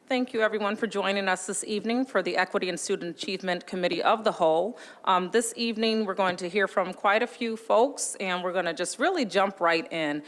Thank you, everyone, for joining us this evening for the Equity and Student Achievement Committee of the Whole. This evening, we're going to hear from quite a few folks, and we're going to just really jump right in.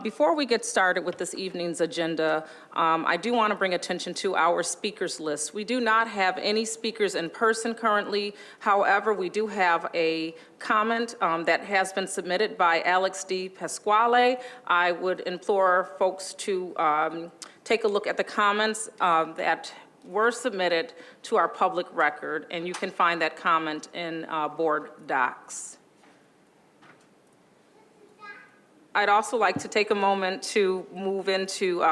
Before we get started with this evening's agenda, I do want to bring attention to our speakers list. We do not have any speakers in person currently. However, we do have a comment that has been submitted by Alex D. Pasquale. I would implore folks to take a look at the comments that were submitted to our public record, and you can find that comment in board docs. I'd also like to take a moment to move into,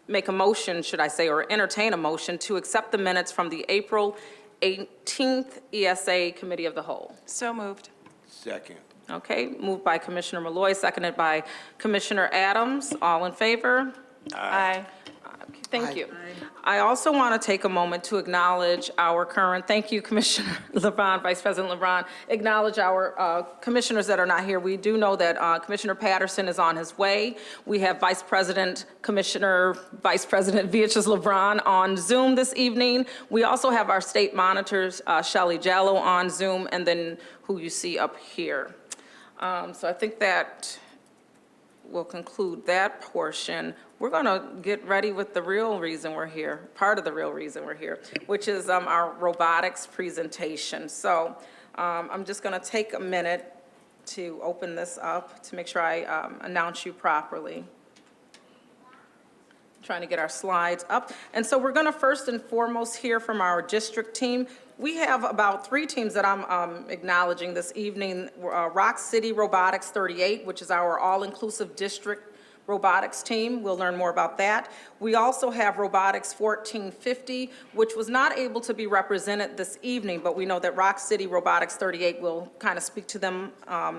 make a motion, should I say, or entertain a motion to accept the minutes from the April 18th ESA Committee of the Whole. So moved. Second. Okay, moved by Commissioner Malloy, seconded by Commissioner Adams. All in favor? Aye. Okay, thank you. I also want to take a moment to acknowledge our current, thank you, Commissioner LeBron, Vice President LeBron, acknowledge our commissioners that are not here. We do know that Commissioner Patterson is on his way. We have Vice President Beatrice LeBron on Zoom this evening. We also have our state monitors, Shelley Jallo, on Zoom, and then who you see up here. So I think that will conclude that portion. We're going to get ready with the real reason we're here, part of the real reason we're here, which is our robotics presentation. So I'm just going to take a minute to open this up to make sure I announce you properly. Trying to get our slides up. And so we're going to first and foremost hear from our district team. We have about 3 teams that I'm acknowledging this evening. Rock City Robotics 38, which is our all-inclusive district robotics team. We'll learn more about that. We also have Robotics 1450, which was not able to be represented this evening, but we know that Rock City Robotics 38 will kind of speak to them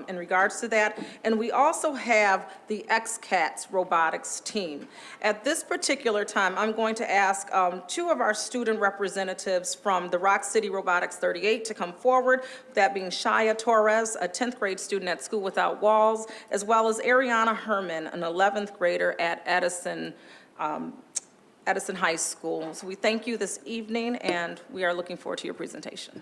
in regards to that. And we also have the XCATS robotics team. At this particular time, I'm going to ask 2 of our student representatives from the Rock City Robotics 38 to come forward, that being Shia Torres, a 10th grade student at School Without Walls, as well as Ariana Herman, an 11th grader at Edison High School. So we thank you this evening, and we are looking forward to your presentation.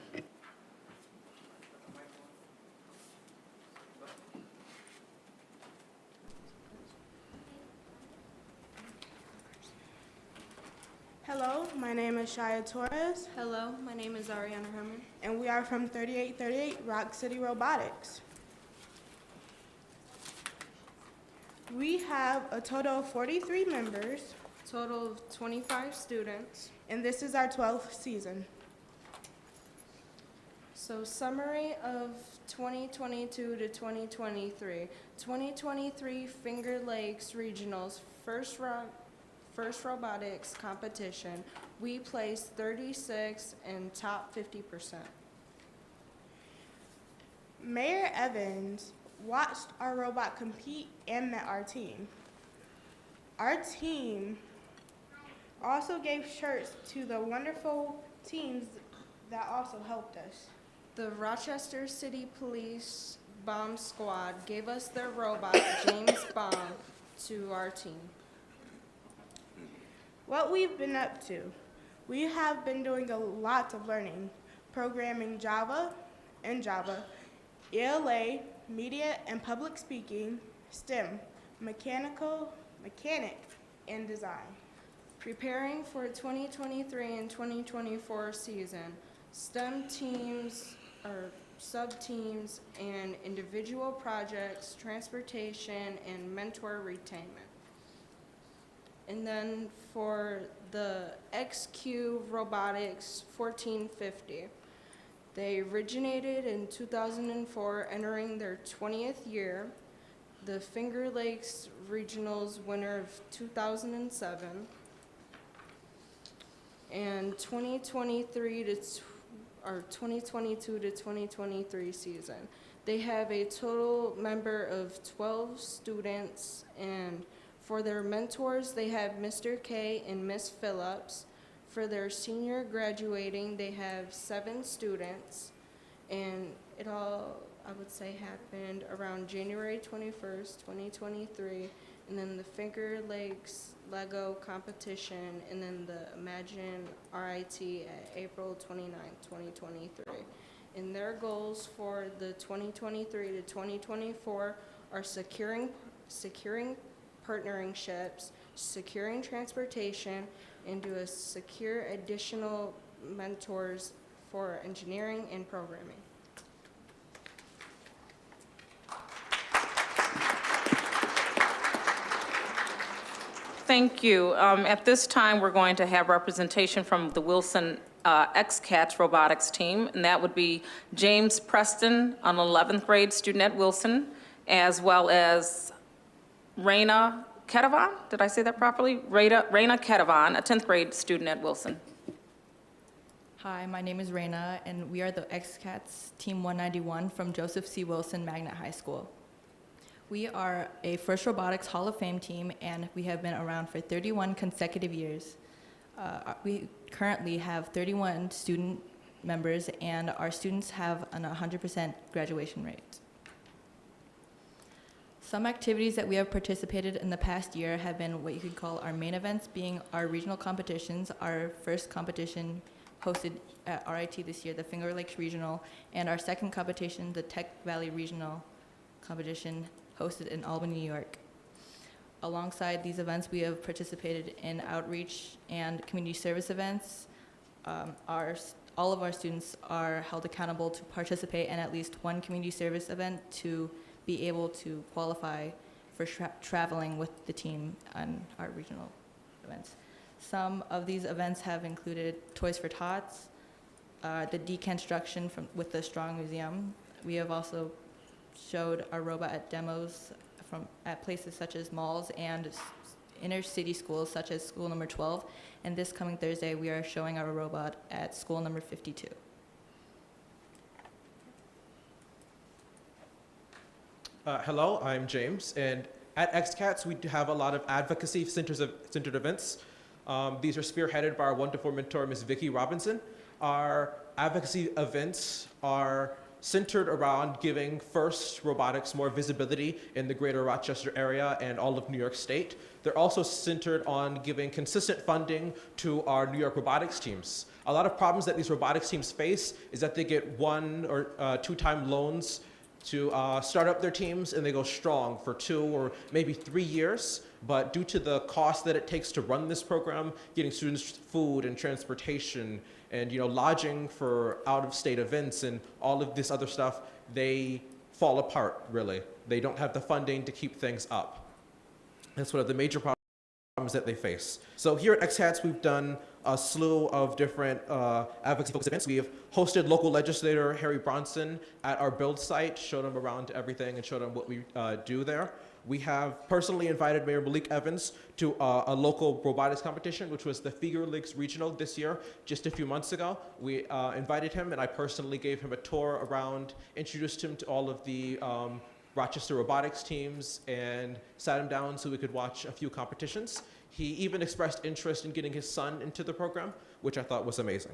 Hello, my name is Shia Torres, Hello, my name is Ariana Herman. and we are from 3838 Rock City Robotics. We have a total of 43 members, Total of 25 students. and this is our 12th season. So summary of 2022 to 2023. 2023 Finger Lakes Regionals first robotics competition. We placed 36 in top 50%. Mayor Evans watched our robot compete and met our team. Our team also gave shirts to the wonderful teams that also helped us. The Rochester City Police Bomb Squad gave us their robot, James Bomb, to our team. What we've been up to. We have been doing a lot of learning, programming Java, ELA, media and public speaking, STEM, mechanic, and design. Preparing for 2023 and 2024 season, STEM teams or sub-teams and individual projects, transportation, and mentor retainment. And then for the XQ Robotics 1450, they originated in 2004, entering their 20th year. The Finger Lakes Regionals winner of 2007. And 2022 to 2023 season. They have a total member of 12 students, and for their mentors, they have Mr. K and Miss Phillips. For their senior graduating, they have 7 students, and it all, I would say, happened around January 21st, 2023, and then the Finger Lakes Lego competition, and then the Imagine RIT at April 29, 2023. And their goals for the 2023 to 2024 are securing partnerships, securing transportation, and to secure additional mentors for engineering and programming. Thank you. At this time, we're going to have representation from the Wilson XCATS robotics team, and that would be James Preston, an 11th grade student at Wilson, as well as Raina Kedavan, did I say that properly? Raina Kedavan, a 10th grade student at Wilson. Hi, my name is Raina, and we are the XCATS Team 191 from Joseph C. Wilson Magnet High School. We are a First Robotics Hall of Fame team, and we have been around for 31 consecutive years. We currently have 31 student members, and our students have an 100% graduation rate. Some activities that we have participated in the past year have been what you could call our main events, being our regional competitions. Our first competition hosted at RIT this year, the Finger Lakes Regional, and our second competition, the Tech Valley Regional competition, hosted in Albany, New York. Alongside these events, we have participated in outreach and community service events. All of our students are held accountable to participate in at least one community service event to be able to qualify for traveling with the team on our regional events. Some of these events have included Toys for Tots, the deconstruction with the Strong Museum. We have also showed our robot at demos at places such as malls and inner city schools such as school number 12. And this coming Thursday, we are showing our robot at school number 52. Hello, I'm James, and at XCATS we have a lot of advocacy-centered events. These are spearheaded by our wonderful mentor, Ms. Vicki Robinson. Our advocacy events are centered around giving FIRST robotics more visibility in the greater Rochester area and all of New York State. They're also centered on giving consistent funding to our New York robotics teams. A lot of problems that these robotics teams face is that they get 1 or 2 time loans to start up their teams, and they go strong for 2 or maybe 3 years. But due to the cost that it takes to run this program, getting students food and transportation and lodging for out-of-state events and all of this other stuff, they fall apart, really. They don't have the funding to keep things up. That's one of the major problems that they face. So here at XCATS, we've done a slew of different advocacy-focused events. We have hosted local legislator Harry Bronson at our build site, showed him around everything and showed him what we do there. We have personally invited Mayor Malik Evans to a local robotics competition, which was the Finger Lakes Regional this year, just a few months ago. We invited him, and I personally gave him a tour around, introduced him to all of the Rochester robotics teams, and sat him down so we could watch a few competitions. He even expressed interest in getting his son into the program, which I thought was amazing.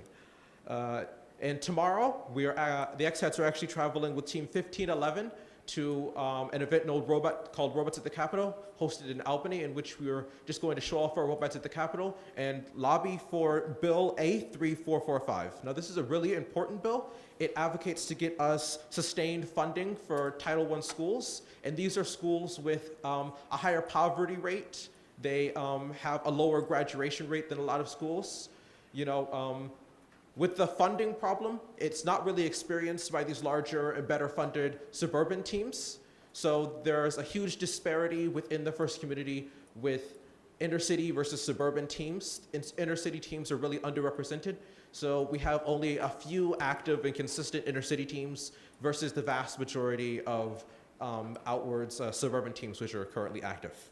And tomorrow, the XCATS are actually traveling with Team 1511 to an event called Robots at the Capitol, hosted in Albany, in which we were just going to show off our robots at the Capitol and lobby for Bill A3445. Now, this is a really important bill. It advocates to get us sustained funding for Title I schools, and these are schools with a higher poverty rate. They have a lower graduation rate than a lot of schools. With the funding problem, it's not really experienced by these larger and better funded suburban teams. So there's a huge disparity within the FIRST community with inner city versus suburban teams. Inner city teams are really underrepresented. So we have only a few active and consistent inner city teams versus the vast majority of outwards suburban teams which are currently active.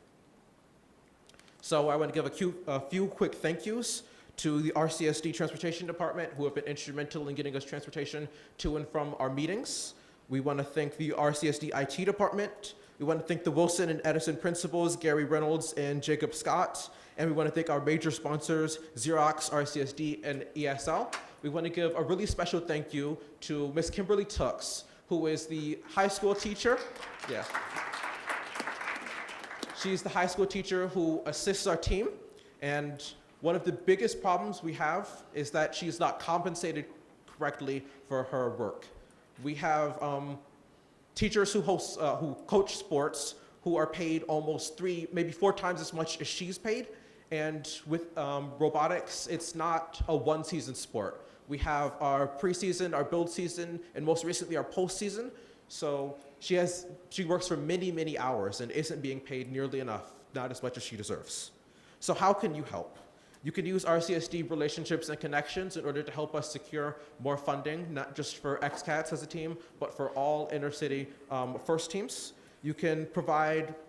So I want to give a few quick thank yous to the RCSD Transportation Department, who have been instrumental in getting us transportation to and from our meetings. We want to thank the RCSD IT Department. We want to thank the Wilson and Edison principals, Gary Reynolds and Jacob Scott. And we want to thank our major sponsors, Xerox, RCSD, and ESA. We want to give a really special thank you to Ms. Kimberly Tux, who is the high school teacher. Yeah. She's the high school teacher who assists our team, and one of the biggest problems we have is that she's not compensated correctly for her work. We have teachers who coach sports who are paid almost 3, maybe 4 times as much as she's paid. And with robotics, it's not a one-season sport. We have our preseason, our build season, and most recently our postseason. So she works for many, many hours and isn't being paid nearly enough, not as much as she deserves. So how can you help? You can use RCSD relationships and connections in order to help us secure more funding, not just for XCATS as a team, but for all inner-city FIRST teams. You can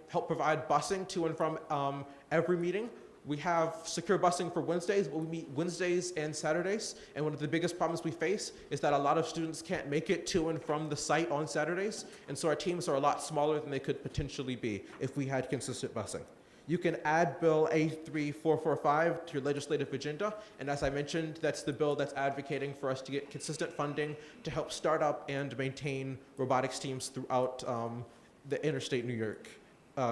help provide busing to and from every meeting. We have secure busing for Wednesdays, but we meet Wednesdays and Saturdays. And one of the biggest problems we face is that a lot of students can't make it to and from the site on Saturdays. And so our teams are a lot smaller than they could potentially be if we had consistent busing. You can add Bill A3445 to your legislative agenda. And as I mentioned, that's the bill that's advocating for us to get consistent funding to help start up and maintain robotics teams throughout the interstate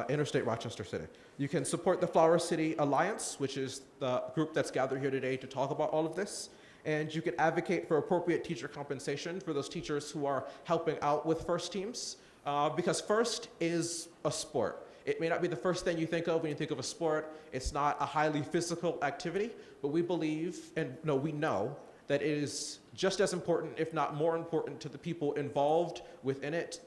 interstate Rochester City. You can support the Flower City Alliance, which is the group that's gathered here today to talk about all of this. And you can advocate for appropriate teacher compensation for those teachers who are helping out with FIRST teams, because FIRST is a sport. It may not be the first thing you think of when you think of a sport. It's not a highly physical activity, but we believe, and no, we know, that it is just as important, if not more important, to the people involved within it,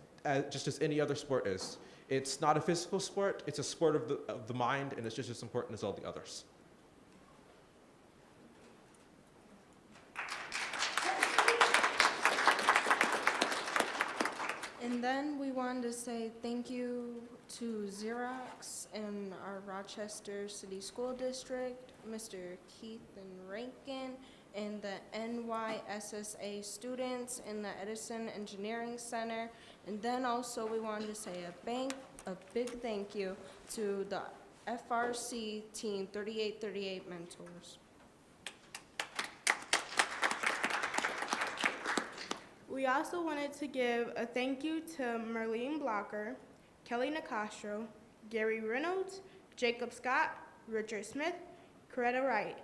just as any other sport is. It's not a physical sport, it's a sport of the mind, and it's just as important as all the others. And then we wanted to say thank you to Xerox and our Rochester City School District, Mr. Keith and Rankin, and the NYSSA students in the Edison Engineering Center. And then also we wanted to say a big thank you to the FRC Team 3838 mentors. We also wanted to give a thank you to Merlene Blocker, Kelly Nicastro, Gary Reynolds, Jacob Scott, Richard Smith, Coretta Wright.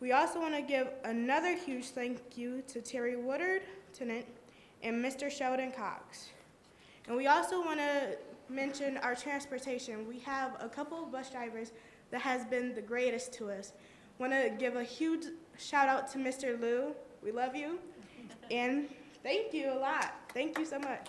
We also want to give another huge thank you to Terry Woodard, Tenant, and Mr. Sheldon Cox. And we also want to mention our transportation. We have a couple of bus drivers that has been the greatest to us. Want to give a huge shout out to Mr. Lou. We love you. And thank you a lot. Thank you so much.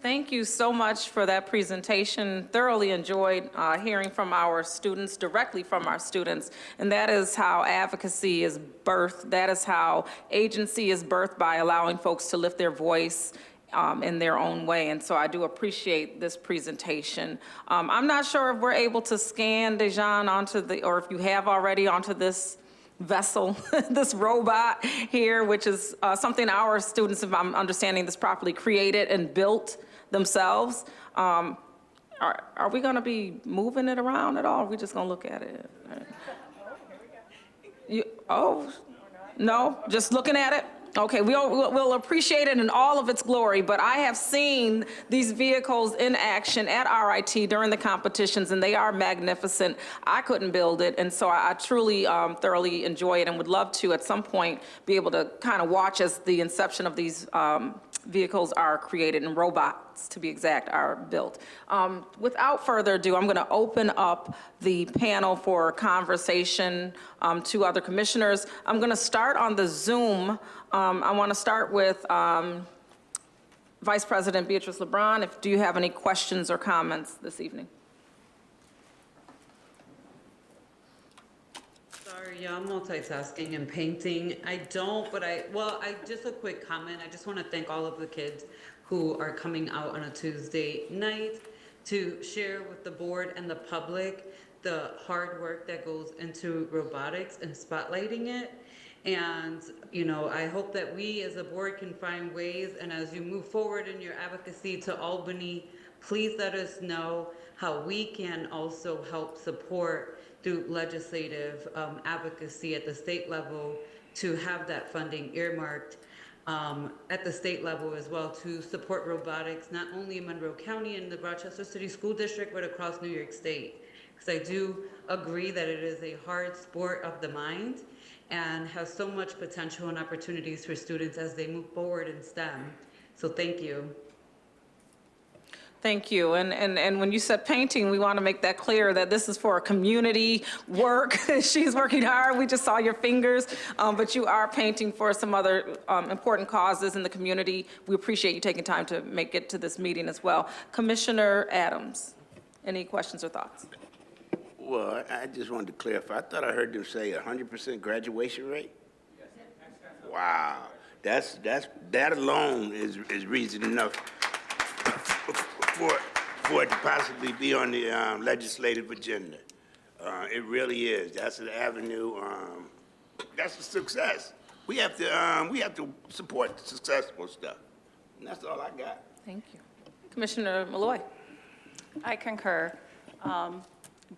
Thank you so much for that presentation. Thoroughly enjoyed hearing from our students, directly from our students. And that is how advocacy is birthed. That is how agency is birthed, by allowing folks to lift their voice in their own way. And so I do appreciate this presentation. I'm not sure if we're able to scan Dejan onto or if you have already, onto this vessel, this robot here, which is something our students, if I'm understanding this properly, created and built themselves. Are we going to be moving it around at all? Or are we just going to look at it? No, just looking at it? Okay, we'll appreciate it in all of its glory, but I have seen these vehicles in action at RIT during the competitions, and they are magnificent. I couldn't build it, and so I truly thoroughly enjoy it and would love to, at some point, be able to kind of watch as the inception of these vehicles are created, and robots, to be exact, are built. Without further ado, I'm going to open up the panel for conversation to other commissioners. I'm going to start on the Zoom. I want to start with Vice President Beatrice LeBron. Do you have any questions or comments this evening? Sorry, yeah, I'm multitasking and painting. I don't, but just a quick comment. I just want to thank all of the kids who are coming out on a Tuesday night to share with the board and the public the hard work that goes into robotics and spotlighting it. And, I hope that we as a board can find ways, and as you move forward in your advocacy to Albany, please let us know how we can also help support through legislative advocacy at the state level to have that funding earmarked. at the state level as well to support robotics, not only in Monroe County and the Rochester City School District, but across New York State. Because I do agree that it is a hard sport of the mind and has so much potential and opportunities for students as they move forward in STEM. So thank you. Thank you. And when you said painting, we want to make that clear that this is for a community work. She's working hard. We just saw your fingers, but you are painting for some other important causes in the community. We appreciate you taking time to make it to this meeting as well. Commissioner Adams, any questions or thoughts? Well, I just wanted to clarify. I thought I heard them say 100% graduation rate. Wow, that alone is reason enough for it to possibly be on the legislative agenda. It really is. That's an avenue. That's a success. We have to support the successful stuff. And that's all I got. Thank you. Commissioner Malloy. I concur.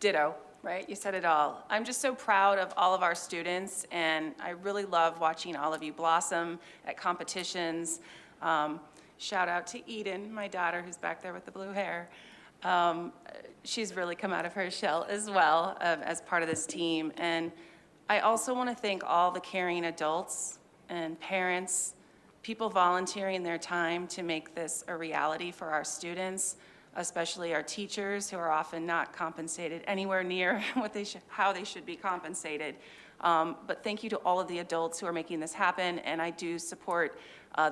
Ditto, right? You said it all. I'm just so proud of all of our students, and I really love watching all of you blossom at competitions. Shout out to Eden, my daughter, who's back there with the blue hair. She's really come out of her shell as well as part of this team. And I also want to thank all the caring adults and parents, people volunteering their time to make this a reality for our students, especially our teachers, who are often not compensated anywhere near how they should be compensated. But thank you to all of the adults who are making this happen, and I do support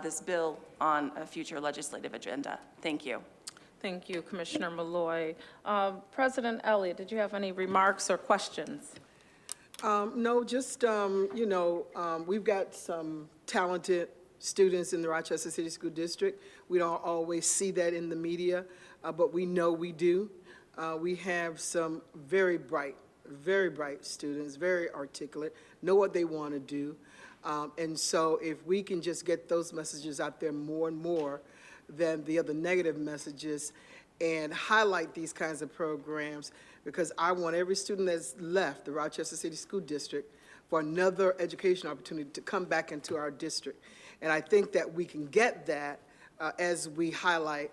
this bill on a future legislative agenda. Thank you. Thank you, Commissioner Malloy. President Elliott, did you have any remarks or questions? No, just, we've got some talented students in the Rochester City School District. We don't always see that in the media, but we know we do. We have some very bright students, very articulate, know what they want to do. And so if we can just get those messages out there more and more than the other negative messages and highlight these kinds of programs, because I want every student that's left the Rochester City School District for another education opportunity to come back into our district. And I think that we can get that as we highlight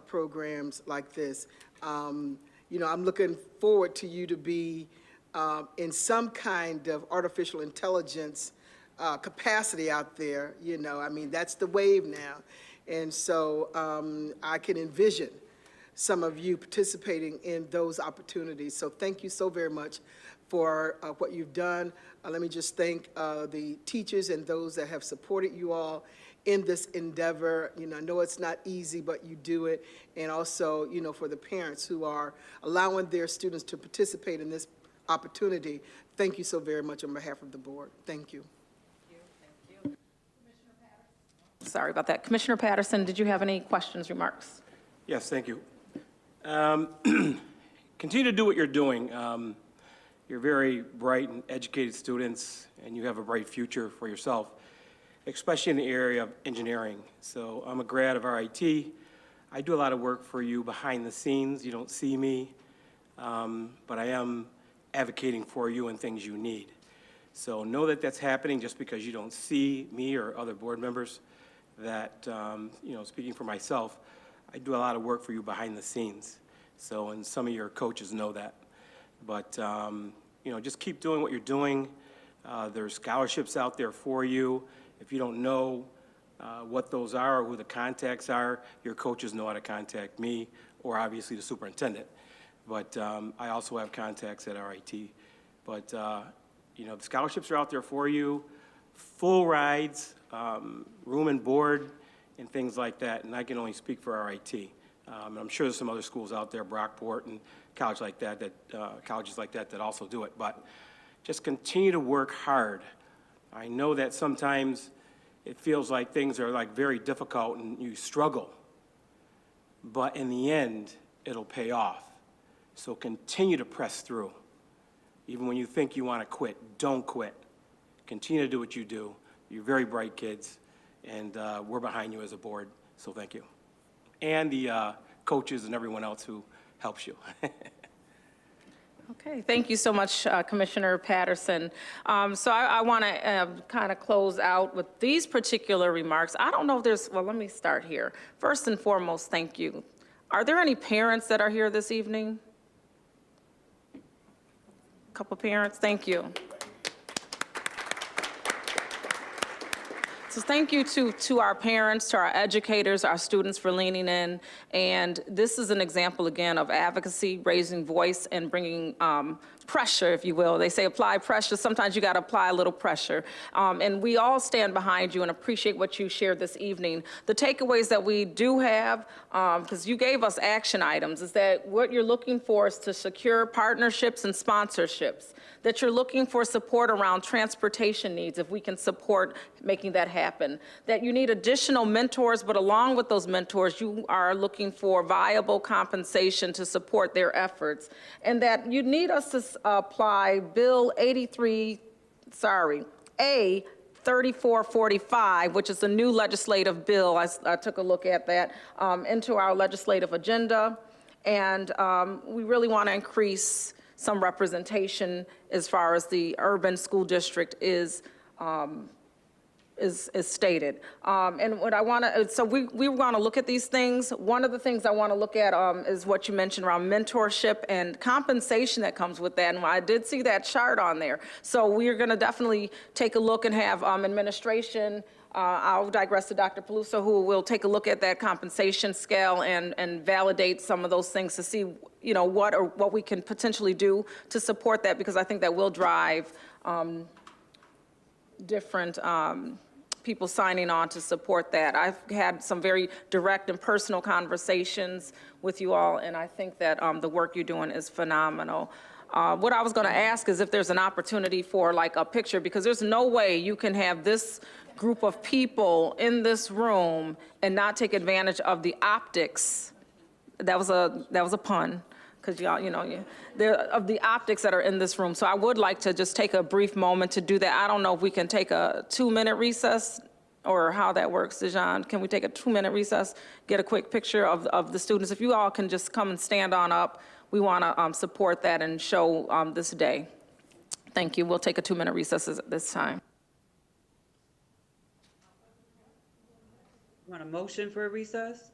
programs like this. I'm looking forward to you to be in some kind of artificial intelligence capacity out there. That's the wave now. And so I can envision some of you participating in those opportunities. So thank you so very much for what you've done. Let me just thank the teachers and those that have supported you all in this endeavor. I know it's not easy, but you do it. And also, for the parents who are allowing their students to participate in this opportunity, thank you so very much on behalf of the board. Thank you. Sorry about that. Commissioner Patterson, did you have any questions, remarks? Yes, thank you. Continue to do what you're doing. You're very bright and educated students, and you have a bright future for yourself, especially in the area of engineering. So I'm a grad of RIT. I do a lot of work for you behind the scenes. You don't see me, but I am advocating for you and things you need. So know that that's happening just because you don't see me or other board members. That, speaking for myself, I do a lot of work for you behind the scenes. So, and some of your coaches know that. But, just keep doing what you're doing. There's scholarships out there for you. If you don't know what those are or who the contacts are, your coaches know how to contact me or obviously the superintendent. But I also have contacts at RIT. But, the scholarships are out there for you, full rides, room and board, and things like that. And I can only speak for RIT. I'm sure there's some other schools out there, Brockport and colleges like that that also do it. But just continue to work hard. I know that sometimes it feels like things are like very difficult and you struggle. But in the end, it'll pay off. So continue to press through. Even when you think you want to quit, don't quit. Continue to do what you do. You're very bright kids, and we're behind you as a board, so thank you. And the coaches and everyone else who helps you. Okay, thank you so much, Commissioner Patterson. So I want to kind of close out with these particular remarks. I don't know if there's, well, let me start here. First and foremost, thank you. Are there any parents that are here this evening? A couple parents, thank you. So thank you to our parents, to our educators, our students for leaning in. And this is an example, again, of advocacy, raising voice, and bringing pressure, if you will. They say apply pressure. Sometimes you got to apply a little pressure. And we all stand behind you and appreciate what you shared this evening. The takeaways that we do have, because you gave us action items, is that what you're looking for is to secure partnerships and sponsorships, that you're looking for support around transportation needs, if we can support making that happen, that you need additional mentors, but along with those mentors, you are looking for viable compensation to support their efforts, and that you need us to apply Bill A 3445, which is a new legislative bill. I took a look at that, into our legislative agenda, and we really want to increase some representation as far as the urban school district is stated. And what I want to, so we want to look at these things. One of the things I want to look at is what you mentioned around mentorship and compensation that comes with that. And I did see that chart on there. So we're going to definitely take a look and have administration. I'll digress to Dr. Peluso, who will take a look at that compensation scale and validate some of those things to see, you know, what we can potentially do to support that, because I think that will drive different people signing on to support that. I've had some very direct and personal conversations with you all, and I think that the work you're doing is phenomenal. What I was going to ask is if there's an opportunity for like a picture, because there's no way you can have this group of people in this room and not take advantage of the optics. That was a pun, because y'all, you know, of the optics that are in this room. So I would like to just take a brief moment to do that. I don't know if we can take a 2-minute recess or how that works. Dejan, can we take a 2-minute recess, get a quick picture of the students? If you all can just come and stand on up, we want to support that and show this day. Thank you. We'll take a 2-minute recess at this time. Want a motion for a recess?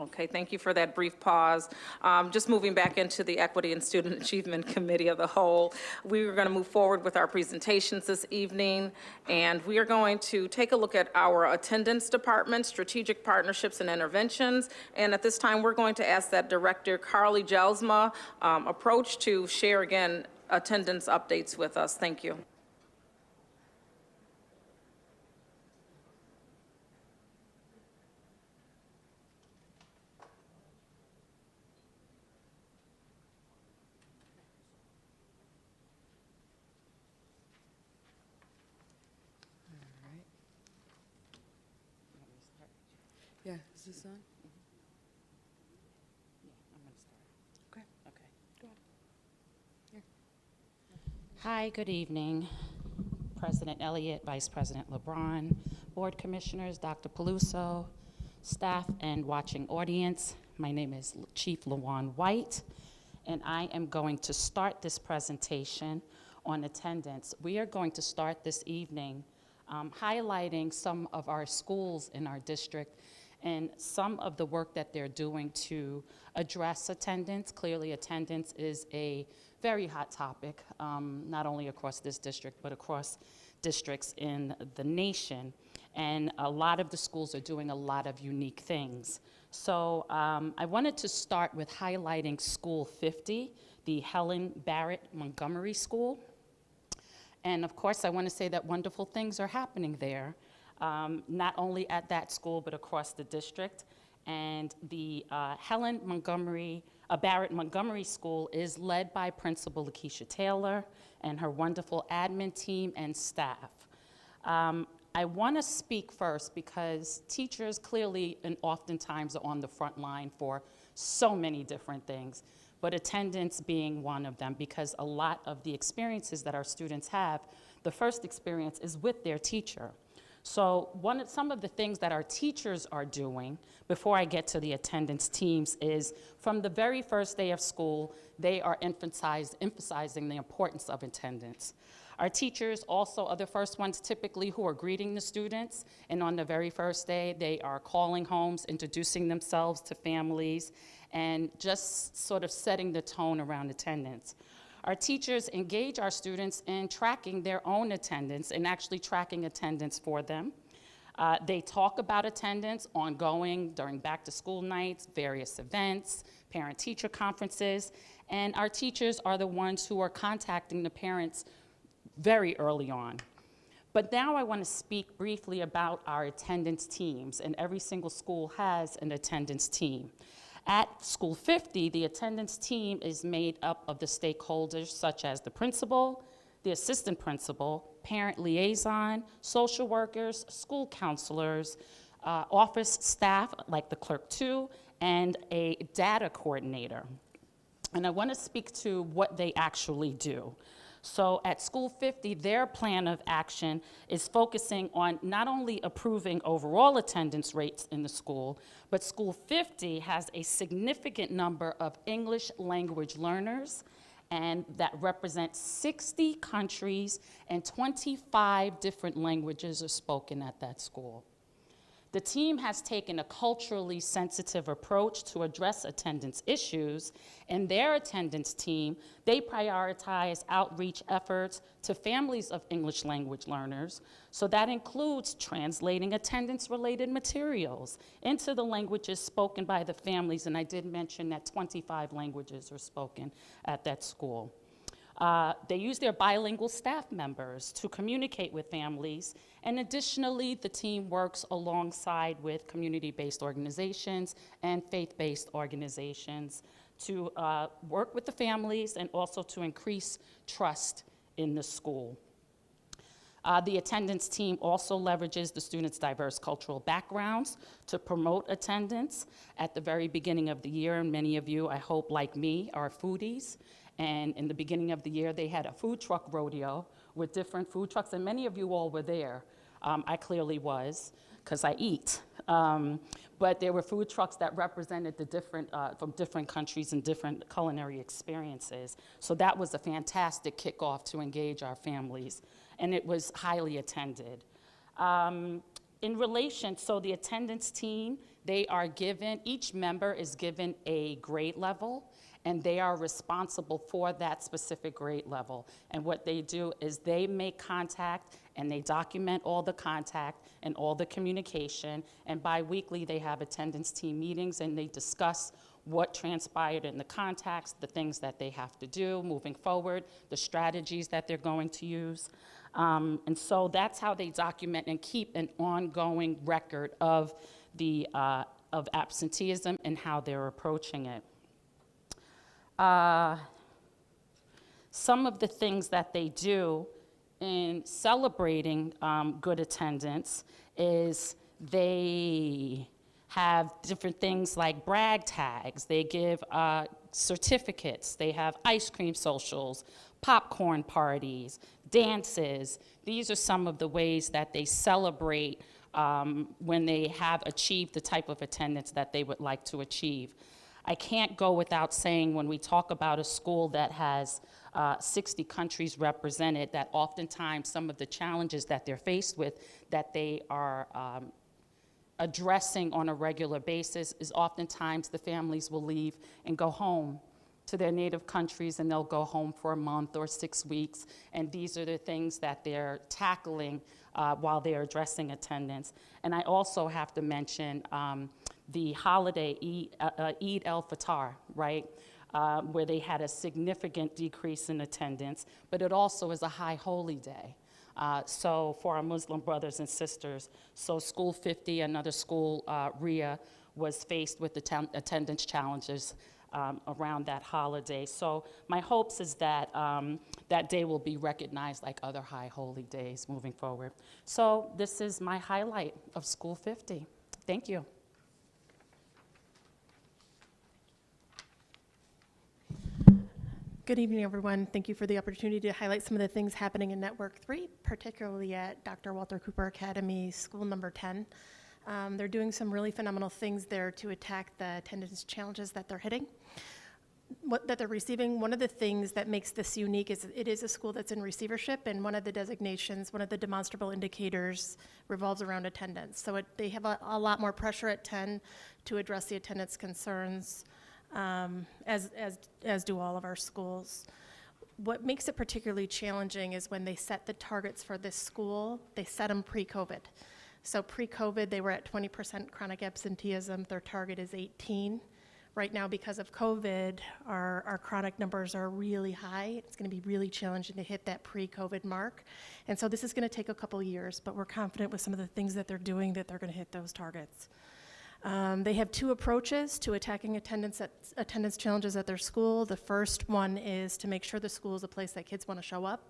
Okay, thank you for that brief pause. Just moving back into the Equity and Student Achievement Committee of the whole, we are going to move forward with our presentations this evening, and we are going to take a look at our attendance department, strategic partnerships and interventions, and at this time, we're going to ask that Director Carly Jelsma approach to share again attendance updates with us. Thank you. Yeah, is this on? Okay. Go ahead. Hi, good evening. President Elliott, Vice President LeBron, Board Commissioners, Dr. Peluso, staff, and watching audience. My name is Chief LaJuan White, and I am going to start this presentation on attendance. We are going to start this evening highlighting some of our schools in our district and some of the work that they're doing to address attendance. Clearly, attendance is a very hot topic, not only across this district, but across districts in the nation. And a lot of the schools are doing a lot of unique things. So I wanted to start with highlighting School 50, the Helen Barrett Montgomery School. And of course, I want to say that wonderful things are happening there. Not only at that school, but across the district. And the Helen Barrett Montgomery School is led by Principal Lakeisha Taylor and her wonderful admin team and staff. I want to speak first because teachers clearly and oftentimes are on the front line for so many different things, but attendance being one of them, because a lot of the experiences that our students have, the first experience is with their teacher. So some of the things that our teachers are doing, before I get to the attendance teams, is from the very first day of school, they are emphasizing the importance of attendance. Our teachers also are the first ones typically who are greeting the students, and on the very first day, they are calling homes, introducing themselves to families, and just sort of setting the tone around attendance. Our teachers engage our students in tracking their own attendance and actually tracking attendance for them. They talk about attendance ongoing during back-to-school nights, various events, parent-teacher conferences, and our teachers are the ones who are contacting the parents very early on. But now I want to speak briefly about our attendance teams, and every single school has an attendance team. At School 50, the attendance team is made up of the stakeholders such as the principal, the assistant principal, parent liaison, social workers, school counselors, office staff like the clerk too, and a data coordinator. And I want to speak to what they actually do. So at School 50, their plan of action is focusing on not only approving overall attendance rates in the school, but School 50 has a significant number of English language learners, and that represents 60 countries and 25 different languages are spoken at that school. The team has taken a culturally sensitive approach to address attendance issues. In their attendance team, they prioritize outreach efforts to families of English language learners. So that includes translating attendance-related materials into the languages spoken by the families, and I did mention that 25 languages are spoken at that school. They use their bilingual staff members to communicate with families, and additionally, the team works alongside with community-based organizations and faith-based organizations to work with the families and also to increase trust in the school. The attendance team also leverages the students' diverse cultural backgrounds to promote attendance. At the very beginning of the year, and many of you, I hope, like me, are foodies. And in the beginning of the year, they had a food truck rodeo with different food trucks, and many of you all were there. I clearly was, because I eat. But there were food trucks that represented the different, from different countries and different culinary experiences. So that was a fantastic kickoff to engage our families, and it was highly attended. In relation, so the attendance team, They are given, each member is given a grade level, and they are responsible for that specific grade level. And what they do is they make contact and they document all the contact and all the communication, and bi-weekly they have attendance team meetings and they discuss what transpired in the contacts, the things that they have to do moving forward, the strategies that they're going to use. And so that's how they document and keep an ongoing record of of absenteeism and how they're approaching it. Some of the things that they do in celebrating good attendance is they have different things like brag tags. They give certificates. They have ice cream socials, popcorn parties, dances. These are some of the ways that they celebrate when they have achieved the type of attendance that they would like to achieve. I can't go without saying, when we talk about a school that has 60 countries represented, that oftentimes some of the challenges that they're faced with, that they are addressing on a regular basis, is oftentimes the families will leave and go home to their native countries, and they'll go home for a month or 6 weeks, and these are the things that they're tackling while they're addressing attendance. And I also have to mention the holiday, Eid al-Fitr, right? Where they had a significant decrease in attendance, but it also is a high holy day. So for our Muslim brothers and sisters, so School 50, another school, RIA, was faced with attendance challenges around that holiday. So my hopes is that that day will be recognized like other high holy days moving forward. So this is my highlight of School 50. Thank you. Good evening, everyone. Thank you for the opportunity to highlight some of the things happening in Network 3, particularly at Dr. Walter Cooper Academy, School number 10. They're doing some really phenomenal things there to attack the attendance challenges that they're hitting, that they're receiving. One of the things that makes this unique is it is a school that's in receivership, and one of the designations, one of the demonstrable indicators revolves around attendance. So they have a lot more pressure at 10 to address the attendance concerns, as do all of our schools. What makes it particularly challenging is when they set the targets for this school, they set them pre-COVID. So pre-COVID, they were at 20% chronic absenteeism. Their target is 18. Right now, because of COVID, our chronic numbers are really high. It's going to be really challenging to hit that pre-COVID mark. And so this is going to take a couple years, but we're confident with some of the things that they're doing that they're going to hit those targets. They have two approaches to attacking attendance challenges at their school. The first one is to make sure the school is a place that kids want to show up.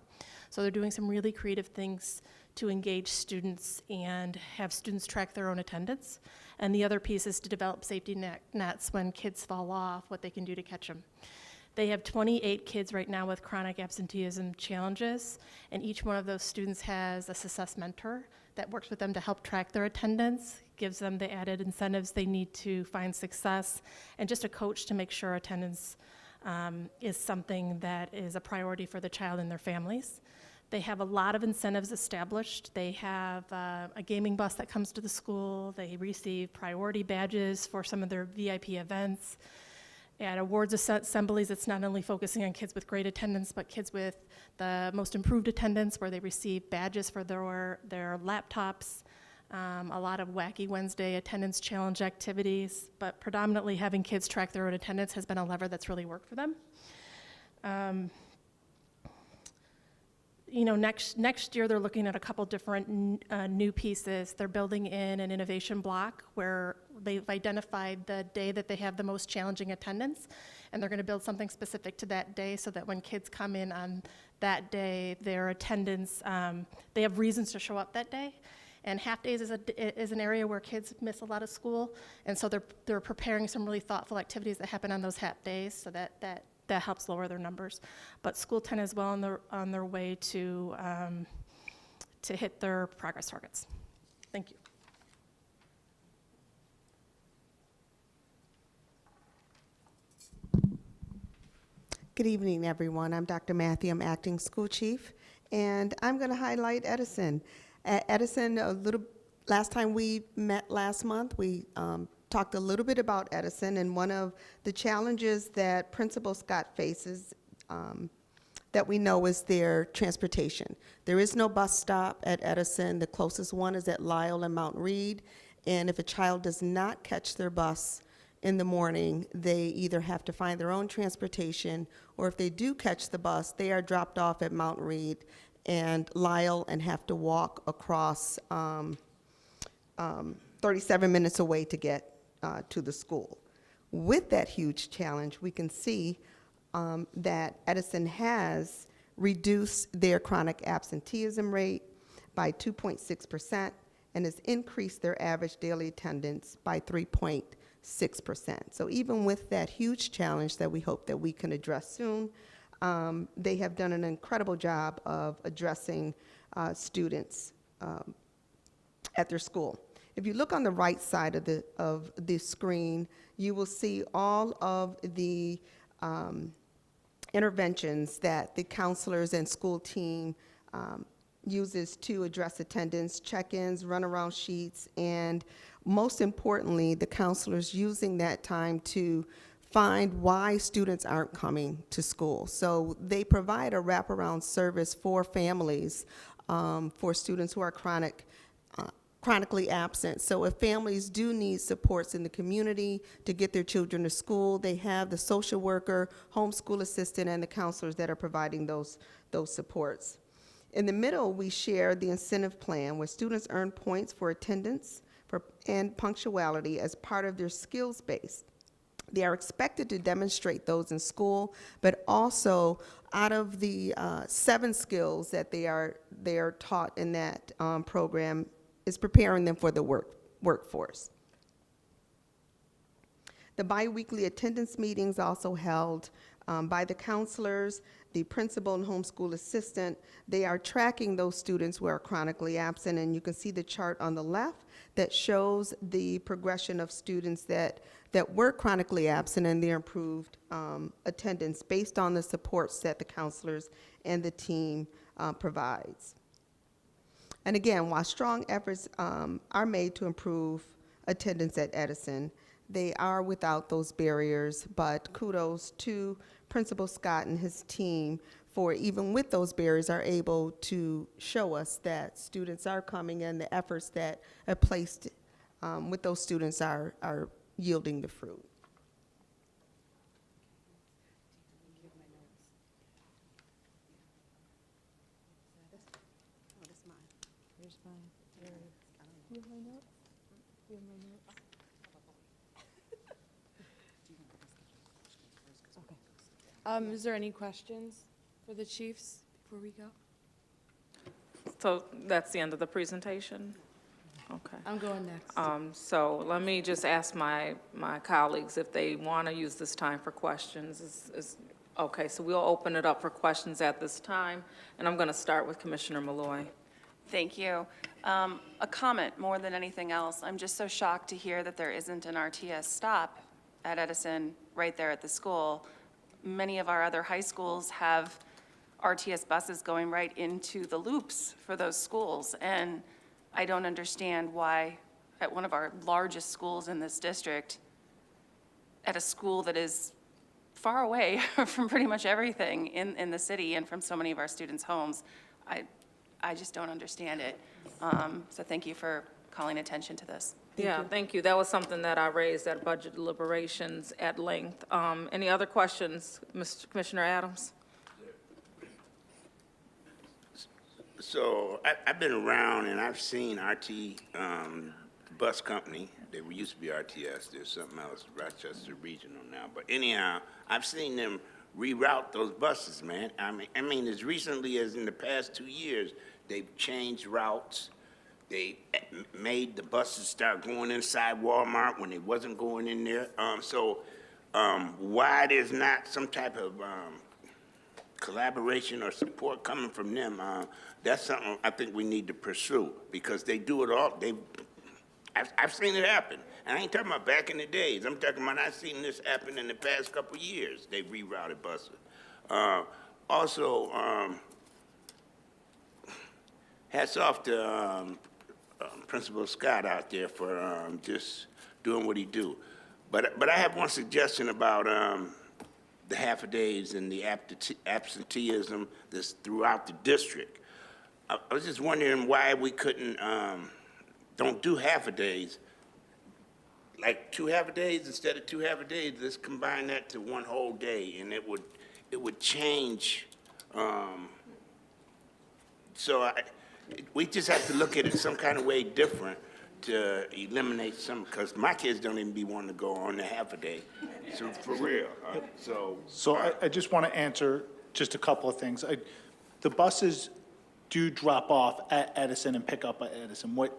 So they're doing some really creative things to engage students and have students track their own attendance. And the other piece is to develop safety nets when kids fall off, what they can do to catch them. They have 28 kids right now with chronic absenteeism challenges, and each one of those students has a success mentor that works with them to help track their attendance, gives them the added incentives they need to find success, and just a coach to make sure attendance is something that is a priority for the child and their families. They have a lot of incentives established. They have a gaming bus that comes to the school. They receive priority badges for some of their VIP events. At awards assemblies, it's not only focusing on kids with great attendance, but kids with the most improved attendance, where they receive badges for their laptops, a lot of wacky Wednesday attendance challenge activities, but predominantly having kids track their own attendance has been a lever that's really worked for them. Next year they're looking at a couple different new pieces. They're building in an innovation block where they've identified the day that they have the most challenging attendance, and they're going to build something specific to that day so that when kids come in on that day, their attendance, they have reasons to show up that day. And half days is an area where kids miss a lot of school, and so they're preparing some really thoughtful activities that happen on those half days so that helps lower their numbers. But School 10 is well on their way to hit their progress targets. Thank you. Good evening, everyone. I'm Dr. Matthew. I'm acting school chief, and I'm going to highlight Edison. At Edison, last time we met last month, we talked a little bit about Edison, and one of the challenges that Principal Scott faces that we know is their transportation. There is no bus stop at Edison. The closest one is at Lyle and Mount Reed, and if a child does not catch their bus in the morning, they either have to find their own transportation, or if they do catch the bus, they are dropped off at Mount Reed and Lyle and have to walk across 37 minutes away to get to the school. With that huge challenge, we can see that Edison has reduced their chronic absenteeism rate by 2.6% and has increased their average daily attendance by 3.6%. So even with that huge challenge that we hope that we can address soon, they have done an incredible job of addressing students at their school. If you look on the right side of the screen, you will see all of the interventions that the counselors and school team uses to address attendance, check-ins, runaround sheets, and most importantly, the counselors using that time to find why students aren't coming to school. So they provide a wraparound service for families, for students who are chronically absent. So if families do need supports in the community to get their children to school, they have the social worker, homeschool assistant, and the counselors that are providing those supports. In the middle, we share the incentive plan where students earn points for attendance and punctuality as part of their skills base. They are expected to demonstrate those in school, but also out of the 7 skills that they are taught in that program is preparing them for the workforce. The biweekly attendance meetings also held by the counselors, the principal and homeschool assistant. They are tracking those students who are chronically absent, and you can see the chart on the left that shows the progression of students that were chronically absent and their improved attendance based on the supports that the counselors and the team provides. And again, while strong efforts are made to improve attendance at Edison, they are without those barriers, but kudos to Principal Scott and his team for, even with those barriers, are able to show us that students are coming and the efforts that are placed with those students are yielding the fruit. Here's mine. You have my notes? You have my notes? Okay. Is there any questions for the chiefs before we go? So that's the end of the presentation? Okay. I'm going next. So let me just ask my colleagues if they want to use this time for questions. Okay, so we'll open it up for questions at this time, and I'm going to start with Commissioner Malloy. Thank you. A comment more than anything else. I'm just so shocked to hear that there isn't an RTS stop at Edison right there at the school. Many of our other high schools have RTS buses going right into the loops for those schools, and I don't understand why at one of our largest schools in this district, at a school that is far away from pretty much everything in the city and from so many of our students' homes, I just don't understand it. So thank you for calling attention to this. Yeah, thank you. That was something that I raised at budget deliberations at length. Any other questions, Mr. Commissioner Adams? So I've been around and I've seen RT, bus company. They used to be RTS. There's something else, Rochester Regional now. But anyhow, I've seen them reroute those buses, man. I mean, as recently as in the past 2 years, they've changed routes. They made the buses start going inside Walmart when they wasn't going in there. Why there's not some type of collaboration or support coming from them, that's something I think we need to pursue, because they do it all. I've seen it happen. And I ain't talking about back in the days. I'm talking about I've seen this happen in the past couple of years. They've rerouted buses. Hats off to Principal Scott out there for just doing what he do. But I have one suggestion about the half-a-days and the absenteeism that's throughout the district. I was just wondering why we couldn't, don't do half-a-days, like 2 half-a-days instead of 2 half-a-days. Let's combine that to 1 whole day, and it would change. So we just have to look at it some kind of way different to eliminate some, because my kids don't even be wanting to go on the half-a-day. So for real. So I just want to answer just a couple of things. The buses do drop off at Edison and pick up at Edison. What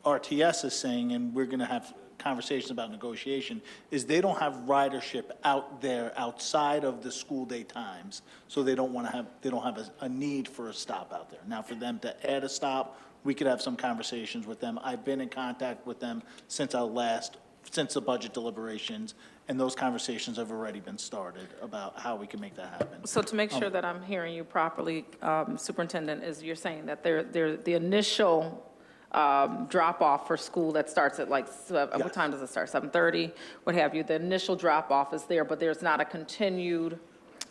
RTS is saying, and we're going to have conversations about negotiation, is they don't have ridership out there outside of the school day times, so they don't have a need for a stop out there. Now, for them to add a stop, we could have some conversations with them. I've been in contact with them since the budget deliberations, and those conversations have already been started about how we can make that happen. So to make sure that I'm hearing you properly, Superintendent, is you're saying that the initial drop-off for school that starts at like, what time does it start, 7:30, what have you? The initial drop-off is there, but there's not a continued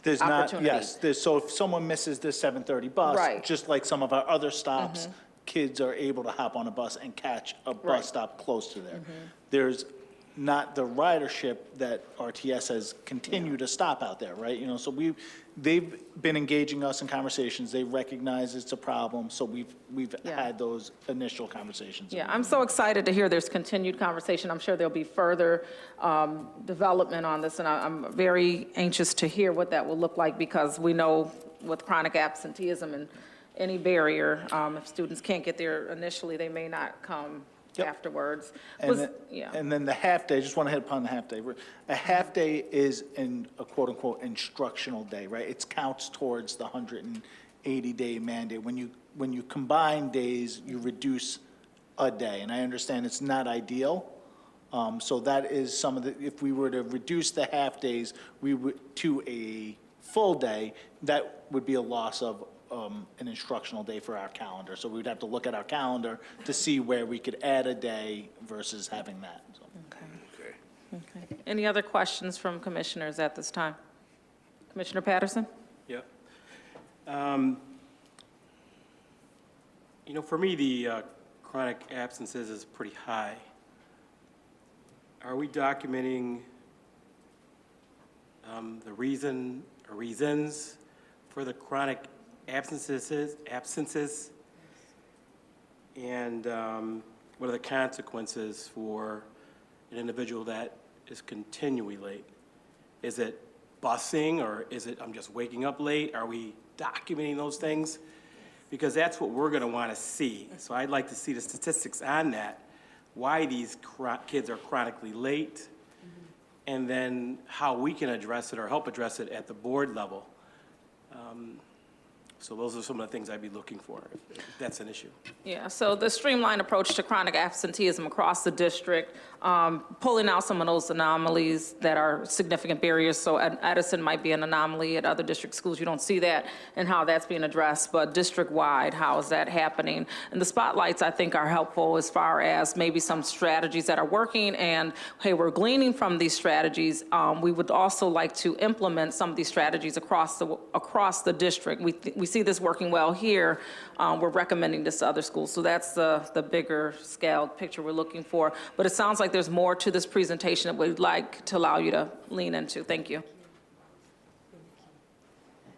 There's opportunity. not, yes, so if someone misses the 7:30 bus, Right. just like some of our other stops, kids are able to hop on a bus and catch a bus Right. stop close to there. There's not the ridership that RTS has continued to stop out there, right? You know, so they've been engaging us in conversations. They recognize it's a problem, so we've Yeah. had those initial conversations. Yeah, I'm so excited to hear there's continued conversation. I'm sure there'll be further development on this, and I'm very anxious to hear what that will look like, because we know with chronic absenteeism and any barrier, if students can't get there initially, they may not come Yep. afterwards. Yeah. And then the half-day, I just want to hit upon the half-day. A half-day is a quote-unquote instructional day, right? It counts towards the 180-day mandate. When you combine days, you reduce a day, and I understand it's not ideal. So that is some of the, if we were to reduce the half-days to a full day, that would be a loss of an instructional day for our calendar. So we'd have to look at our calendar to see where we could add a day versus having that. So. Okay. Any other questions from commissioners at this time? Commissioner Patterson? Yep. You know, for me, the chronic absences is pretty high. Are we documenting the reason or reasons for the chronic absences, and what are the consequences for an individual that is continually late? Is it busing, or is it I'm just waking up late? Are we documenting those things? Because that's what we're going to want to see. So I'd like to see the statistics on that, why these kids are chronically late, and then how we can address it or help address it at the board level. So those are some of the things I'd be looking for, if that's an issue. Yeah, so the streamlined approach to chronic absenteeism across the district, pulling out some of those anomalies that are significant barriers. So Edison might be an anomaly. At other district schools, you don't see that, and how that's being addressed. But district-wide, how is that happening? And the spotlights, I think, are helpful as far as maybe some strategies that are working. And, hey, we're gleaning from these strategies. We would also like to implement some of these strategies across the district. We see this working well here. We're recommending this to other schools. So that's the bigger scale picture we're looking for. But it sounds like there's more to this presentation that we'd like to allow you to lean into. Thank you.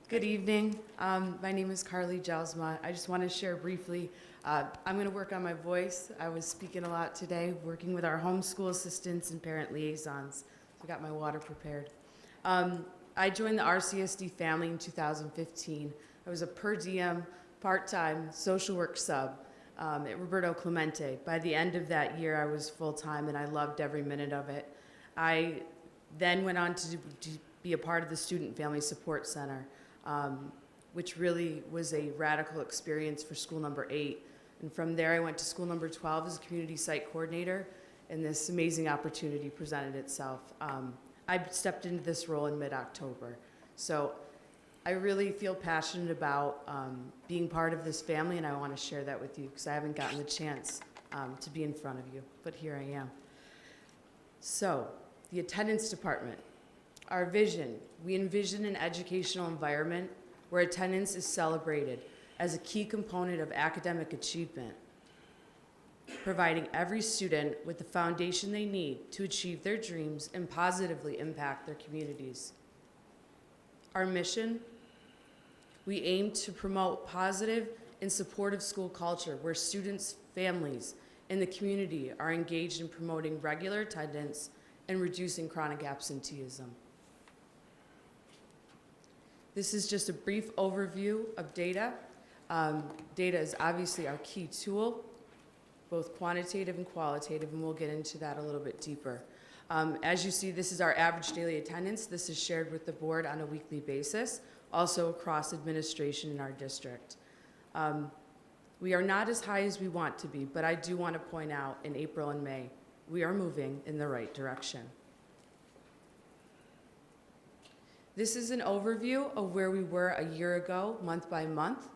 Good evening. My name is Carly Jelsma. I just want to share briefly. I'm going to work on my voice. I was speaking a lot today, working with our homeschool assistants and parent liaisons. So I got my water prepared. I joined the RCSD family in 2015. I was a per diem, part-time social work sub at Roberto Clemente. By the end of that year, I was full-time, and I loved every minute of it. I then went on to be a part of the Student Family Support Center, which really was a radical experience for school number 8. And from there, I went to school number 12 as a community site coordinator, and this amazing opportunity presented itself. I stepped into this role in mid-October. So I really feel passionate about being part of this family, and I want to share that with you because I haven't gotten the chance to be in front of you, but here I am. So, the attendance department. Our vision, we envision an educational environment where attendance is celebrated as a key component of academic achievement, providing every student with the foundation they need to achieve their dreams and positively impact their communities. Our mission, we aim to promote positive and supportive school culture where students, families, and the community are engaged in promoting regular attendance and reducing chronic absenteeism. This is just a brief overview of data. Data is obviously our key tool, both quantitative and qualitative, and we'll get into that a little bit deeper. As you see, this is our average daily attendance. This is shared with the board on a weekly basis, also across administration in our district. We are not as high as we want to be, but I do want to point out in April and May, we are moving in the right direction. This is an overview of where we were a year ago, month by month.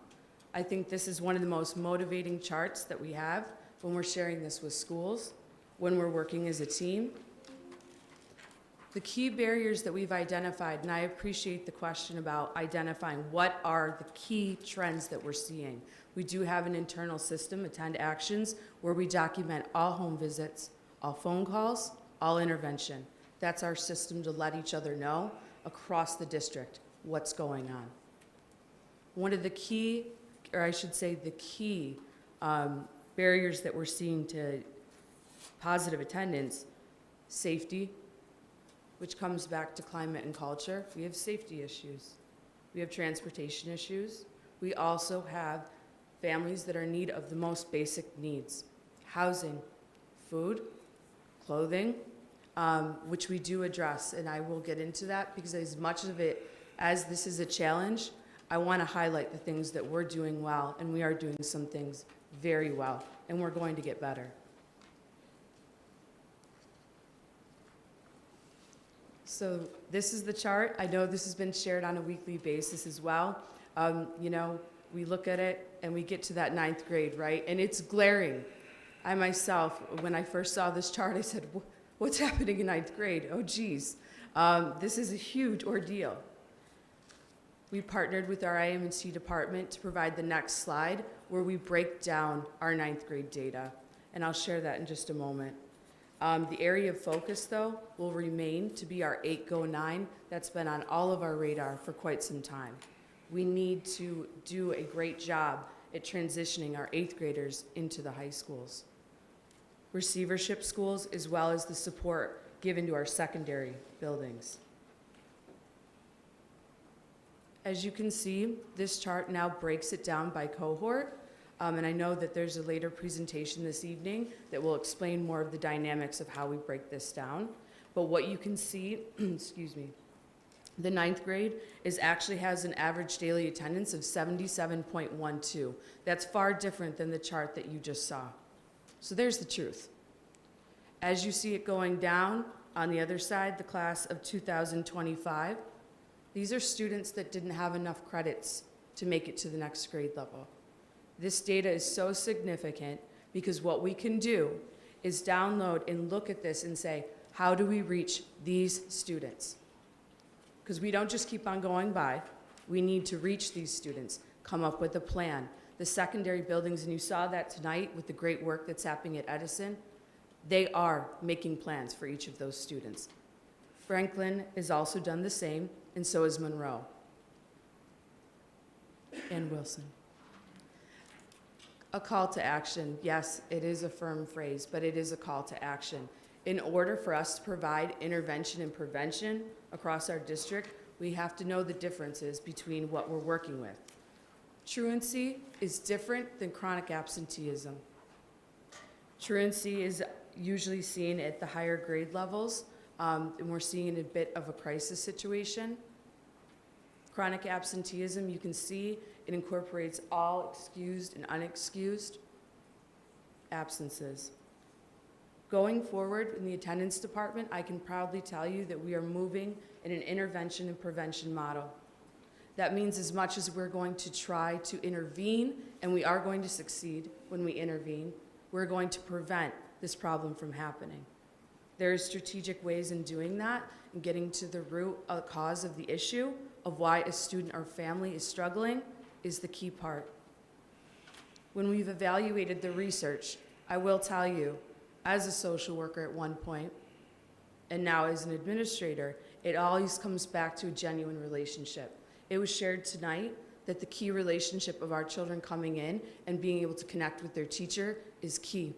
I think this is one of the most motivating charts that we have when we're sharing this with schools, when we're working as a team. The key barriers that we've identified, and I appreciate the question about identifying what are the key trends that we're seeing. We do have an internal system, Attend Actions, where we document all home visits, all phone calls, all intervention. That's our system to let each other know across the district what's going on. One of the key, or I should say the key barriers that we're seeing to positive attendance, safety, which comes back to climate and culture. We have safety issues. We have transportation issues. We also have families that are in need of the most basic needs: housing, food, clothing, which we do address, and I will get into that because as much of it as this is a challenge, I want to highlight the things that we're doing well, and we are doing some things very well, and we're going to get better. So this is the chart. I know this has been shared on a weekly basis as well. You know, we look at it and we get to that 9th grade, right? And it's glaring. I myself, when I first saw this chart, I said, what's happening in 9th grade? Oh, geez. This is a huge ordeal. We partnered with our IM&C department to provide the next slide where we break down our 9th grade data. And I'll share that in just a moment. The area of focus, though, will remain to be our 8-9. That's been on all of our radar for quite some time. We need to do a great job at transitioning our 8th graders into the high schools. Receivership schools, as well as the support given to our secondary buildings. As you can see, this chart now breaks it down by cohort. And I know that there's a later presentation this evening that will explain more of the dynamics of how we break this down. But what you can see, excuse me, the 9th grade actually has an average daily attendance of 77.12. That's far different than the chart that you just saw. So there's the truth. As you see it going down, on the other side, the class of 2025, these are students that didn't have enough credits to make it to the next grade level. This data is so significant because what we can do is download and look at this and say, how do we reach these students? Because we don't just keep on going by. We need to reach these students, come up with a plan. The secondary buildings, and you saw that tonight with the great work that's happening at Edison, they are making plans for each of those students. Franklin has also done the same, and so has Monroe and Wilson. A call to action. Yes, it is a firm phrase, but it is a call to action. In order for us to provide intervention and prevention across our district, we have to know the differences between what we're working with. Truancy is different than chronic absenteeism. Truancy is usually seen at the higher grade levels, and we're seeing a bit of a crisis situation. Chronic absenteeism, you can see it incorporates all excused and unexcused absences. Going forward in the attendance department, I can proudly tell you that we are moving in an intervention and prevention model. That means as much as we're going to try to intervene, and we are going to succeed when we intervene, we're going to prevent this problem from happening. There are strategic ways in doing that and getting to the root cause of the issue of why a student or family is struggling is the key part. When we've evaluated the research, I will tell you, as a social worker at one point, and now as an administrator, it always comes back to a genuine relationship. It was shared tonight that the key relationship of our children coming in and being able to connect with their teacher is key.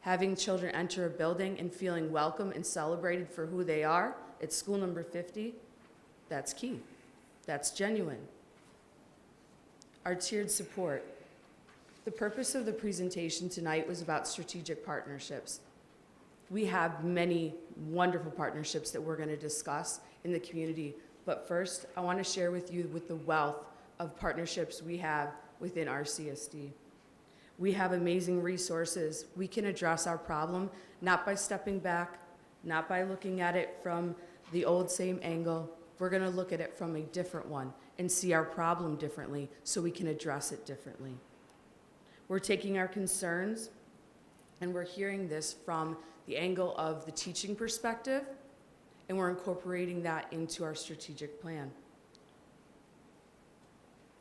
Having children enter a building and feeling welcome and celebrated for who they are at school number 50, that's key. That's genuine. Our tiered support. The purpose of the presentation tonight was about strategic partnerships. We have many wonderful partnerships that we're going to discuss in the community, but first I want to share with you the wealth of partnerships we have within our CSD. We have amazing resources. We can address our problem not by stepping back, not by looking at it from the old same angle. We're going to look at it from a different one and see our problem differently so we can address it differently. We're taking our concerns and we're hearing this from the angle of the teaching perspective, and we're incorporating that into our strategic plan.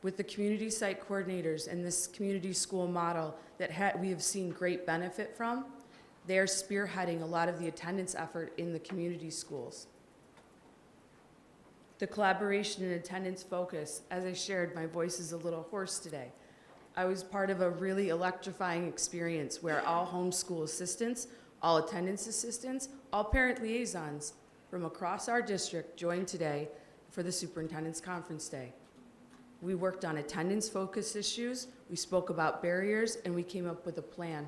With the community site coordinators and this community school model that we have seen great benefit from, they're spearheading a lot of the attendance effort in the community schools. The collaboration and attendance focus, as I shared, my voice is a little hoarse today. I was part of a really electrifying experience where all homeschool assistants, all attendance assistants, all parent liaisons from across our district joined today for the Superintendent's Conference Day. We worked on attendance-focused issues, we spoke about barriers, and we came up with a plan.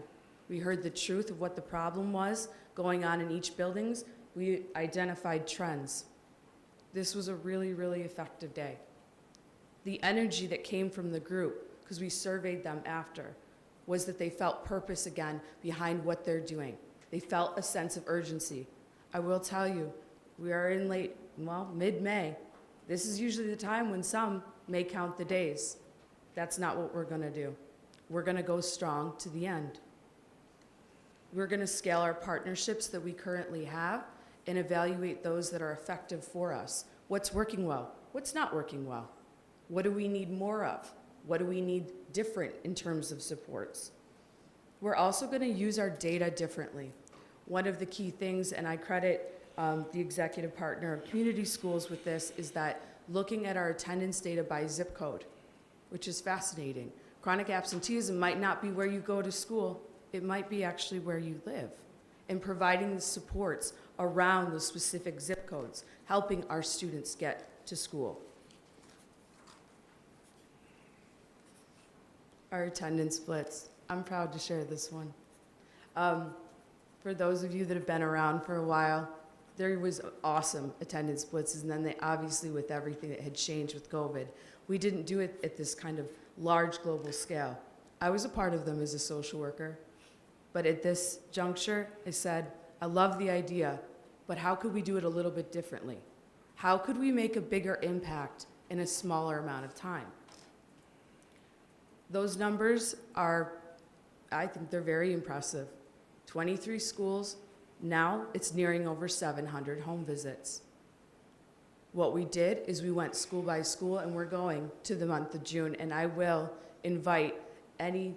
We heard the truth of what the problem was going on in each building. We identified trends. This was a really, really effective day. The energy that came from the group, because we surveyed them after, was that they felt purpose again behind what they're doing. They felt a sense of urgency. I will tell you, we are in mid-May. This is usually the time when some may count the days. That's not what we're gonna do. We're gonna go strong to the end. We're gonna scale our partnerships that we currently have and evaluate those that are effective for us. What's working well? What's not working well? What do we need more of? What do we need different in terms of supports? We're also going to use our data differently. One of the key things, and I credit the executive partner of community schools with this, is that looking at our attendance data by zip code, which is fascinating. Chronic absenteeism might not be where you go to school, it might be actually where you live. And providing the supports around those specific zip codes, helping our students get to school. Our attendance splits. I'm proud to share this one. For those of you that have been around for a while, there was awesome attendance splits, and then obviously with everything that had changed with COVID, we didn't do it at this kind of large global scale. I was a part of them as a social worker, but at this juncture, I said, I love the idea, but how could we do it a little bit differently? How could we make a bigger impact in a smaller amount of time? Those numbers are, I think they're very impressive. 23 schools, now it's nearing over 700 home visits. What we did is we went school by school, and we're going to the month of June, and I will invite any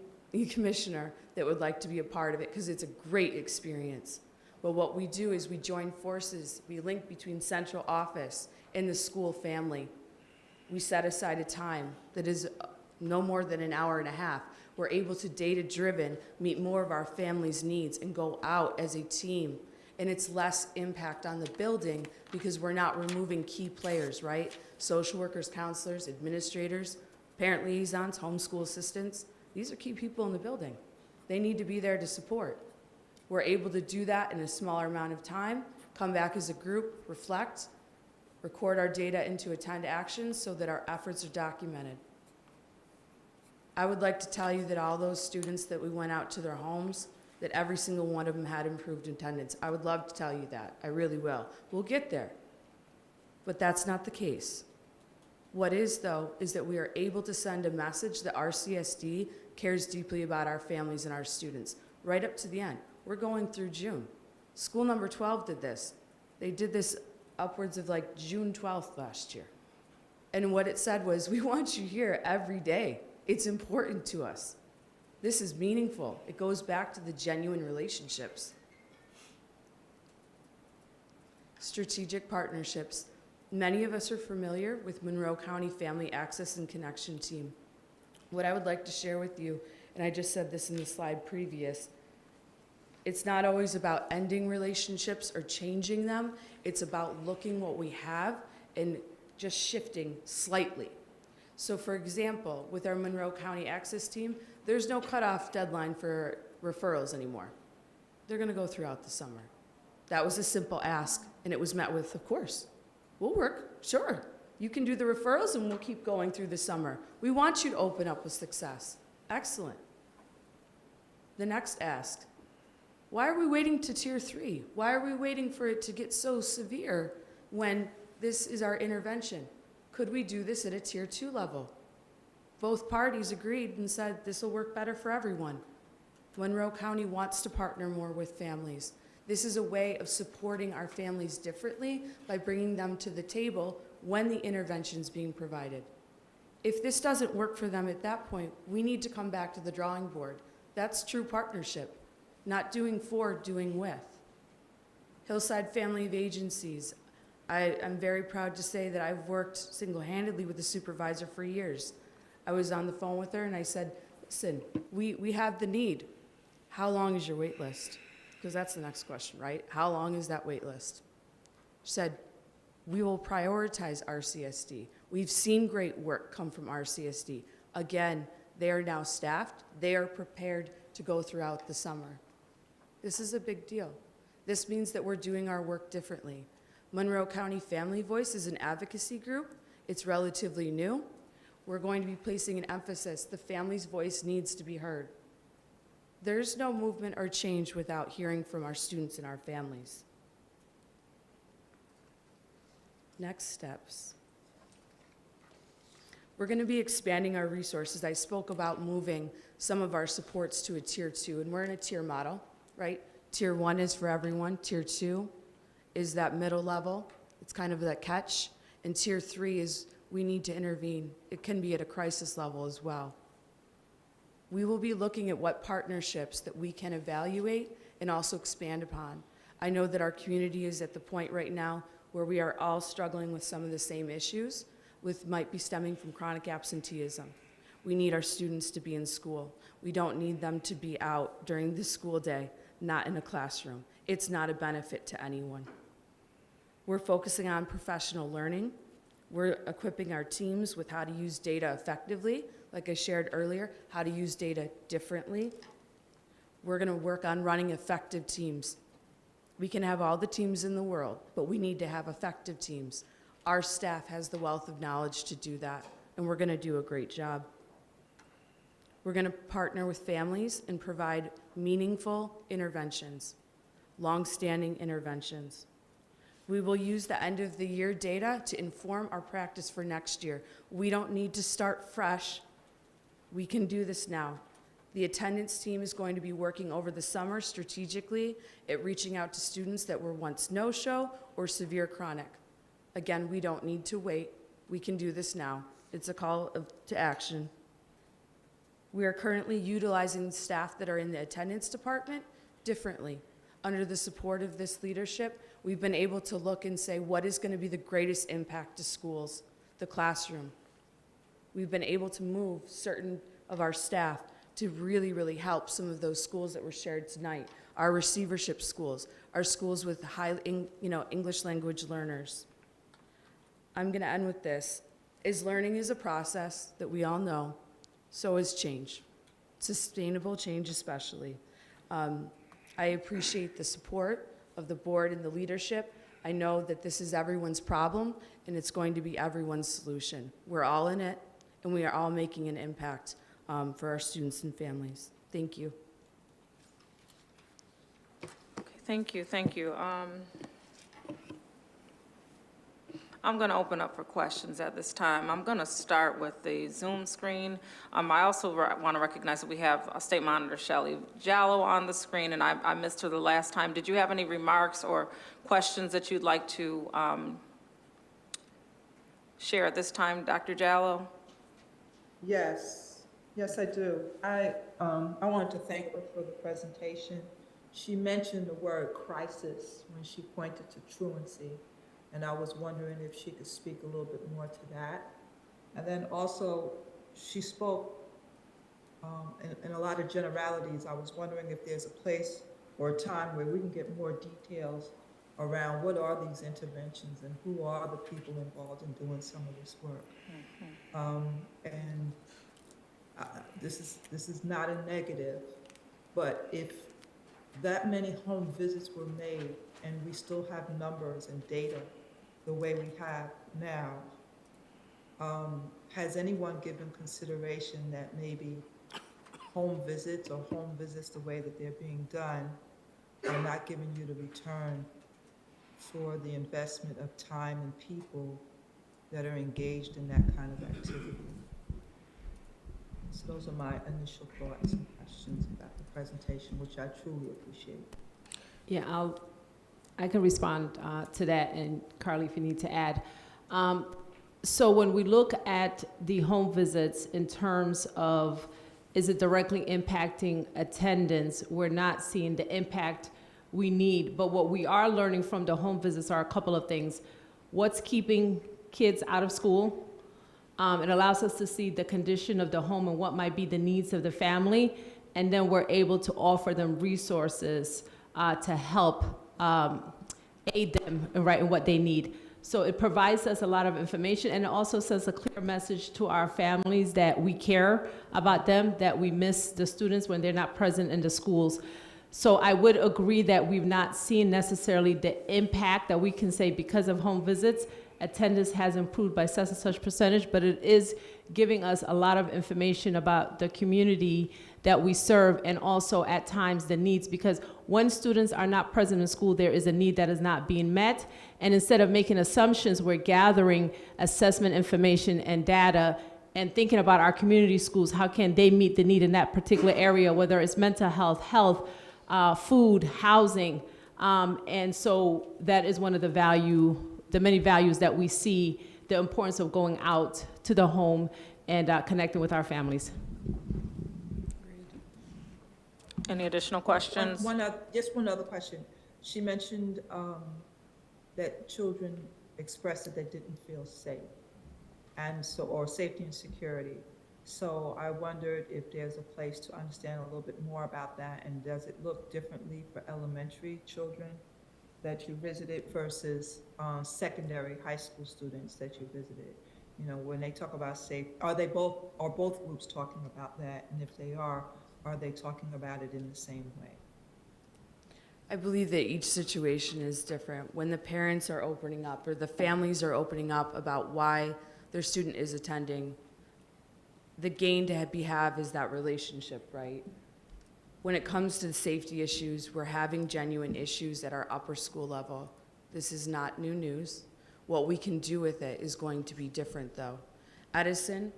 commissioner that would like to be a part of it, because it's a great experience. But what we do is we join forces, we link between central office and the school family. We set aside a time that is no more than an hour and a half. We're able to data-driven meet more of our family's needs and go out as a team. And it's less impact on the building because we're not removing key players, right? Social workers, counselors, administrators, parent liaisons, homeschool assistants. These are key people in the building. They need to be there to support. We're able to do that in a smaller amount of time, come back as a group, reflect, record our data into attend actions so that our efforts are documented. I would like to tell you that all those students that we went out to their homes, that every single one of them had improved attendance. I would love to tell you that. I really will. We'll get there. But that's not the case. What is, though, is that we are able to send a message that our CSD cares deeply about our families and our students, right up to the end. We're going through June. School number 12 did this. They did this upwards of like June 12th last year. And what it said was, we want you here every day. It's important to us. This is meaningful. It goes back to the genuine relationships. Strategic partnerships. Many of us are familiar with Monroe County Family Access and Connection Team. What I would like to share with you, and I just said this in the slide previous, it's not always about ending relationships or changing them. It's about looking what we have and just shifting slightly. So for example, with our Monroe County Access Team, there's no cutoff deadline for referrals anymore. They're gonna go throughout the summer. That was a simple ask, and it was met with, of course, we'll work, sure. You can do the referrals and we'll keep going through the summer. We want you to open up with success. Excellent. The next ask, why are we waiting to tier 3? Why are we waiting for it to get so severe when this is our intervention? Could we do this at a tier 2 level? Both parties agreed and said this will work better for everyone. Monroe County wants to partner more with families. This is a way of supporting our families differently by bringing them to the table when the intervention is being provided. If this doesn't work for them at that point, we need to come back to the drawing board. That's true partnership, not doing for, doing with. Hillside Family of Agencies. I'm very proud to say that I've worked single-handedly with the supervisor for years. I was on the phone with her and I said, listen, we have the need. How long is your wait list? Because that's the next question, right? How long is that wait list? She said, we will prioritize RCSD. We've seen great work come from RCSD. Again, they are now staffed. They are prepared to go throughout the summer. This is a big deal. This means that we're doing our work differently. Monroe County Family Voice is an advocacy group. It's relatively new. We're going to be placing an emphasis. The family's voice needs to be heard. There's no movement or change without hearing from our students and our families. Next steps. We're going to be expanding our resources. I spoke about moving some of our supports to a tier 2, and we're in a tier model, right? Tier 1 is for everyone. Tier 2 is that middle level. It's kind of that catch. And tier 3 is we need to intervene. It can be at a crisis level as well. We will be looking at what partnerships that we can evaluate and also expand upon. I know that our community is at the point right now where we are all struggling with some of the same issues, might be stemming from chronic absenteeism. We need our students to be in school. We don't need them to be out during the school day, not in a classroom. It's not a benefit to anyone. We're focusing on professional learning. We're equipping our teams with how to use data effectively, like I shared earlier, how to use data differently. We're going to work on running effective teams. We can have all the teams in the world, but we need to have effective teams. Our staff has the wealth of knowledge to do that, and we're going to do a great job. We're going to partner with families and provide meaningful interventions, long-standing interventions. We will use the end of the year data to inform our practice for next year. We don't need to start fresh. We can do this now. The attendance team is going to be working over the summer strategically at reaching out to students that were once no-show or severe chronic. Again, we don't need to wait. We can do this now. It's a call to action. We are currently utilizing staff that are in the attendance department differently. Under the support of this leadership, we've been able to look and say, what is going to be the greatest impact to schools? The classroom. We've been able to move certain of our staff to really, really help some of those schools that were shared tonight. Our receivership schools, our schools with high, English language learners. I'm going to end with this. Learning is a process that we all know, so is change. Sustainable change especially. I appreciate the support of the board and the leadership. I know that this is everyone's problem, and it's going to be everyone's solution. We're all in it, and we are all making an impact for our students and families. Thank you. Okay, thank you, thank you. I'm going to open up for questions at this time. I'm going to start with the Zoom screen. I also want to recognize that we have State Monitor Shelley Jallo on the screen, and I missed her the last time. Did you have any remarks or questions that you'd like to share at this time, Dr. Jallo? Yes, yes, I do. I wanted to thank her for the presentation. She mentioned the word crisis when she pointed to truancy, and I was wondering if she could speak a little bit more to that. And then also, she spoke in a lot of generalities. I was wondering if there's a place or a time where we can get more details around what are these interventions and who are the people involved in doing some of this work. This is not a negative, but if that many home visits were made and we still have numbers and data the way we have now, has anyone given consideration that maybe home visits or home visits the way that they're being done are not giving you the return for the investment of time and people that are engaged in that kind of activity? So those are my initial thoughts and questions about the presentation, which I truly appreciate. Yeah, I can respond to that, and Carly, if you need to add. So when we look at the home visits in terms of, is it directly impacting attendance, we're not seeing the impact we need. But what we are learning from the home visits are a couple of things. What's keeping kids out of school? It allows us to see the condition of the home and what might be the needs of the family, and then we're able to offer them resources to help aid them in what they need. So it provides us a lot of information, and it also sends a clear message to our families that we care about them, that we miss the students when they're not present in the schools. So I would agree that we've not seen necessarily the impact that we can say because of home visits. Attendance has improved by such and such percentage, but it is giving us a lot of information about the community that we serve, and also at times the needs, because when students are not present in school, there is a need that is not being met. And instead of making assumptions, we're gathering assessment information and data and thinking about our community schools, how can they meet the need in that particular area, whether it's mental health, food, housing. And so that is one of the many values that we see, the importance of going out to the home and connecting with our families. Any additional questions? Just one other question. She mentioned that children expressed that they didn't feel safe, and so, or safety and security. So I wondered if there's a place to understand a little bit more about that, and does it look differently for elementary children that you visited versus secondary high school students that you visited? You know, when they talk about safe, are both groups talking about that? And if they are they talking about it in the same way? I believe that each situation is different. When the parents are opening up or the families are opening up about why their student is attending, the gain to have is that relationship, right? When it comes to the safety issues, we're having genuine issues at our upper school level. This is not new news. What we can do with it is going to be different, though. Edison,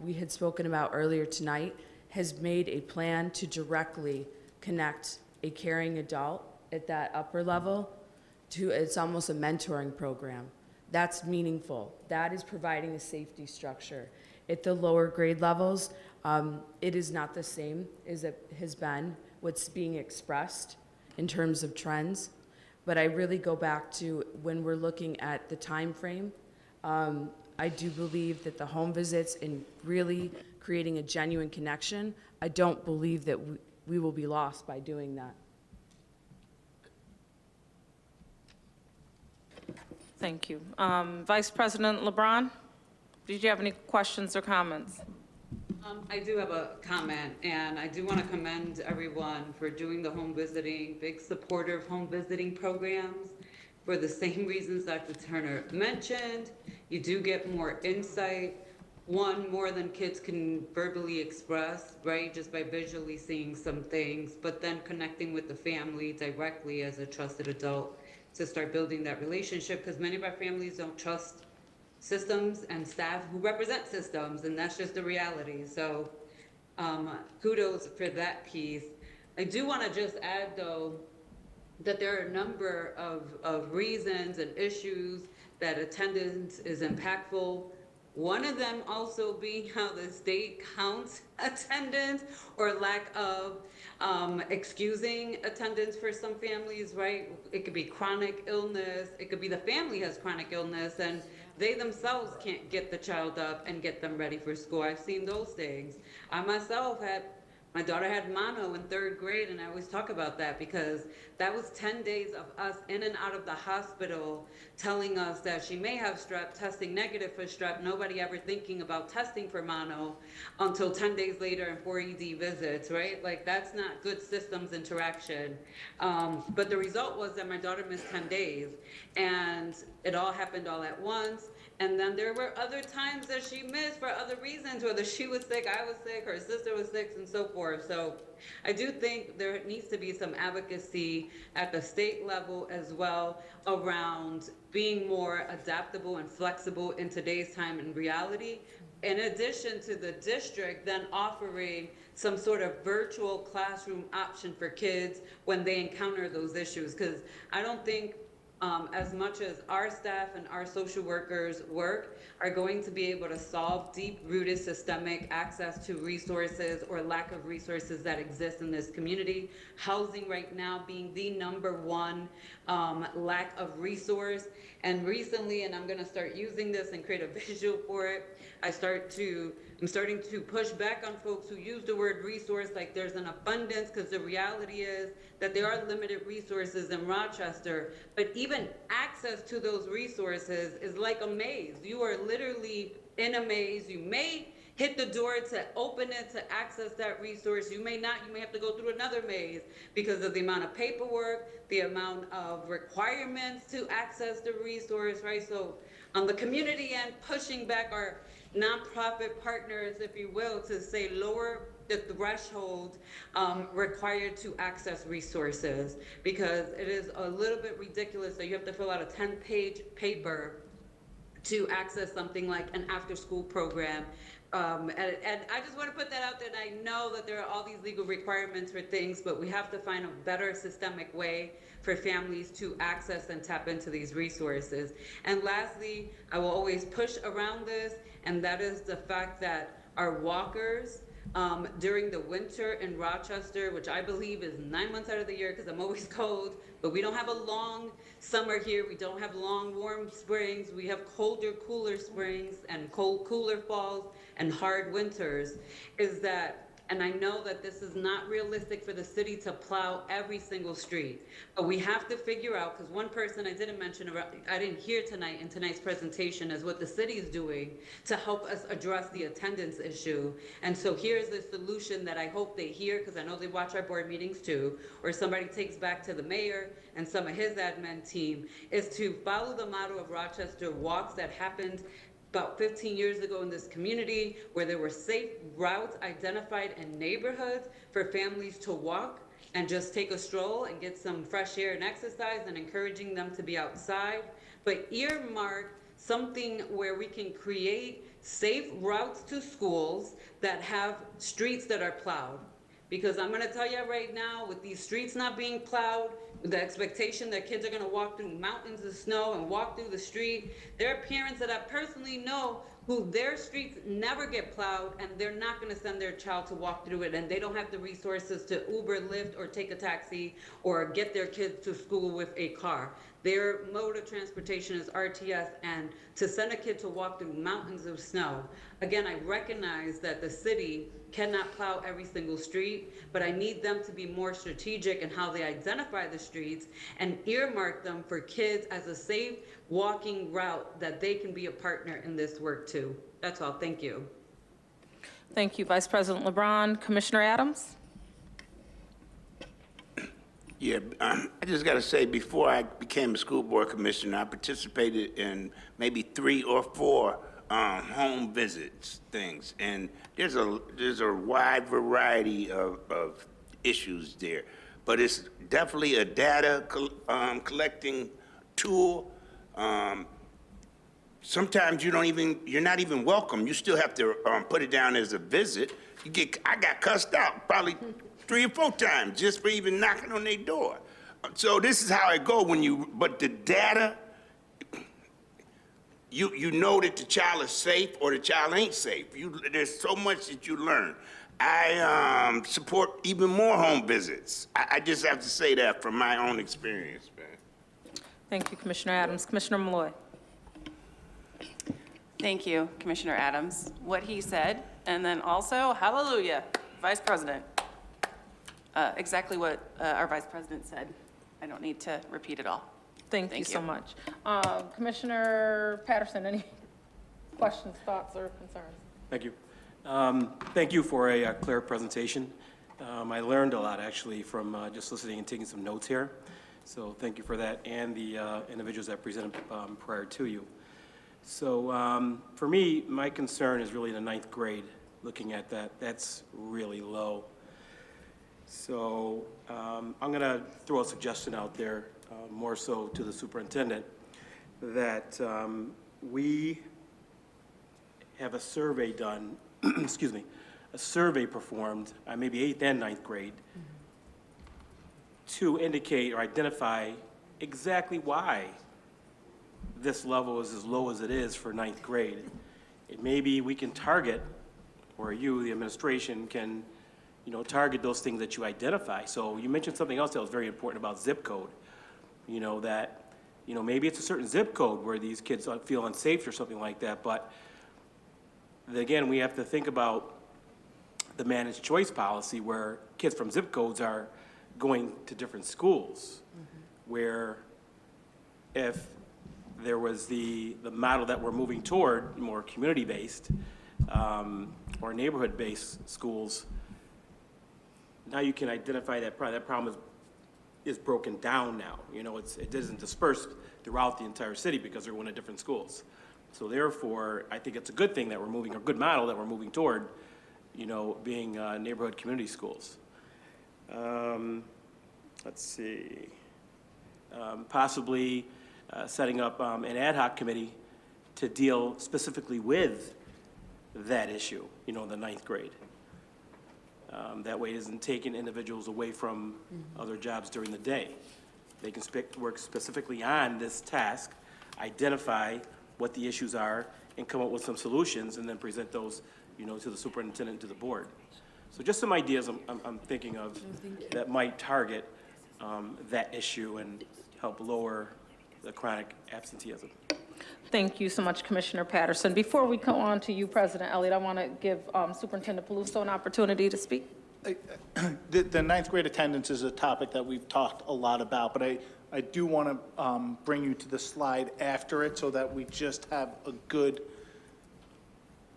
we had spoken about earlier tonight, has made a plan to directly connect a caring adult at that upper level to, it's almost a mentoring program. That's meaningful. That is providing a safety structure. At the lower grade levels, it is not the same as it has been, what's being expressed in terms of trends. But I really go back to when we're looking at the time frame, I do believe that the home visits and really creating a genuine connection, I don't believe that we will be lost by doing that. Thank you. Vice President LeBron, did you have any questions or comments? I do have a comment, and I do want to commend everyone for doing the home visiting, big supporter of home visiting programs. For the same reasons Dr. Turner mentioned, you do get more insight, more than kids can verbally express, right, just by visually seeing some things, but then connecting with the family directly as a trusted adult to start building that relationship, because many of our families don't trust systems and staff who represent systems, and that's just the reality. So kudos for that piece. I do want to just add, though, that there are a number of reasons and issues that attendance is impactful. One of them also being how the state counts attendance or lack of excusing attendance for some families, right? It could be chronic illness. It could be the family has chronic illness and they themselves can't get the child up and get them ready for school. I've seen those things. I myself my daughter had mono in 3rd grade, and I always talk about that because that was 10 days of us in and out of the hospital telling us that she may have strep, testing negative for strep, nobody ever thinking about testing for mono until 10 days later and 4 ED visits, right? Like, that's not good systems interaction. But the result was that my daughter missed 10 days, and it all happened all at once. And then there were other times that she missed for other reasons, whether she was sick, I was sick, her sister was sick, and so forth. So I do think there needs to be some advocacy at the state level as well around being more adaptable and flexible in today's time and reality. In addition to the district then offering some sort of virtual classroom option for kids when they encounter those issues. Because I don't think as much as our staff and our social workers work, are going to be able to solve deep-rooted systemic access to resources or lack of resources that exist in this community. Housing right now being the #1 lack of resource. And recently, and I'm gonna start using this and create a visual for it, I'm starting to push back on folks who use the word resource like there's an abundance, because the reality is that there are limited resources in Rochester, but even access to those resources is like a maze. You are literally in a maze. You may hit the door to open it to access that resource. You may not, you may have to go through another maze because of the amount of paperwork, the amount of requirements to access the resource, right? So on the community end, pushing back our nonprofit partners, if you will, to say lower the threshold required to access resources, because it is a little bit ridiculous that you have to fill out a 10-page paper to access something like an after-school program. And I just want to put that out there, and I know that there are all these legal requirements for things, but we have to find a better systemic way for families to access and tap into these resources. And lastly, I will always push around this, and that is the fact that our walkers during the winter in Rochester, which I believe is 9 months out of the year because I'm always cold, but we don't have a long summer here. We don't have long, warm springs. We have colder, cooler springs and cold, cooler falls and hard winters. Is that, and I know that this is not realistic for the city to plow every single street, but we have to figure out, because one person I didn't mention, I didn't hear tonight in tonight's presentation, is what the city is doing to help us address the attendance issue. And so here's the solution that I hope they hear, because I know they watch our board meetings too, or somebody takes back to the mayor and some of his admin team, is to follow the model of Rochester walks that happened about 15 years ago in this community, where there were safe routes identified in neighborhoods for families to walk and just take a stroll and get some fresh air and exercise, and encouraging them to be outside. But earmark something where we can create safe routes to schools that have streets that are plowed. Because I'm gonna tell you right now, with these streets not being plowed, the expectation that kids are gonna walk through mountains of snow and walk through the street, there are parents that I personally know who their streets never get plowed, and they're not gonna send their child to walk through it, and they don't have the resources to Uber, Lyft, or take a taxi, or get their kids to school with a car. Their mode of transportation is RTS, and to send a kid to walk through mountains of snow. Again, I recognize that the city cannot plow every single street, but I need them to be more strategic in how they identify the streets and earmark them for kids as a safe walking route that they can be a partner in this work too. That's all. Thank you. Thank you, Vice President LeBron. Commissioner Adams? Yeah, I just got to say, before I became a school board commissioner, I participated in maybe 3 or 4 home visits things, and there's a wide variety of issues there, but it's definitely a data collecting tool. Sometimes you're not even welcome. You still have to put it down as a visit. I got cussed out probably 3 or 4 times just for even knocking on their door. So this is how it go but the data, you know that the child is safe or the child ain't safe. There's so much that you learn. I support even more home visits. I just have to say that from my own experience, man. Thank you, Commissioner Adams. Commissioner Malloy. Thank you, Commissioner Adams. What he said, and then also, hallelujah, Vice President. Exactly what our Vice President said. I don't need to repeat it all. Thank you so much. Commissioner Patterson, any questions, thoughts, or concerns? Thank you. Thank you for a clear presentation. I learned a lot, actually, from just listening and taking some notes here. So thank you for that, and the individuals that presented prior to you. So for me, my concern is really the 9th grade. Looking at that, that's really low. So I'm going to throw a suggestion out there, more so to the superintendent, that we have a survey done, excuse me, a survey performed on maybe 8th and 9th grade to indicate or identify exactly why this level is as low as it is for 9th grade. Maybe we can target, or you, the administration, can target those things that you identify. So you mentioned something else that was very important about zip code. That maybe it's a certain zip code where these kids feel unsafe or something like that, but again, we have to think about the managed choice policy where kids from zip codes are going to different schools, where if there was the model that we're moving toward, more community-based or neighborhood-based schools, now you can identify that problem is broken down now. It isn't dispersed throughout the entire city because they're going to different schools. So therefore, I think it's a good thing that we're moving, a good model that we're moving toward, being neighborhood community schools. Let's see, possibly setting up an ad hoc committee to deal specifically with that issue, the 9th grade. That way it isn't taking individuals away from other jobs during the day. They can work specifically on this task, identify what the issues are, and come up with some solutions, and then present those, to the superintendent and to the board. So just some ideas I'm thinking of that might target that issue and help lower the chronic absenteeism. Thank you so much, Commissioner Patterson. Before we go on to you, President Elliott, I want to give Superintendent Peluso an opportunity to speak. The 9th grade attendance is a topic that we've talked a lot about, but I do want to bring you to the slide after it so that we just have a good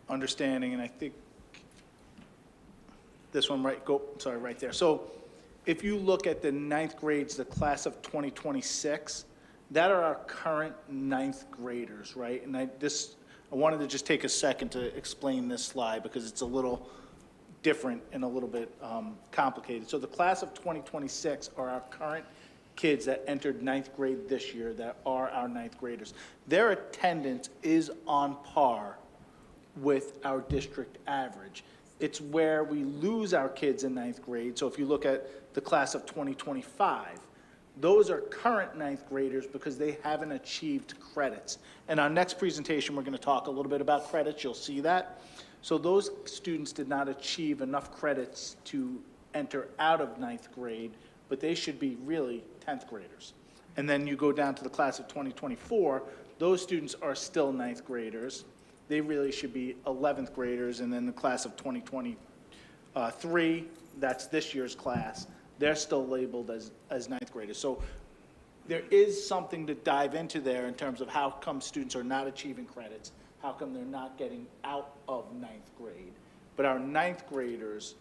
understanding, and I think this one right there. So if you look at the 9th grades, the class of 2026, that are our current 9th graders, right? And I wanted to just take a second to explain this slide because it's a little different and a little bit complicated. So the class of 2026 are our current kids that entered 9th grade this year that are our 9th graders. Their attendance is on par with our district average. It's where we lose our kids in 9th grade. So if you look at the class of 2025, those are current 9th graders because they haven't achieved credits. And our next presentation, we're going to talk a little bit about credits. You'll see that. So those students did not achieve enough credits to enter out of 9th grade, but they should be really 10th graders. And then you go down to the class of 2024, those students are still 9th graders. They really should be 11th graders. And then the class of 2023, that's this year's class, they're still labeled as 9th graders. So there is something to dive into there in terms of how come students are not achieving credits, how come they're not getting out of 9th grade. But our 9th graders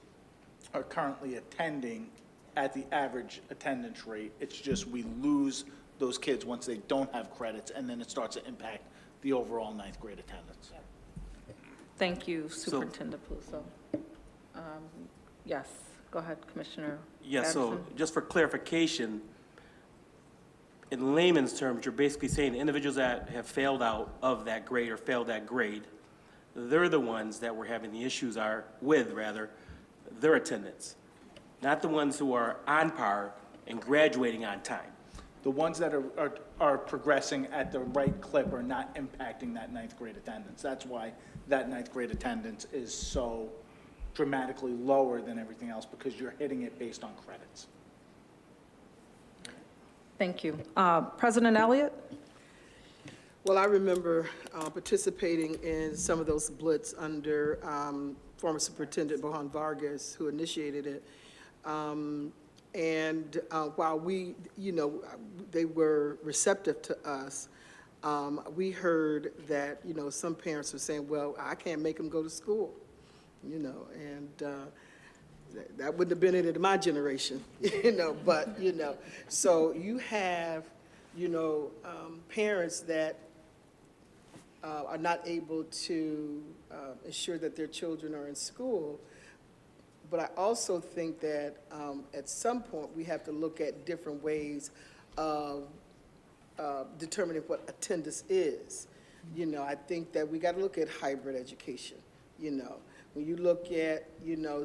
are currently attending at the average attendance rate. It's just we lose those kids once they don't have credits, and then it starts to impact the overall 9th grade attendance. Thank you, Superintendent Peluso. Yes, go ahead, Commissioner. Yeah, so just for clarification, in layman's terms, you're basically saying the individuals that have failed out of that grade or failed that grade, they're the ones that we're having the issues with their attendance, not the ones who are on par and graduating on time. The ones that are progressing at the right clip are not impacting that ninth grade attendance. That's why that ninth grade attendance is so dramatically lower than everything else, because you're hitting it based on credits. Thank you. President Elliott? Well, I remember participating in some of those blitz under former Superintendent Bohan Vargas, who initiated it. While we, they were receptive to us, we heard that, some parents were saying, well, I can't make them go to school, and that wouldn't have been it in my generation, but, so you have, parents that are not able to ensure that their children are in school. But I also think that at some point we have to look at different ways of determining what attendance is. I think that we got to look at hybrid education. When you look at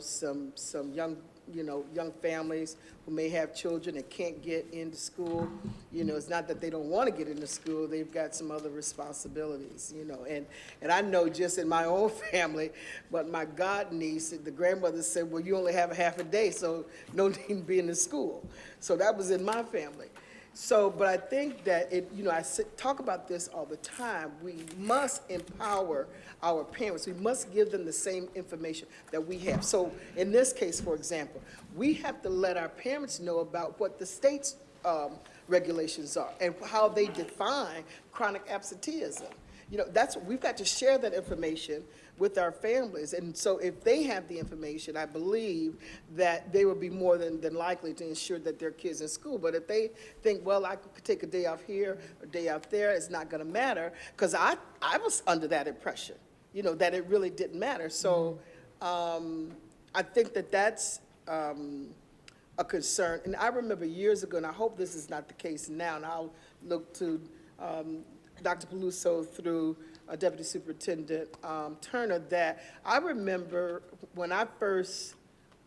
some young young families who may have children that can't get into school, it's not that they don't want to get into school, they've got some other responsibilities, and I know just in my own family, but my godniece, the grandmother said, well, you only have a half a day, so no need to be in the school. So that was in my family. So, but I think that I talk about this all the time. We must empower our parents. We must give them the same information that we have. So in this case, for example, we have to let our parents know about what the state's regulations are and how they define chronic absenteeism. We've got to share that information with our families. And so if they have the information, I believe that they will be more than likely to ensure that their kids in school. But if they think, well, I could take a day off here, a day off there, it's not going to matter, because I was under that impression, that it really didn't matter. So I think that that's a concern. And I remember years ago, and I hope this is not the case now, and I'll look to Dr. Peluso through Deputy Superintendent Turner, that I remember when I first,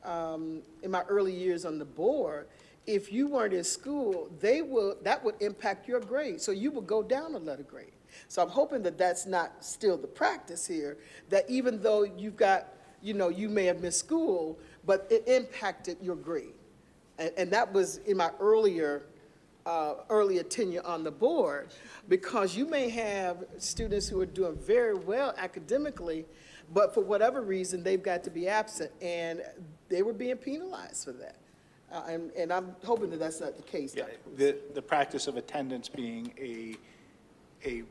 in my early years on the board, if you weren't in school, that would impact your grade. So you would go down a letter grade. So I'm hoping that that's not still the practice here, that even though you've got, you may have missed school, but it impacted your grade. And that was in my earlier tenure on the board, because you may have students who are doing very well academically, but for whatever reason, they've got to be absent, and they were being penalized for that. And I'm hoping that that's not the case. Yeah, the practice of attendance being a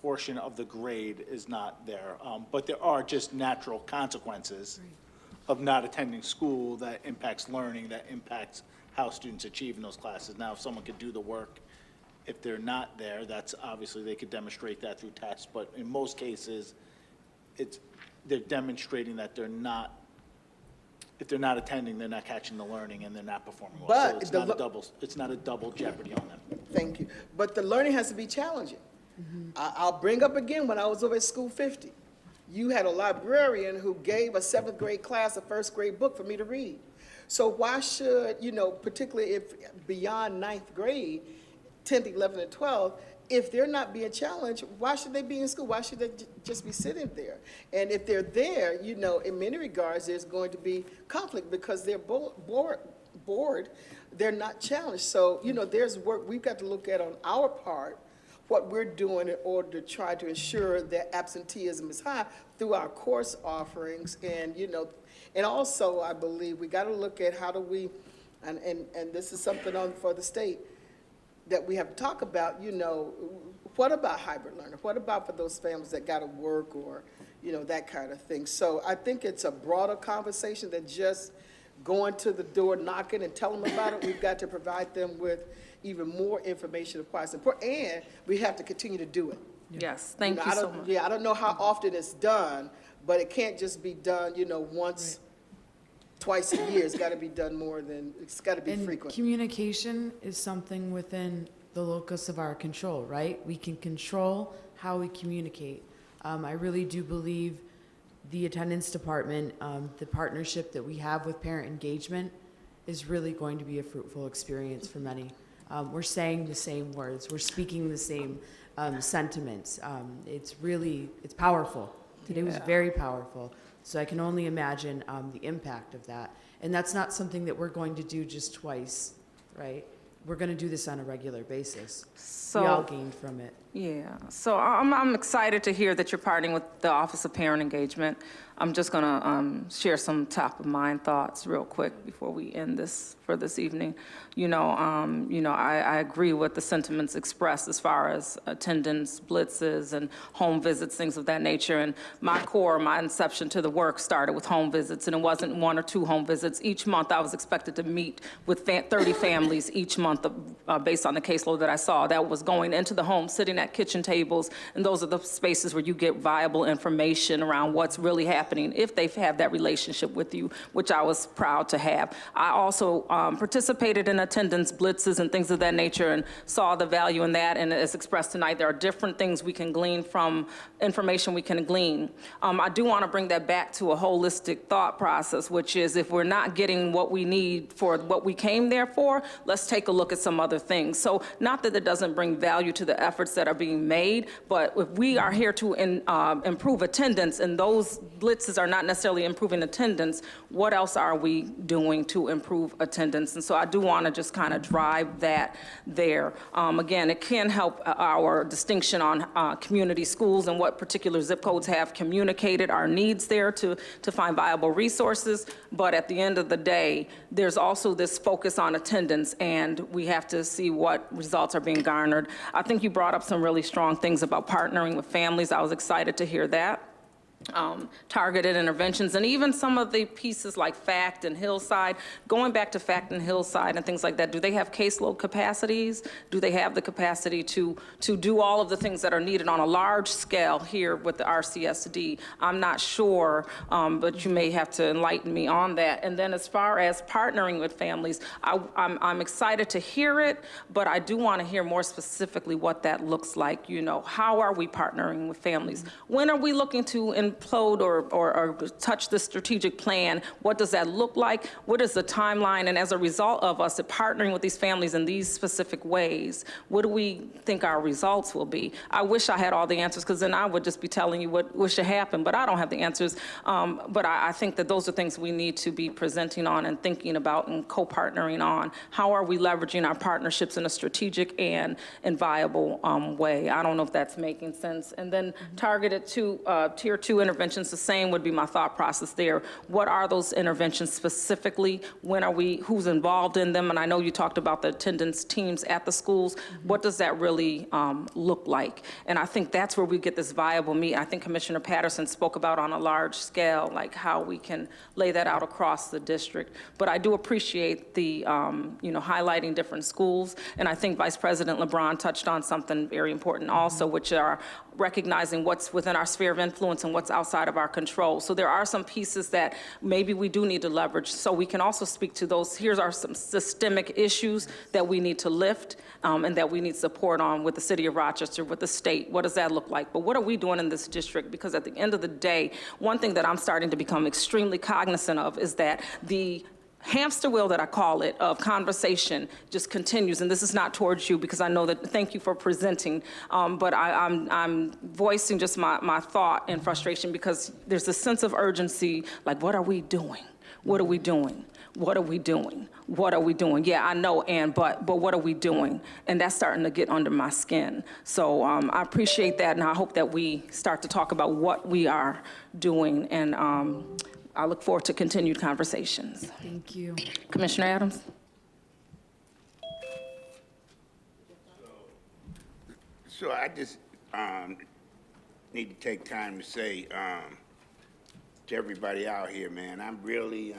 portion of the grade is not there, but there are just natural consequences of not attending school that impacts learning, that impacts how students achieve in those classes. Now, if someone could do the work, if they're not there, that's obviously they could demonstrate that through tests, but in most cases, they're demonstrating that they're not, if they're not attending, they're not catching the learning and they're not performing well. But so it's not a double jeopardy on them. Thank you. But the learning has to be challenging. I'll bring up again when I was over at School 50. You had a librarian who gave a 7th grade class a 1st grade book for me to read. So why should, particularly if beyond 9th grade, 10th, 11th, and 12th, if they're not being challenged, why should they be in school? Why should they just be sitting there? And if they're there, in many regards, there's going to be conflict because they're bored, they're not challenged. So, there's work we've got to look at on our part, what we're doing in order to try to ensure that absenteeism is high through our course offerings. And, and also I believe we got to look at how do we, and this is something for the state that we have to talk about, what about hybrid learning? What about for those families that got to work or, that kind of thing? So I think it's a broader conversation than just going to the door, knocking and telling them about it. We've got to provide them with even more information of why it's important, and we have to continue to do it. Yes, thank you so much. Yeah, I don't know how often it's done, but it can't just be done, once, twice a year. It's got to be done more than, it's got to be frequent. Communication is something within the locus of our control, right? We can control how we communicate. I really do believe the attendance department, the partnership that we have with parent engagement is really going to be a fruitful experience for many. We're saying the same words, we're speaking the same sentiments. It's powerful. Today was very powerful. So I can only imagine the impact of that. And that's not something that we're going to do just twice, right? We're going to do this on a regular basis. We all gained from it. Yeah, so I'm excited to hear that you're partnering with the Office of Parent Engagement. I'm just gonna share some top of mind thoughts real quick before we end this for this evening. I agree with the sentiments expressed as far as attendance, blitzes, and home visits, things of that nature. And my inception to the work started with home visits, and it wasn't 1 or 2 home visits. Each month I was expected to meet with 30 families each month based on the caseload that I saw. That was going into the home, sitting at kitchen tables, and those are the spaces where you get viable information around what's really happening if they have that relationship with you, which I was proud to have. I also participated in attendance blitzes and things of that nature and saw the value in that, and as expressed tonight, there are different things we can glean from information we can glean. I do want to bring that back to a holistic thought process, which is if we're not getting what we need for what we came there for, let's take a look at some other things. So not that it doesn't bring value to the efforts that are being made, but if we are here to improve attendance and those blitzes are not necessarily improving attendance, what else are we doing to improve attendance? And so I do want to just kind of drive that there. Again, it can help our distinction on community schools and what particular zip codes have communicated our needs there to find viable resources. But at the end of the day, there's also this focus on attendance, and we have to see what results are being garnered. I think you brought up some really strong things about partnering with families. I was excited to hear that. Targeted interventions, and even some of the pieces like FACT and Hillside, going back to FACT and Hillside and things like that, do they have caseload capacities? Do they have the capacity to do all of the things that are needed on a large scale here with the RCSD? I'm not sure, but you may have to enlighten me on that. And then as far as partnering with families, I'm excited to hear it, but I do want to hear more specifically what that looks like. How are we partnering with families? When are we looking to implode or touch the strategic plan? What does that look like? What is the timeline? And as a result of us partnering with these families in these specific ways, what do we think our results will be? I wish I had all the answers, because then I would just be telling you what should happen, but I don't have the answers. But I think that those are things we need to be presenting on and thinking about and co-partnering on. How are we leveraging our partnerships in a strategic and viable way? I don't know if that's making sense. And then targeted to tier 2 interventions, the same would be my thought process there. What are those interventions specifically? Who's involved in them? And I know you talked about the attendance teams at the schools. What does that really look like? And I think that's where we get this viable meat. I think Commissioner Patterson spoke about on a large scale, like how we can lay that out across the district. But I do appreciate the, highlighting different schools. And I think Vice President LeBron touched on something very important also, which are recognizing what's within our sphere of influence and what's outside of our control. So there are some pieces that maybe we do need to leverage. So we can also speak to those. Here are some systemic issues that we need to lift and that we need support on with the city of Rochester, with the state. What does that look like? But what are we doing in this district? Because at the end of the day, one thing that I'm starting to become extremely cognizant of is that the hamster wheel, that I call it, of conversation just continues. And this is not towards you, because I know that, thank you for presenting, but I'm voicing just my thought and frustration, because there's a sense of urgency, like, what are we doing? What are we doing? What are we doing? What are we doing? Yeah, I know, but what are we doing? And that's starting to get under my skin. So I appreciate that, and I hope that we start to talk about what we are doing, and I look forward to continued conversations. Thank you. Commissioner Adams? So I just need to take time to say to everybody out here, man, I'm really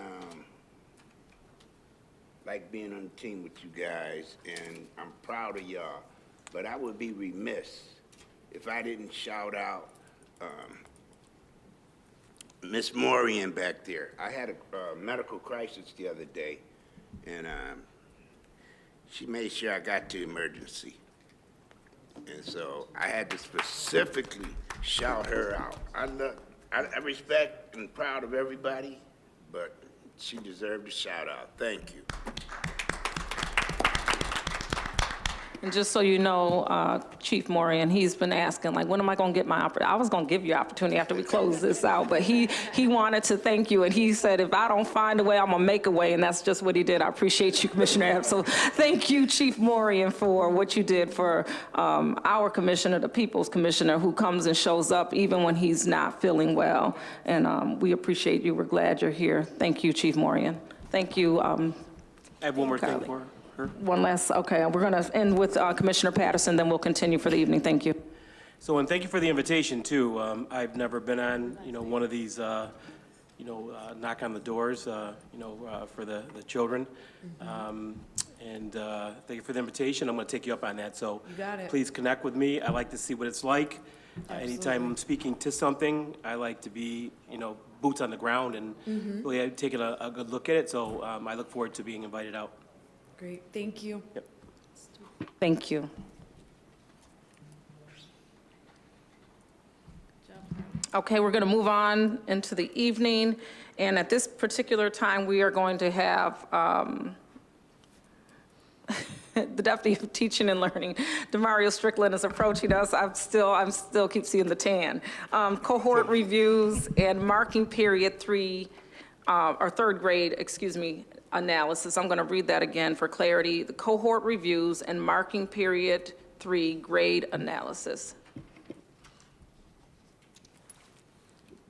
like being on the team with you guys, and I'm proud of y'all. But I would be remiss if I didn't shout out Miss Maureen back there. I had a medical crisis the other day, and she made sure I got to emergency. And so I had to specifically shout her out. I respect and proud of everybody, but she deserved a shout out. Thank you. And just so you know, Chief Morian, he's been asking, like, when am I going to get my opportunity? I was going to give you opportunity after we close this out, but he wanted to thank you, and he said, if I don't find a way, I'm going to make a way, and that's just what he did. I appreciate you, Commissioner Ebb. So thank you, Chief Morian, for what you did for our commissioner, the People's Commissioner, who comes and shows up even when he's not feeling well. And we appreciate you. We're glad you're here. Thank you, Chief Morian. Thank you. I have one more thing Carly. for her. One last, okay, we're going to end with Commissioner Patterson, then we'll continue for the evening. Thank you. So, and thank you for the invitation, too. I've never been on, one of these, knock on the doors, for the children. And thank you for the invitation. I'm going to take you up on that. So You got it. please connect with me. I like to see what it's like. Anytime I'm speaking to something, I like to be, boots on the ground and really taking a good look at it. So I look forward to being invited out. Great, thank you. Yep. Thank you. Okay, we're going to move on into the evening, and at this particular time, we are going to have the Deputy of Teaching and Learning, Demario Strickland, is approaching us. I'm still keep seeing the tan. Cohort reviews and marking period third grade, analysis. I'm going to read that again for clarity. The cohort reviews and marking period 3 grade analysis.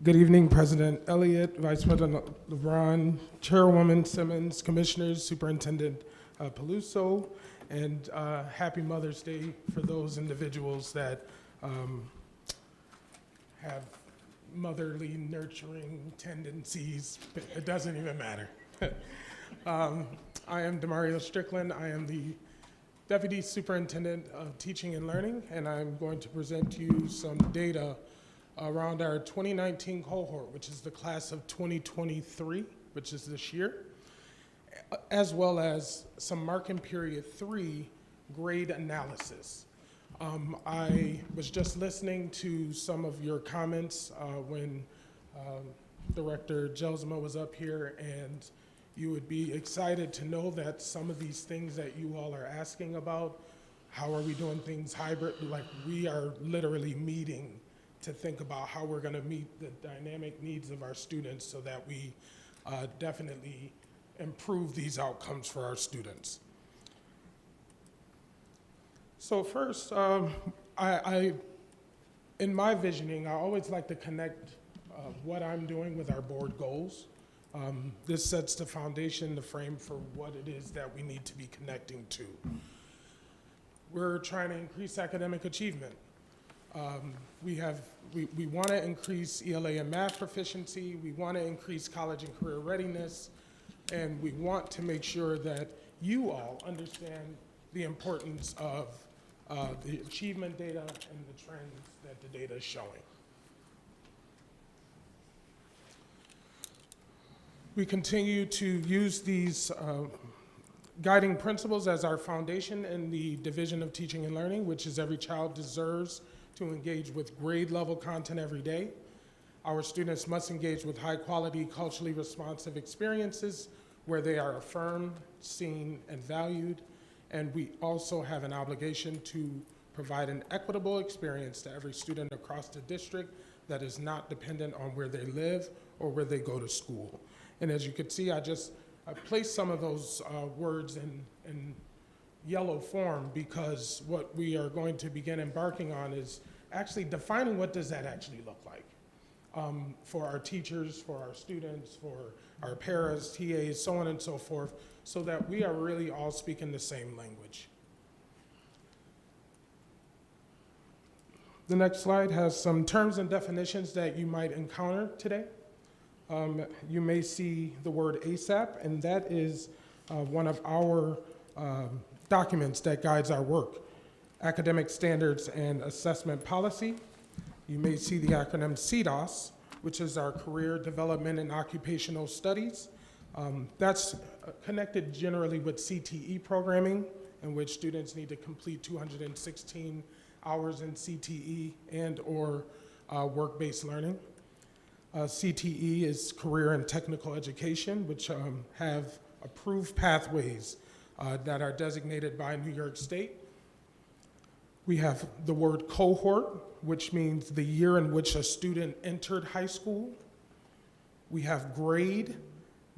Good evening, President Elliott, Vice President LeBron, Chairwoman Simmons, Commissioners, Superintendent Peluso, and happy Mother's Day for those individuals that have motherly, nurturing tendencies. It doesn't even matter. I am Demario Strickland. I am the Deputy Superintendent of Teaching and Learning, and I'm going to present to you some data around our 2019 cohort, which is the class of 2023, which is this year, as well as some marking period 3 grade analysis. I was just listening to some of your comments when Director Jelsma was up here, and you would be excited to know that some of these things that you all are asking about, how are we doing things hybrid, like we are literally meeting to think about how we're going to meet the dynamic needs of our students so that we definitely improve these outcomes for our students. So first, in my visioning, I always like to connect what I'm doing with our board goals. This sets the foundation, the frame for what it is that we need to be connecting to. We're trying to increase academic achievement. We want to increase ELA and math proficiency. We want to increase college and career readiness. And we want to make sure that you all understand the importance of the achievement data and the trends that the data is showing. We continue to use these guiding principles as our foundation in the Division of Teaching and Learning, which is every child deserves to engage with grade level content every day. Our students must engage with high quality, culturally responsive experiences where they are affirmed, seen, and valued. And we also have an obligation to provide an equitable experience to every student across the district that is not dependent on where they live or where they go to school. And as you can see, I placed some of those words in yellow form because what we are going to begin embarking on is actually defining what does that actually look like for our teachers, for our students, for our paras, TAs, so on and so forth, so that we are really all speaking the same language. The next slide has some terms and definitions that you might encounter today. You may see the word ASAP, and that is one of our documents that guides our work. Academic Standards and Assessment Policy. You may see the acronym CDOS, which is our Career Development and Occupational Studies. That's connected generally with CTE programming, in which students need to complete 216 hours in CTE and/or work-based learning. CTE is career and technical education, which have approved pathways that are designated by New York State. We have the word cohort, which means the year in which a student entered high school. We have grade,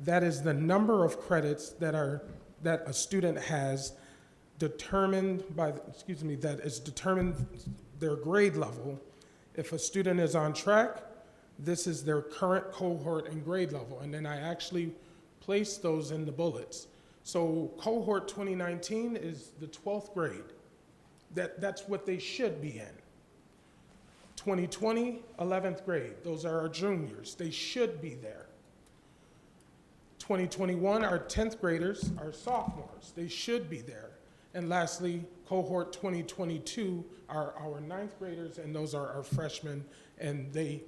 that is the number of credits that a student has determined by, that is determined their grade level. If a student is on track, this is their current cohort and grade level, and then I actually place those in the bullets. So cohort 2019 is the 12th grade. That's what they should be in. 2020, 11th grade. Those are our juniors. They should be there. 2021, our 10th graders are sophomores. They should be there. And lastly, cohort 2022 are our 9th graders, and those are our freshmen, and they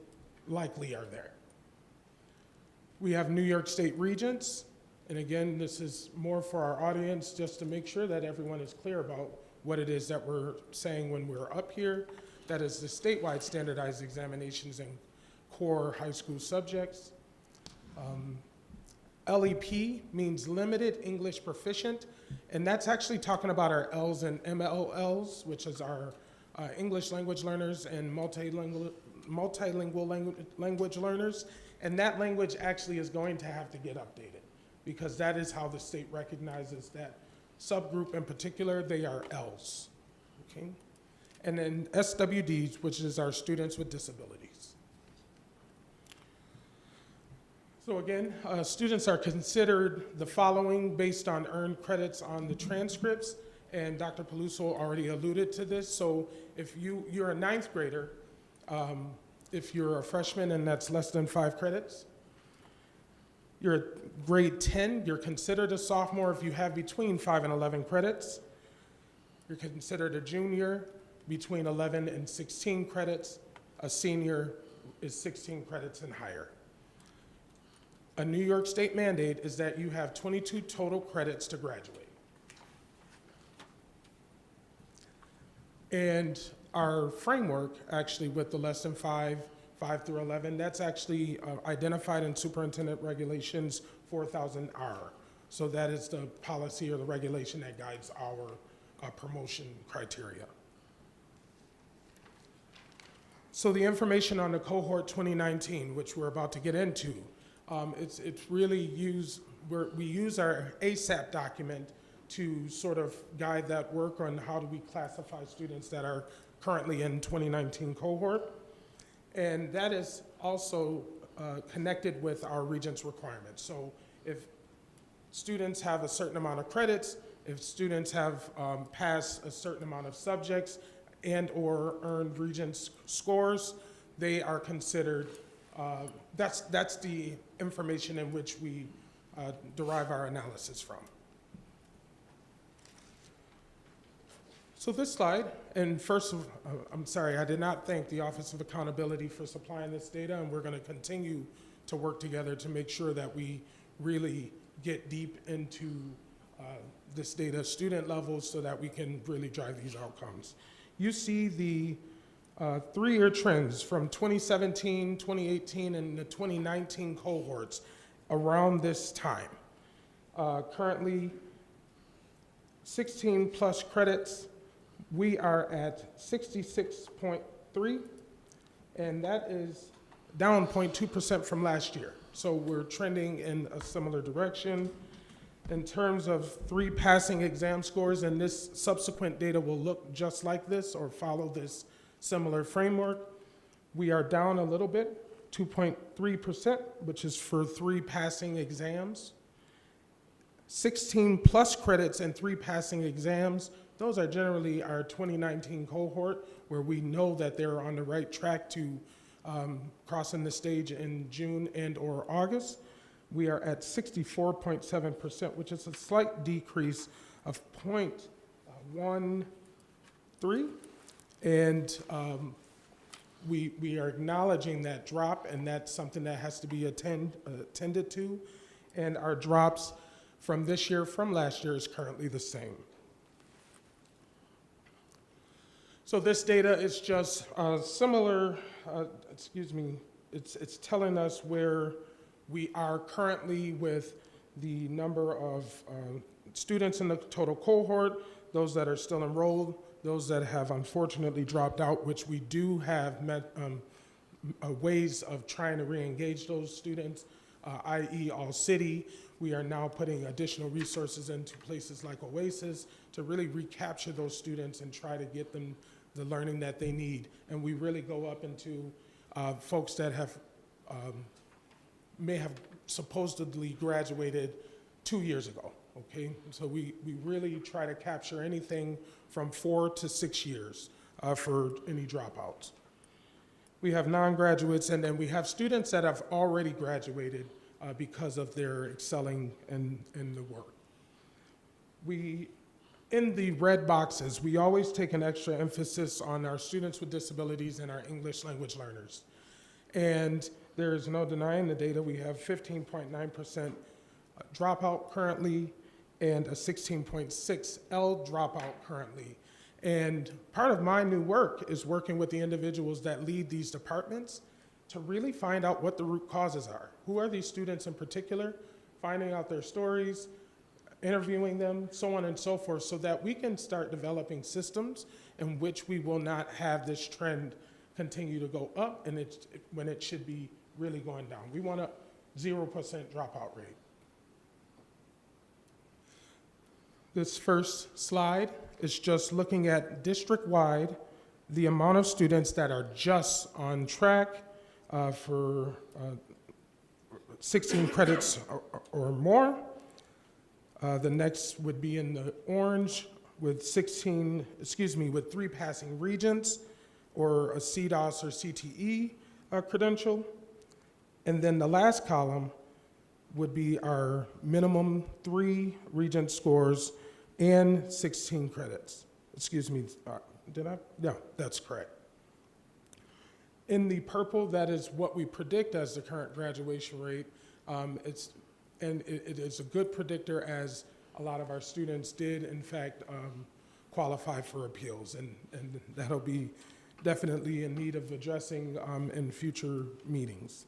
likely are there. We have New York State Regents, and again, this is more for our audience just to make sure that everyone is clear about what it is that we're saying when we're up here. That is the statewide standardized examinations in core high school subjects. LEP means limited English proficient, and that's actually talking about our Ls and MLLs, which is our English language learners and multilingual language learners, and that language actually is going to have to get updated because that is how the state recognizes that subgroup in particular. They are Ls, okay? And then SWDs, which is our students with disabilities. So again, students are considered the following based on earned credits on the transcripts, and Dr. Peluso already alluded to this. So if you're a 9th grader, if you're a freshman and that's less than 5 credits, you're a grade 10, you're considered a sophomore if you have between 5 and 11 credits. You're considered a junior between 11 and 16 credits. A senior is 16 credits and higher. A New York State mandate is that you have 22 total credits to graduate. And our framework, actually, with the less than 5 through 11, that's actually identified in Superintendent Regulations 4000R. So that is the policy or the regulation that guides our promotion criteria. So the information on the cohort 2019, which we're about to get into, it's really we use our ASAP document to sort of guide that work on how do we classify students that are currently in 2019 cohort. And that is also connected with our Regents requirements. So if students have a certain amount of credits, if students have passed a certain amount of subjects and or earned Regents scores, they are considered, that's the information in which we derive our analysis from. So this slide, and first, I'm sorry, I did not thank the Office of Accountability for supplying this data, and we're going to continue to work together to make sure that we really get deep into this data student levels so that we can really drive these outcomes. You see the 3-year trends from 2017, 2018, and the 2019 cohorts around this time. Currently, 16 plus credits. We are at 66.3, and that is down 0.2% from last year. So we're trending in a similar direction. In terms of 3 passing exam scores, and this subsequent data will look just like this or follow this similar framework, we are down a little bit, 2.3%, which is for 3 passing exams. 16 plus credits and 3 passing exams, those are generally our 2019 cohort, where we know that they're on the right track to crossing the stage in June and or August. We are at 64.7%, which is a slight decrease of 0.13. And we are acknowledging that drop, and that's something that has to be attended to. And our drops from this year, from last year, is currently the same. So this data is just similar, it's telling us where we are currently with the number of students in the total cohort, those that are still enrolled, those that have unfortunately dropped out, which we do have ways of trying to re-engage those students, i.e. All City. We are now putting additional resources into places like Oasis to really recapture those students and try to get them the learning that they need. And we really go up into folks that have may have supposedly graduated 2 years ago, okay? So we really try to capture anything from 4 to 6 years for any dropouts. We have non-graduates, and then we have students that have already graduated because of their excelling in the work. In the red boxes, we always take an extra emphasis on our students with disabilities and our English language learners. And there is no denying the data. We have 15.9% dropout currently and a 16.6 L dropout currently. And part of my new work is working with the individuals that lead these departments to really find out what the root causes are. Who are these students in particular? Finding out their stories, interviewing them, so on and so forth, so that we can start developing systems in which we will not have this trend continue to go up and when it should be really going down. We want a 0% dropout rate. This first slide is just looking at district-wide the amount of students that are just on track for 16 credits or more. The next would be in the orange with 3 passing regents or a CDOS or CTE credential. And then the last column would be our minimum 3 regent scores and 16 credits. Yeah, that's correct. In the purple, that is what we predict as the current graduation rate. It is a good predictor, as a lot of our students did, in fact, qualify for appeals, and that'll be definitely in need of addressing in future meetings.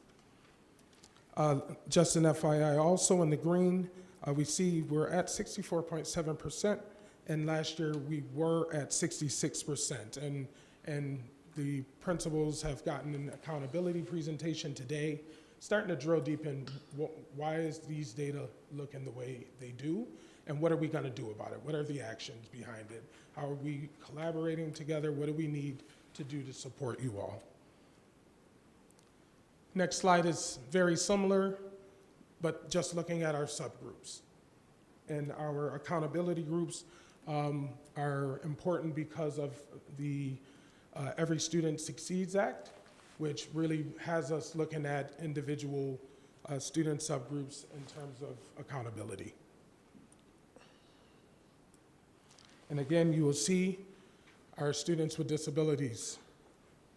Just an FYI, also in the green, we see we're at 64.7%, and last year we were at 66%, and the principals have gotten an accountability presentation today, starting to drill deep in why is these data looking the way they do, and what are we going to do about it? What are the actions behind it? How are we collaborating together? What do we need to do to support you all? Next slide is very similar, but just looking at our subgroups. And our accountability groups are important because of the Every Student Succeeds Act, which really has us looking at individual student subgroups in terms of accountability. And again, you will see our students with disabilities.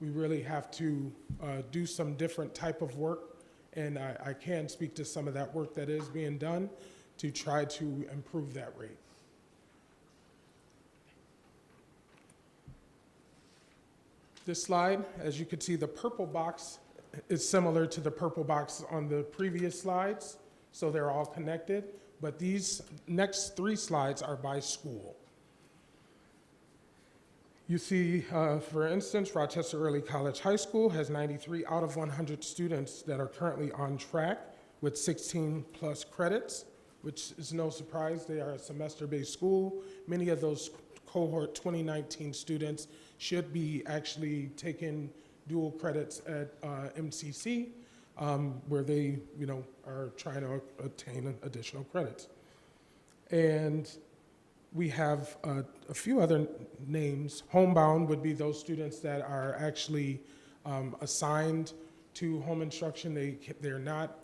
We really have to do some different type of work, and I can speak to some of that work that is being done to try to improve that rate. This slide, as you can see, the purple box is similar to the purple box on the previous slides, so they're all connected, but these next 3 slides are by school. You see, for instance, Rochester Early College High School has 93 out of 100 students that are currently on track with 16 plus credits, which is no surprise. They are a semester-based school. Many of those cohort 2019 students should be actually taking dual credits at MCC, where they, are trying to obtain additional credits. And we have a few other names. Homebound would be those students that are actually assigned to home instruction. They're not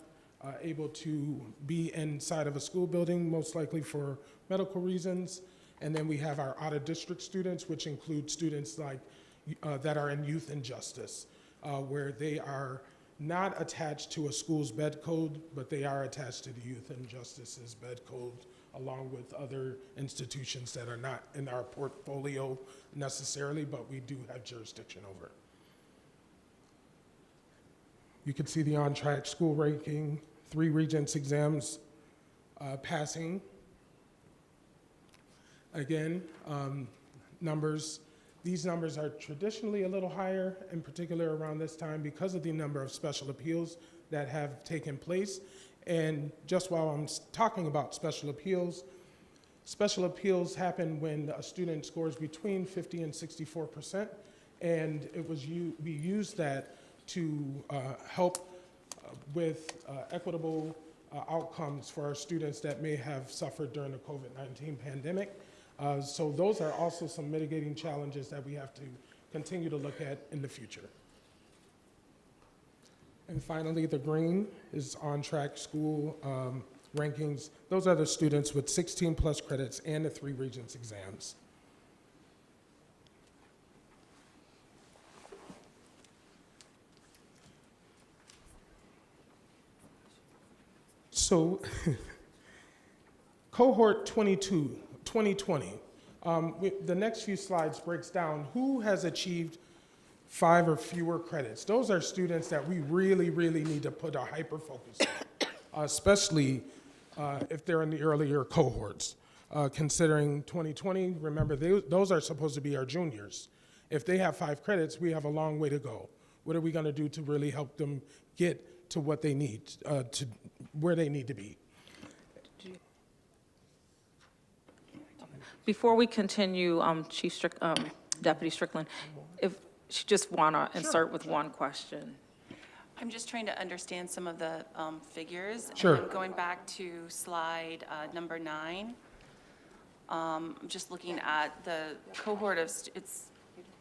able to be inside of a school building, most likely for medical reasons. And then we have our out-of-district students, which include students like that are in youth injustice, where they are not attached to a school's bed code, but they are attached to the youth injustice's bed code along with other institutions that are not in our portfolio necessarily, but we do have jurisdiction over. You can see the on-track school ranking, 3 Regents exams passing. Again, numbers. These numbers are traditionally a little higher, in particular around this time, because of the number of special appeals that have taken place. And just while I'm talking about special appeals happen when a student scores between 50 and 64%, and we used that to help with equitable outcomes for our students that may have suffered during the COVID-19 pandemic. So those are also some mitigating challenges that we have to continue to look at in the future. And finally, the green is on-track school rankings. Those are the students with 16 plus credits and the 3 Regents exams. So, cohort 2020, the next few slides breaks down who has achieved 5 or fewer credits. Those are students that we really, really need to put a hyper focus on, especially if they're in the earlier cohorts. Considering 2020, remember, those are supposed to be our juniors. If they have 5 credits, we have a long way to go. What are we going to do to really help them get to what they need, to where they need to be? Before we continue, Deputy Strickland, if you just want to insert with one question. I'm just trying to understand some of the figures. Sure. And going back to slide number 9, I'm just looking at the cohort of, it's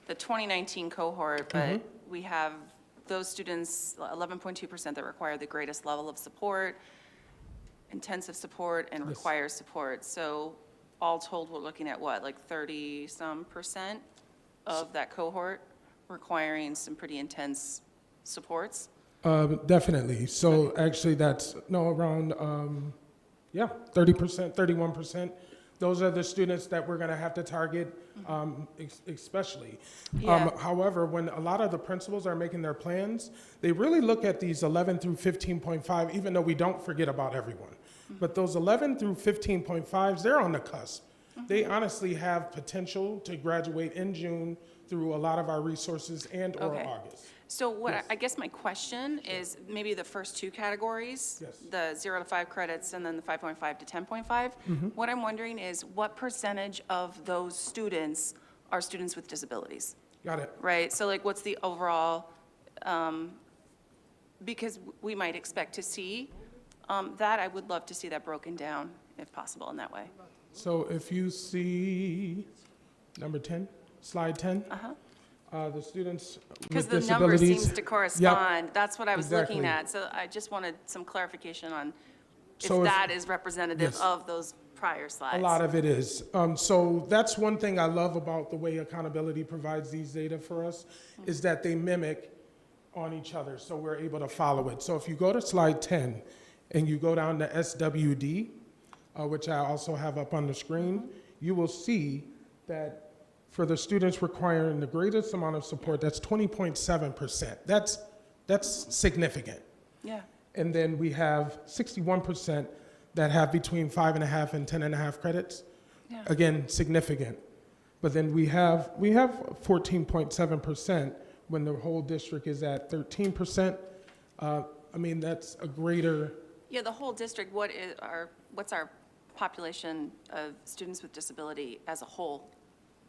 the 2019 cohort, but we have those students, 11.2% that require the greatest level of support, intensive support, and require support. So all told, we're looking at what, like 30-some% of that cohort requiring some pretty intense supports? Definitely. So actually that's, around, 30%, 31%. Those are the students that we're going to have to target, especially. Yeah. However, when a lot of the principals are making their plans, they really look at these 11 through 15.5, even though we don't forget about everyone. But those 11 through 15.5s, they're on the cusp. They honestly have potential to graduate in June through a lot of our resources and or August. So what I guess my question is maybe the first 2 categories, the 0 to 5 credits and then the 5.5 to 10.5. What I'm wondering is what percentage of those students are students with disabilities? Got it. Right, so like what's the overall, because we might expect to see that, I would love to see that broken down if possible in that way. So if you see number 10, slide 10, the students Because with the number disabilities. seems to correspond. Yep, That's what I was exactly. looking at. So I just wanted some clarification on if So if- that is representative yes. of those prior slides. A lot of it is. So that's one thing I love about the way accountability provides these data for us, is that they mimic on each other, so we're able to follow it. So if you go to slide 10 and you go down to SWD, which I also have up on the screen, you will see that for the students requiring the greatest amount of support, that's 20.7%. That's significant. Yeah. And then we have 61% that have between 5.5 and 10.5 credits. Yeah. Again, significant. But then we have 14.7% when the whole district is at 13%. I mean, that's a greater. Yeah, the whole district, what's our population of students with disability as a whole,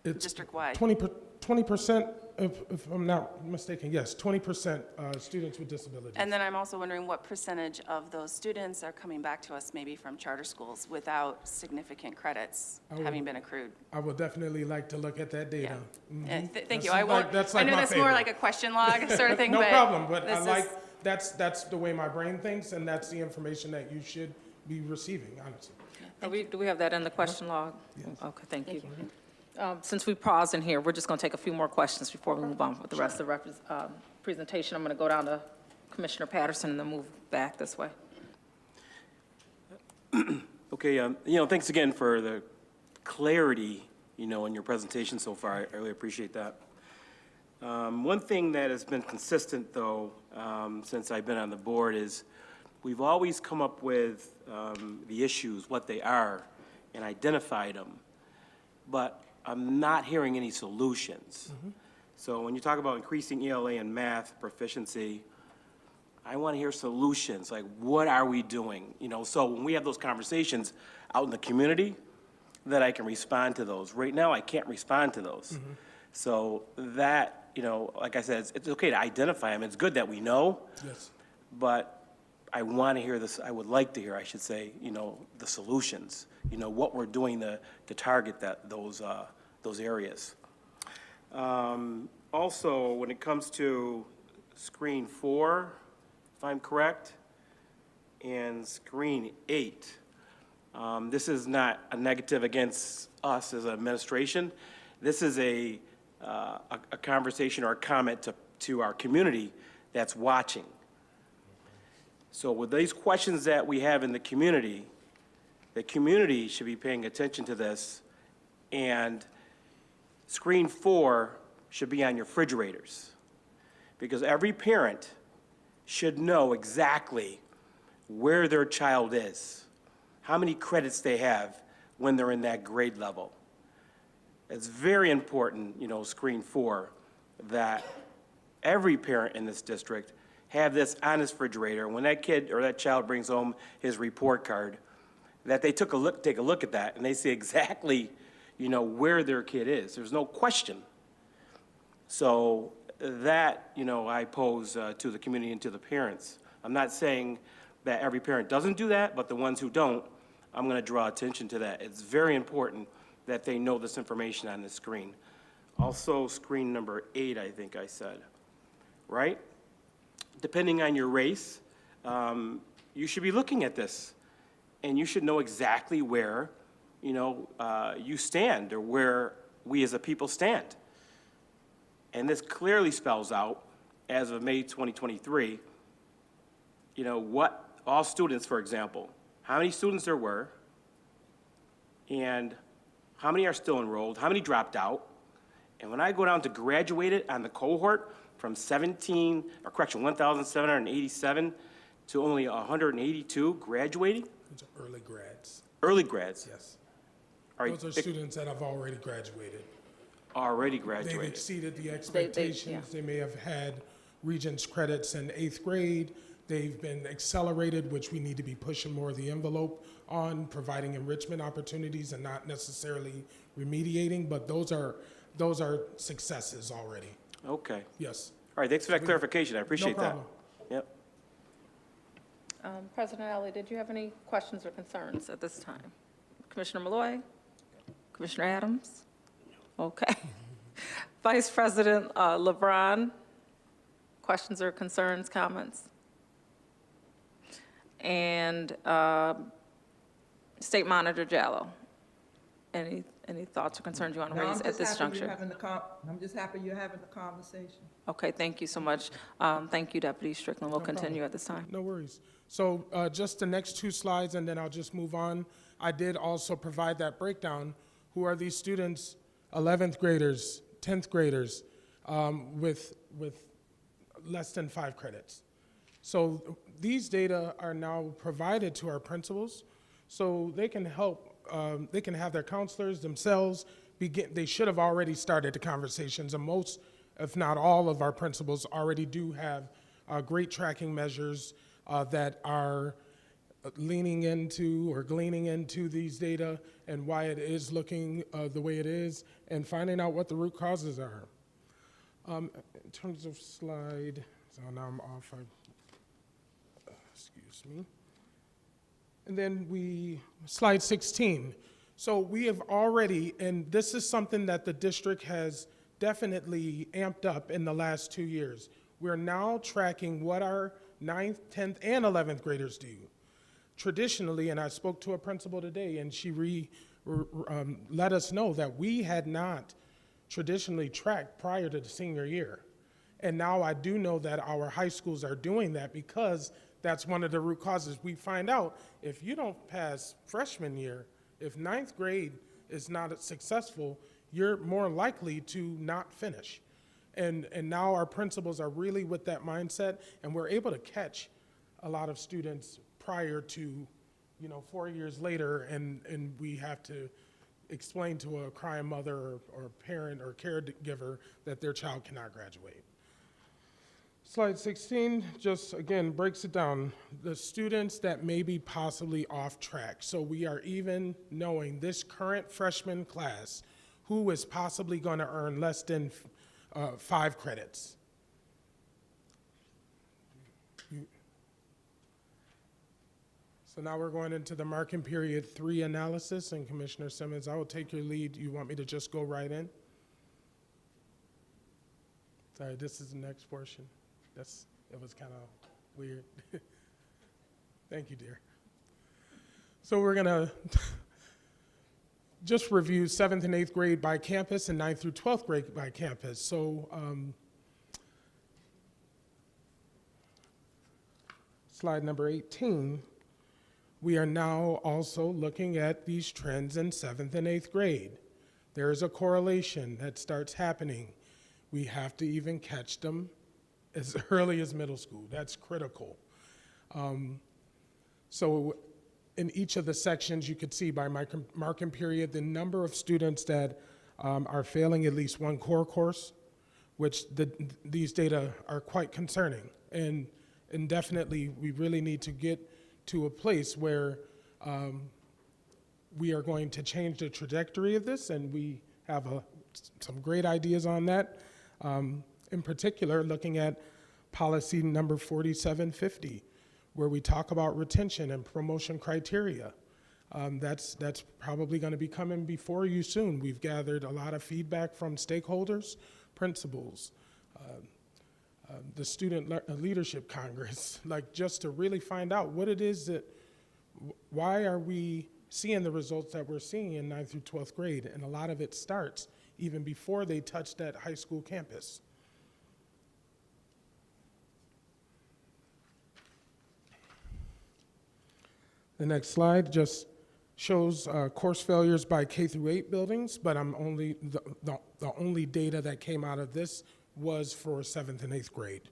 It's district-wide? 20%, if I'm not mistaken, yes, 20% students with disabilities. And then I'm also wondering what percentage of those students are coming back to us maybe from charter schools without significant credits having been accrued? I would definitely like to look at that data. Yeah. Thank you. That's I won't. that's I like know my that's more favorite. like a question log sort of thing. No but problem, but I this like, is- that's the way my brain thinks, and that's the information that you should be receiving, honestly. Do we have that in the question log? Okay, thank you. Since we paused in here, we're just going to take a few more questions before we move on with the rest of the presentation. I'm going to go down to Commissioner Patterson and then move back this way. Okay. Okay, thanks again for the clarity, in your presentation so far. I really appreciate that. One thing that has been consistent, though, since I've been on the board is we've always come up with the issues, what they are, and identified them, but I'm not hearing any solutions. So when you talk about increasing ELA and math proficiency, I want to hear solutions, like what are we doing? So when we have those conversations out in the community, that I can respond to those. Right now, I can't respond to those. So that, like I said, it's okay to identify them. It's good that we know. Yes. But I want to hear this, I would like to hear, I should say, the solutions, what we're doing to target those areas. Also, when it comes to screen 4, if I'm correct, and screen 8, this is not a negative against us as an administration. This is a conversation or a comment to our community that's watching. So with these questions that we have in the community should be paying attention to this, and screen 4 should be on your refrigerators, because every parent should know exactly where their child is, how many credits they have when they're in that grade level. It's very important, screen 4, that every parent in this district have this on his refrigerator. When that kid or that child brings home his report card, that they take a look at that and they see exactly, where their kid is. There's no question. So that, I pose to the community and to the parents. I'm not saying that every parent doesn't do that, but the ones who don't, I'm going to draw attention to that. It's very important that they know this information on the screen. Also, screen number 8, I think I said, right? Depending on your race, you should be looking at this, and you should know exactly where, you stand, or where we as a people stand. And this clearly spells out, as of May 2023, what all students, for example, how many students there were, and how many are still enrolled, how many dropped out. And when I go down to graduated on the cohort from 1,787 to only 182 graduating. Those are early grads. Early grads? Yes. All right. Those are students that have already graduated. Already graduated. They've exceeded the expectations. They may have had Regents credits in 8th grade. They've been accelerated, which we need to be pushing more of the envelope on, providing enrichment opportunities and not necessarily remediating, but those are successes already. Okay. Yes. All right, thanks for that clarification. I appreciate that. No Yep. President Elliott, did you have any questions or concerns at this time? Commissioner Malloy? Commissioner Adams? Okay. Vice President LeBron, questions or concerns, comments? And State Monitor Jallo, any thoughts or concerns you want to raise at this juncture? I'm just happy you're having the conversation. Okay, thank you so much. Thank you, Deputy Strickland. We'll continue at this time. No worries. So just the next 2 slides, and then I'll just move on. I did also provide that breakdown. Who are these students? 11th graders, 10th graders, with less than 5 credits. So these data are now provided to our principals, so they can help, they can have their counselors themselves begin. They should have already started the conversations, and most, if not all, of our principals already do have great tracking measures that are leaning into or gleaning into these data and why it is looking the way it is, and finding out what the root causes are. In terms of slide, so now I'm off. Excuse me. And then slide 16. So we have already, and this is something that the district has definitely amped up in the last 2 years. We're now tracking what our 9th, 10th, and 11th graders do. Traditionally, and I spoke to a principal today, and she let us know that we had not traditionally tracked prior to the senior year. And now I do know that our high schools are doing that because that's one of the root causes. We find out if you don't pass freshman year, if ninth grade is not successful, you're more likely to not finish. And now our principals are really with that mindset, and we're able to catch a lot of students prior to, 4 years later, and we have to explain to a crying mother or parent or caregiver that their child cannot graduate. Slide 16 just, again, breaks it down. The students that may be possibly off track. So we are even knowing this current freshman class who is possibly going to earn less than 5 credits. So now we're going into the marking period 3 analysis, and Commissioner Simmons, I will take your lead. You want me to just go right in? Sorry, this is the next portion. It was kind of weird. Thank you, dear. So we're gonna just review 7th and 8th grade by campus and 9th through 12th grade by campus. So slide number 18, we are now also looking at these trends in 7th and 8th grade. There is a correlation that starts happening. We have to even catch them as early as middle school. That's critical. So in each of the sections, you could see by marking period the number of students that are failing at least one core course, which these data are quite concerning. And definitely, we really need to get to a place where we are going to change the trajectory of this, and we have some great ideas on that. In particular, looking at policy number 4750, where we talk about retention and promotion criteria. That's probably going to be coming before you soon. We've gathered a lot of feedback from stakeholders, principals, the Student Leadership Congress, just to really find out what it is why are we seeing the results that we're seeing in 9th through 12th grade? And a lot of it starts even before they touch that high school campus. The next slide just shows course failures by K through 8 buildings, but the only data that came out of this was for 7th and 8th grade.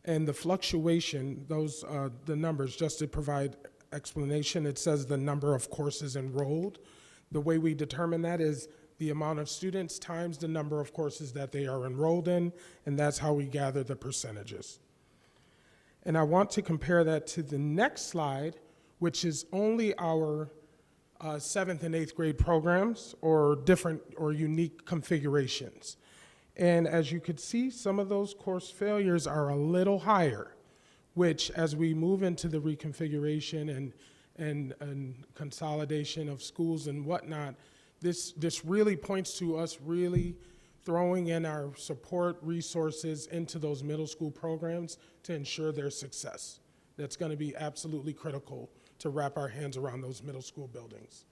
And the fluctuation, the numbers, just to provide explanation, it says the number of courses enrolled. The way we determine that is the amount of students times the number of courses that they are enrolled in, and that's how we gather the percentages. And I want to compare that to the next slide, which is only our 7th and 8th grade programs or different or unique configurations. And as you could see, some of those course failures are a little higher, which as we move into the reconfiguration and consolidation of schools and whatnot, this really points to us really throwing in our support resources into those middle school programs to ensure their success. That's going to be absolutely critical to wrap our hands around those middle school buildings.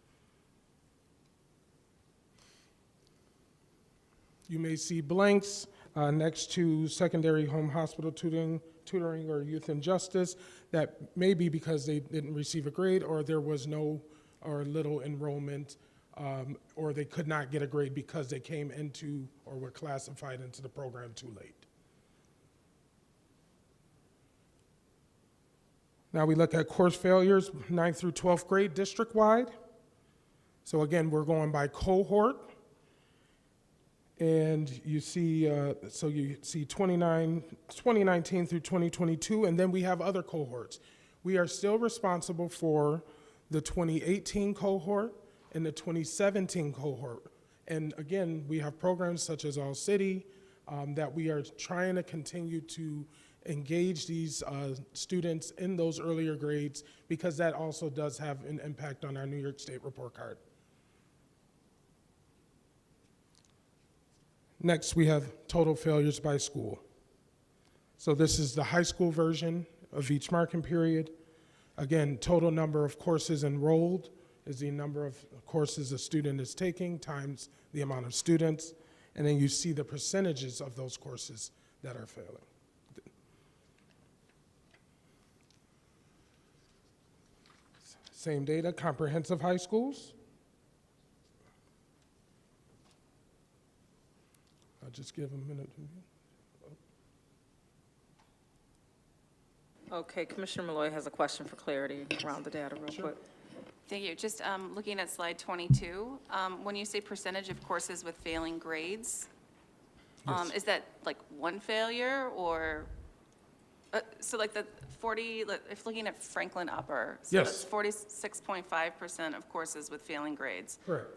You may see blanks next to secondary home hospital tutoring or youth injustice. That may be because they didn't receive a grade, or there was no or little enrollment, or they could not get a grade because they came into or were classified into the program too late. Now we look at course failures, 9th through 12th grade district-wide. So again, we're going by cohort. And you see, so you see 2019 through 2022, and then we have other cohorts. We are still responsible for the 2018 cohort and the 2017 cohort. And again, we have programs such as All City that we are trying to continue to engage these students in those earlier grades, because that also does have an impact on our New York State report card. Next, we have total failures by school. So this is the high school version of each marking period. Again, total number of courses enrolled is the number of courses a student is taking times the amount of students, and then you see the percentages of those courses that are failing. Same data, comprehensive high schools. I'll just give a minute. Okay, Commissioner Malloy has a question for clarity around the data real quick. Thank you. Just looking at slide 22, when you say percentage of courses with failing grades, Yes. is that like one failure or, so like the 40, if looking at Franklin Upper, so Yes. that's 46.5% of courses with failing grades. Correct.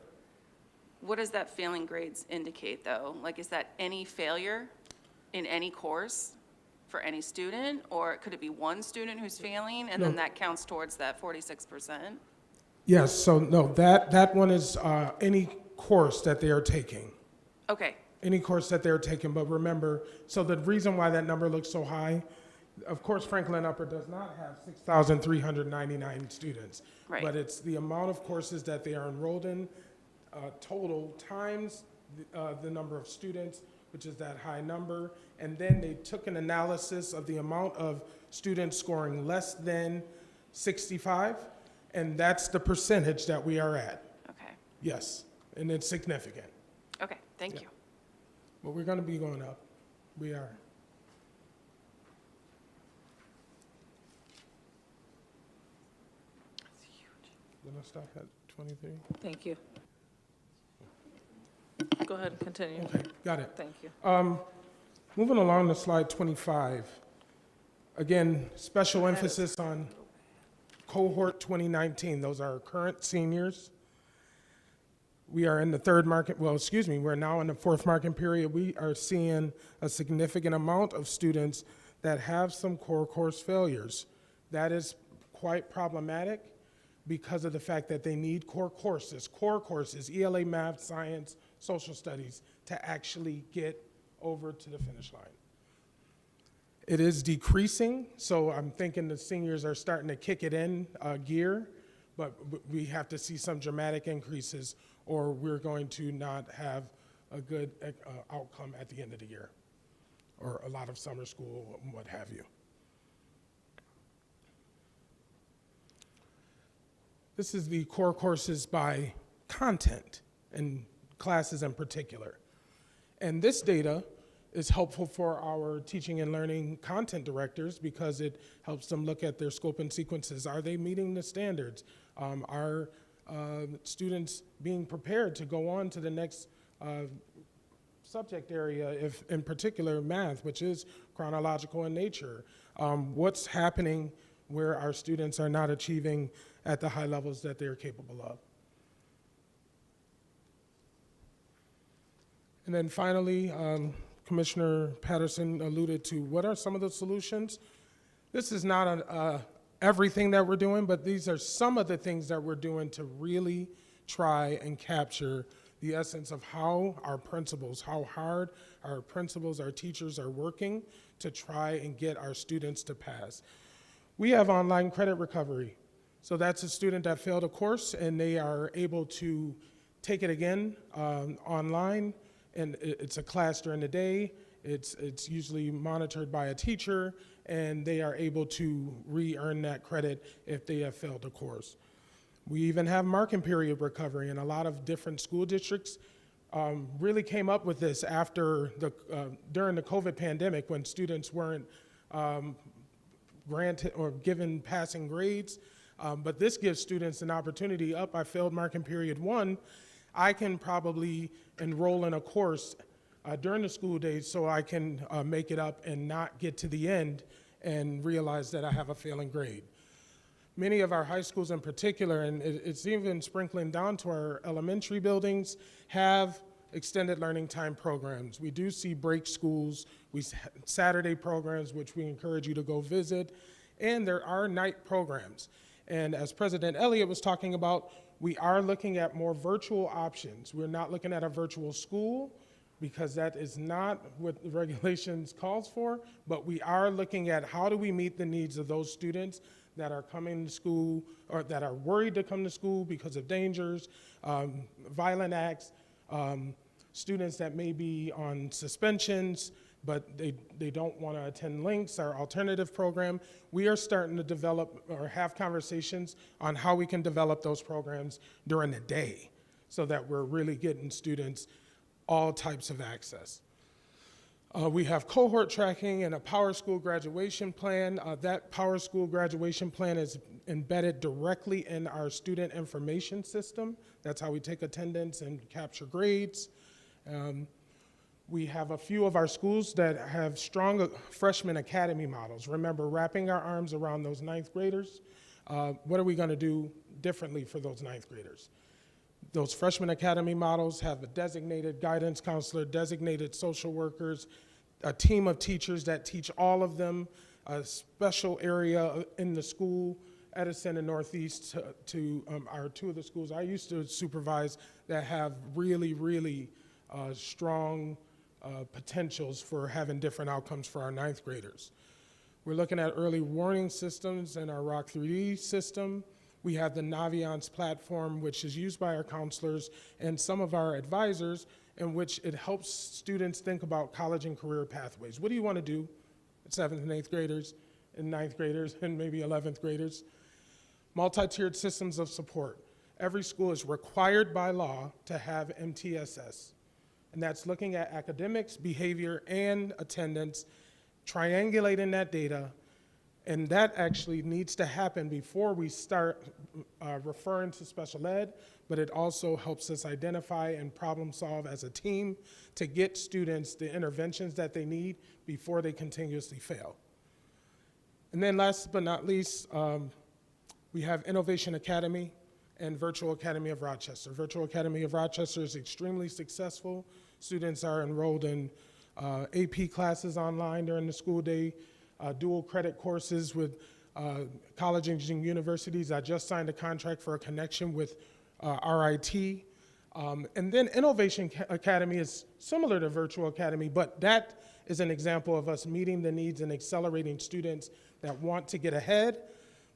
What does that failing grades indicate, though? Like, is that any failure in any course for any student? Or could it be one student who's failing, and then No. that counts towards that 46%? Yes, so no, that one is any course that they are taking. Okay, Any course that they're taking, but remember, so the reason why that number looks so high, of course, Franklin Upper does not have 6,399 students. Right. But it's the amount of courses that they are enrolled in, total times the number of students, which is that high number. And then they took an analysis of the amount of students scoring less than 65, and that's the percentage that we are at. okay, Yes, and it's significant. okay, thank Yeah. you. But we're going to be going up. We are. Then I stop at 23. Thank you. Go ahead and continue. Okay, got it. Thank you. Moving along to slide 25. Again, special emphasis on cohort 2019. Those are our current seniors. We are in the third market, we're now in the fourth market period. We are seeing a significant amount of students that have some core course failures. That is quite problematic because of the fact that they need core courses, ELA, math, science, social studies, to actually get over to the finish line. It is decreasing, so I'm thinking the seniors are starting to kick it in gear, but we have to see some dramatic increases or we're going to not have a good outcome at the end of the year, or a lot of summer school, what have you. This is the core courses by content and classes in particular. And this data is helpful for our teaching and learning content directors because it helps them look at their scope and sequences. Are they meeting the standards? Are students being prepared to go on to the next subject area, if in particular math, which is chronological in nature? What's happening where our students are not achieving at the high levels that they're capable of? And then finally, Commissioner Patterson alluded to what are some of the solutions. This is not everything that we're doing, but these are some of the things that we're doing to really try and capture the essence of how our principals, how hard our principals, our teachers are working to try and get our students to pass. We have online credit recovery. So that's a student that failed a course and they are able to take it again online, and it's a class during the day. It's usually monitored by a teacher, and they are able to re-earn that credit if they have failed a course. We even have marking period recovery, and a lot of different school districts really came up with this after during the COVID pandemic when students weren't granted or given passing grades. But this gives students an opportunity. I failed marking period 1. I can probably enroll in a course during the school day so I can make it up and not get to the end and realize that I have a failing grade. Many of our high schools in particular, and it's even sprinkling down to our elementary buildings, have extended learning time programs. We do see break schools, Saturday programs, which we encourage you to go visit, and there are night programs. And as President Elliott was talking about, we are looking at more virtual options. We're not looking at a virtual school because that is not what the regulations calls for, but we are looking at how do we meet the needs of those students that are coming to school or that are worried to come to school because of dangers, violent acts, students that may be on suspensions, but they don't want to attend links, our alternative program. We are starting to develop or have conversations on how we can develop those programs during the day so that we're really getting students all types of access. We have cohort tracking and a Power School graduation plan. That Power School graduation plan is embedded directly in our student information system. That's how we take attendance and capture grades. We have a few of our schools that have strong freshman academy models. Remember, wrapping our arms around those ninth graders. What are we going to do differently for those ninth graders? Those freshman academy models have a designated guidance counselor, designated social workers, a team of teachers that teach all of them, a special area in the school, Edison and Northeast, to our two of the schools I used to supervise that have really, really strong potentials for having different outcomes for our ninth graders. We're looking at early warning systems in our Rock 3D system. We have the Naviance platform, which is used by our counselors and some of our advisors, in which it helps students think about college and career pathways. What do you want to do? 7th and 8th graders, and 9th graders, and maybe 11th graders. Multi-tiered systems of support. Every school is required by law to have MTSS, and that's looking at academics, behavior, and attendance, triangulating that data. And that actually needs to happen before we start referring to special ed, but it also helps us identify and problem solve as a team to get students the interventions that they need before they continuously fail. And then last but not least, we have Innovation Academy and Virtual Academy of Rochester. Virtual Academy of Rochester is extremely successful. Students are enrolled in AP classes online during the school day, dual credit courses with colleges and universities. I just signed a contract for a connection with RIT. And then Innovation Academy is similar to Virtual Academy, but that is an example of us meeting the needs and accelerating students that want to get ahead.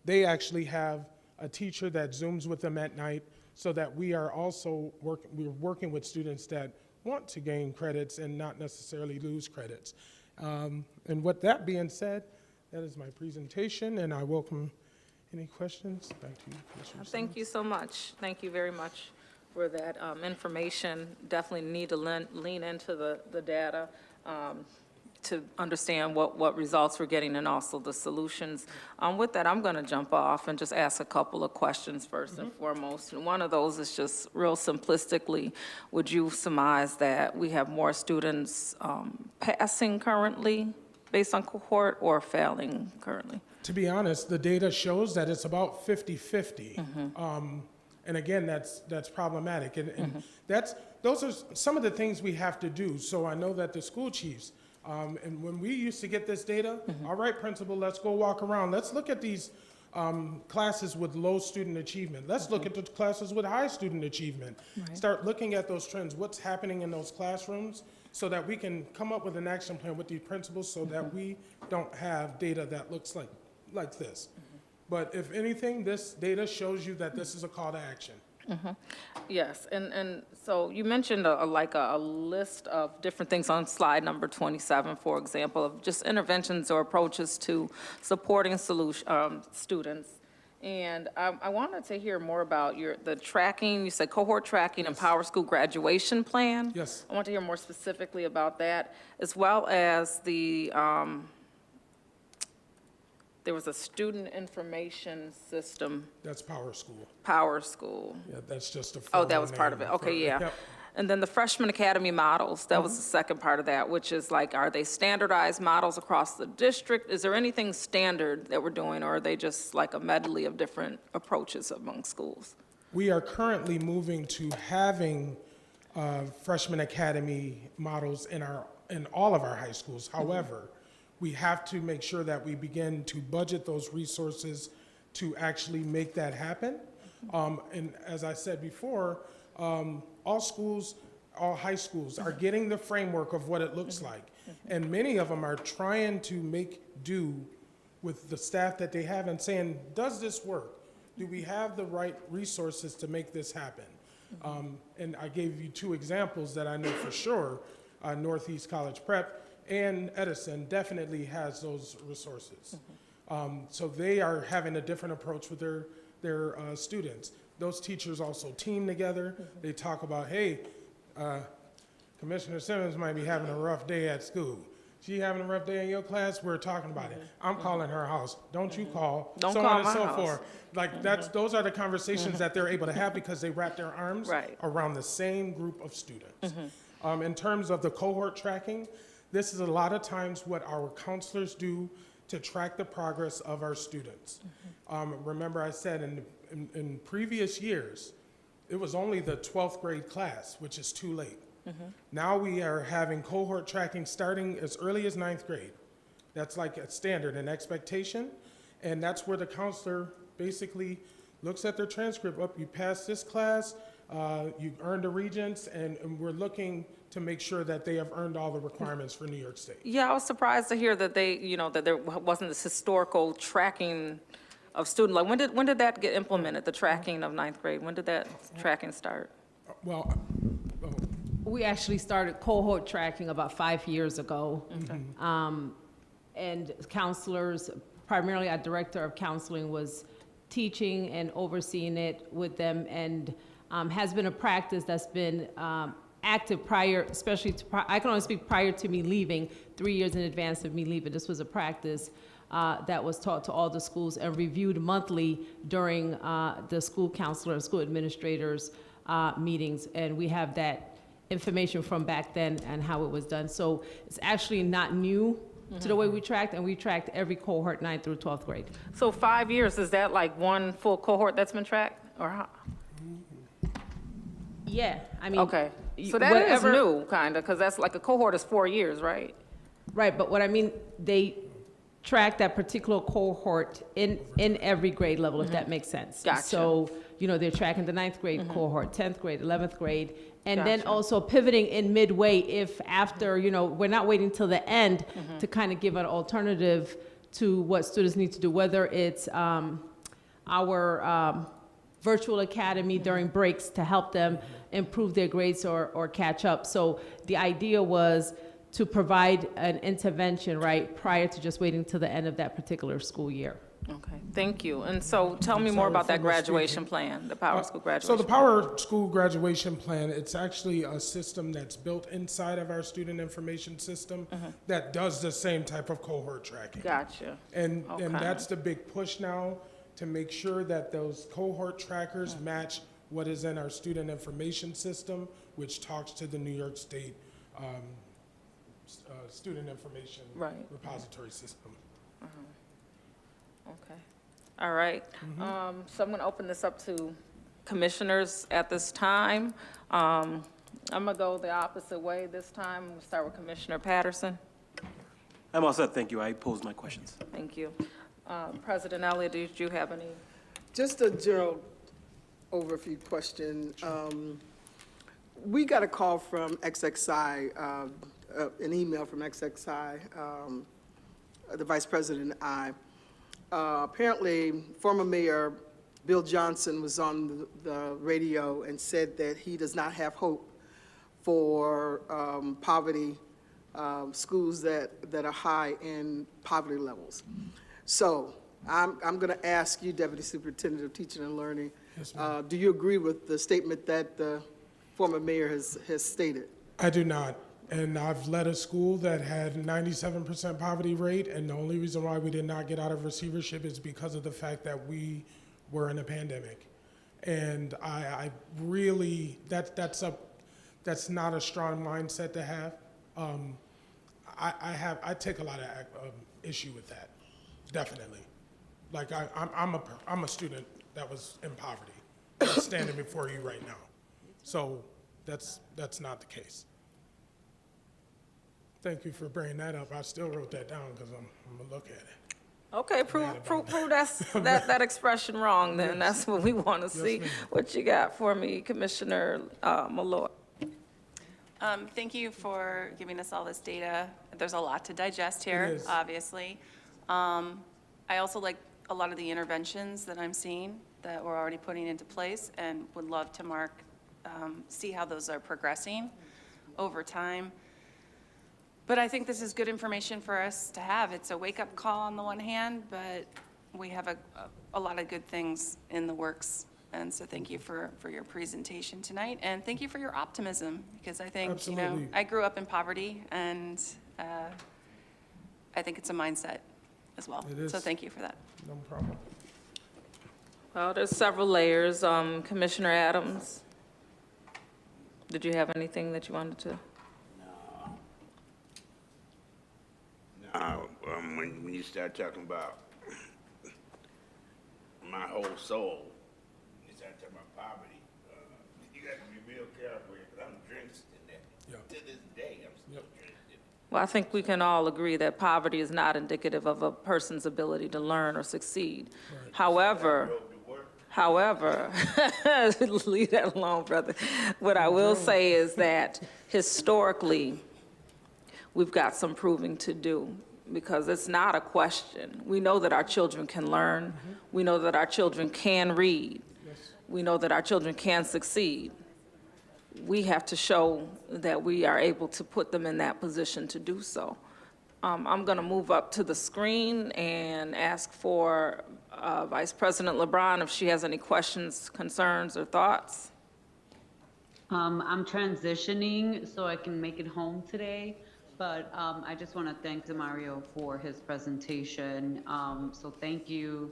They actually have a teacher that Zooms with them at night so that we are also working with students that want to gain credits and not necessarily lose credits. And with that being said, that is my presentation, and I welcome any questions. Back to you, Commissioner Thank Simmons. you so much. Thank you very much for that information. Definitely need to lean into the data to understand what results we're getting and also the solutions. With that, I'm going to jump off and just ask a couple of questions first and foremost. And one of those is just real simplistically, would you surmise that we have more students passing currently based on cohort or failing currently? To be honest, the data shows that it's about 50-50. And again, that's problematic. And those are some of the things we have to do. So I know that the school chiefs, and when we used to get this data, all right, principal, let's go walk around. Let's look at these classes with low student achievement. Let's look at the classes with high student achievement. Right. Start looking at those trends, what's happening in those classrooms, so that we can come up with an action plan with the principals so that we don't have data that looks like this. But if anything, this data shows you that this is a call to action. Yes, and so you mentioned a list of different things on slide number 27, for example, of just interventions or approaches to supporting students. And I wanted to hear more about the tracking. You said cohort tracking and Power School graduation plan. Yes. I want to hear more specifically about that, as well as the there was a student information system. That's Power School. Power School. Yeah, that's just a Oh, that was formal part of name it. Okay, yeah. Yep. And then the freshman academy models, that was the second part of that, which is like, are they standardized models across the district? Is there anything standard that we're doing, or are they just like a medley of different approaches among schools? We are currently moving to having freshman academy models in all of our high schools. However, we have to make sure that we begin to budget those resources to actually make that happen. And as I said before, all schools, all high schools are getting the framework of what it looks like. And many of them are trying to make do with the staff that they have and saying, does this work? Do we have the right resources to make this happen? And I gave you two examples that I know for sure, Northeast College Prep and Edison definitely has those resources. So they are having a different approach with their students. Those teachers also team together. They talk about, hey, Commissioner Simmons might be having a rough day at school. She having a rough day in your class, we're talking about it. I'm calling her house. Don't you call. Don't so call on and my so house. forth. Like those are the conversations that they're able to have because they wrap their arms around the same group of students. In terms of the cohort tracking, this is a lot of times what our counselors do to track the progress of our students. Remember I said in previous years, it was only the 12th grade class, which is too late. Now we are having cohort tracking starting as early as 9th grade. That's like a standard, an expectation, and that's where the counselor basically looks at their transcript. Up, you passed this class, you earned a Regents, and we're looking to make sure that they have earned all the requirements for New York State. Yeah, I was surprised to hear that that there wasn't this historical tracking of student. Like, when did that get implemented, the tracking of 9th grade? When did that tracking start? Well, We actually started cohort tracking about 5 years ago. And counselors, primarily our director of counseling, was teaching and overseeing it with them, and has been a practice that's been active prior, especially to, I can only speak prior to me leaving, 3 years in advance of me leaving. This was a practice that was taught to all the schools and reviewed monthly during the school counselor, school administrators meetings, and we have that information from back then and how it was done. So it's actually not new to the way we tracked, and we tracked every cohort 9th through 12th grade. So 5 years, is that like one full cohort that's been tracked, or how? Yeah, I mean. Okay, so that is new, kind of, because that's like a cohort is 4 years, right? Right, but what I mean, they track that particular cohort in every grade level, if that makes sense. Gotcha. So, they're tracking the 9th grade cohort, 10th grade, 11th grade, and then Gotcha. also pivoting in midway if after, we're not waiting till the end to kind of give an alternative to what students need to do, whether it's our virtual academy during breaks to help them improve their grades or catch up. So the idea was to provide an intervention, right, prior to just waiting till the end of that particular school year. Okay, thank you. And so tell me more about that graduation plan, the Power School graduation. So the Power School graduation plan, it's actually a system that's built inside of our student information system that does the same type of cohort tracking. Gotcha. And that's the big push now, to make sure that those cohort trackers match what is in our student information system, which talks to the New York State student information repository system. Okay. All right. So I'm going to open this up to commissioners at this time. I'm going to go the opposite way this time. I'm going to start with Commissioner Patterson. I'm all set, thank you. I posed my questions. Thank you. President Elliott, did you have any? Just a general overview question. We got a call from XXI, an email from XXI, the Vice President and I. Apparently, former Mayor Bill Johnson was on the radio and said that he does not have hope for poverty schools that are high in poverty levels. So I'm going to ask you, Deputy Superintendent of Teaching and Learning, do you agree with the statement that the former mayor has stated? I do not. And I've led a school that had 97% poverty rate, and the only reason why we did not get out of receivership is because of the fact that we were in a pandemic. And I really, that's not a strong mindset to have. I take a lot of issue with that, definitely. Like I'm a student that was in poverty, I'm standing before you right now. So that's not the case. Thank you for bringing that up. I still wrote that down because I'm gonna look at it. Okay, prove that expression wrong then. That's what we want to see. What you got for me, Commissioner Malloy? Thank you for giving us all this data. There's a lot to digest here, obviously. I also like a lot of the interventions that I'm seeing that we're already putting into place, and would love to see how those are progressing over time. But I think this is good information for us to have. It's a wake-up call on the one hand, but we have a lot of good things in the works. And so thank you for your presentation tonight, and thank you for your optimism, because I think, you know, Absolutely. I grew up in poverty, and I think it's a mindset as well. It is. So thank you for that. No problem. Well, there's several layers. Commissioner Adams, did you have anything that you wanted to? When you start talking about my whole soul, you start talking about poverty, you got to be real careful, but I'm drenched in that. Yeah. To this day, I'm still drenched in it. Well, I think we can all agree that poverty is not indicative of a person's ability to learn or succeed. However, leave that alone, brother. What I will say is that historically, we've got some proving to do, because it's not a question. We know that our children can learn. We know that our children can read. We know that our children can succeed. We have to show that we are able to put them in that position to do so. I'm going to move up to the screen and ask for Vice President LeBron if she has any questions, concerns, or thoughts. I'm transitioning so I can make it home today, but I just want to thank Demario for his presentation. So thank you.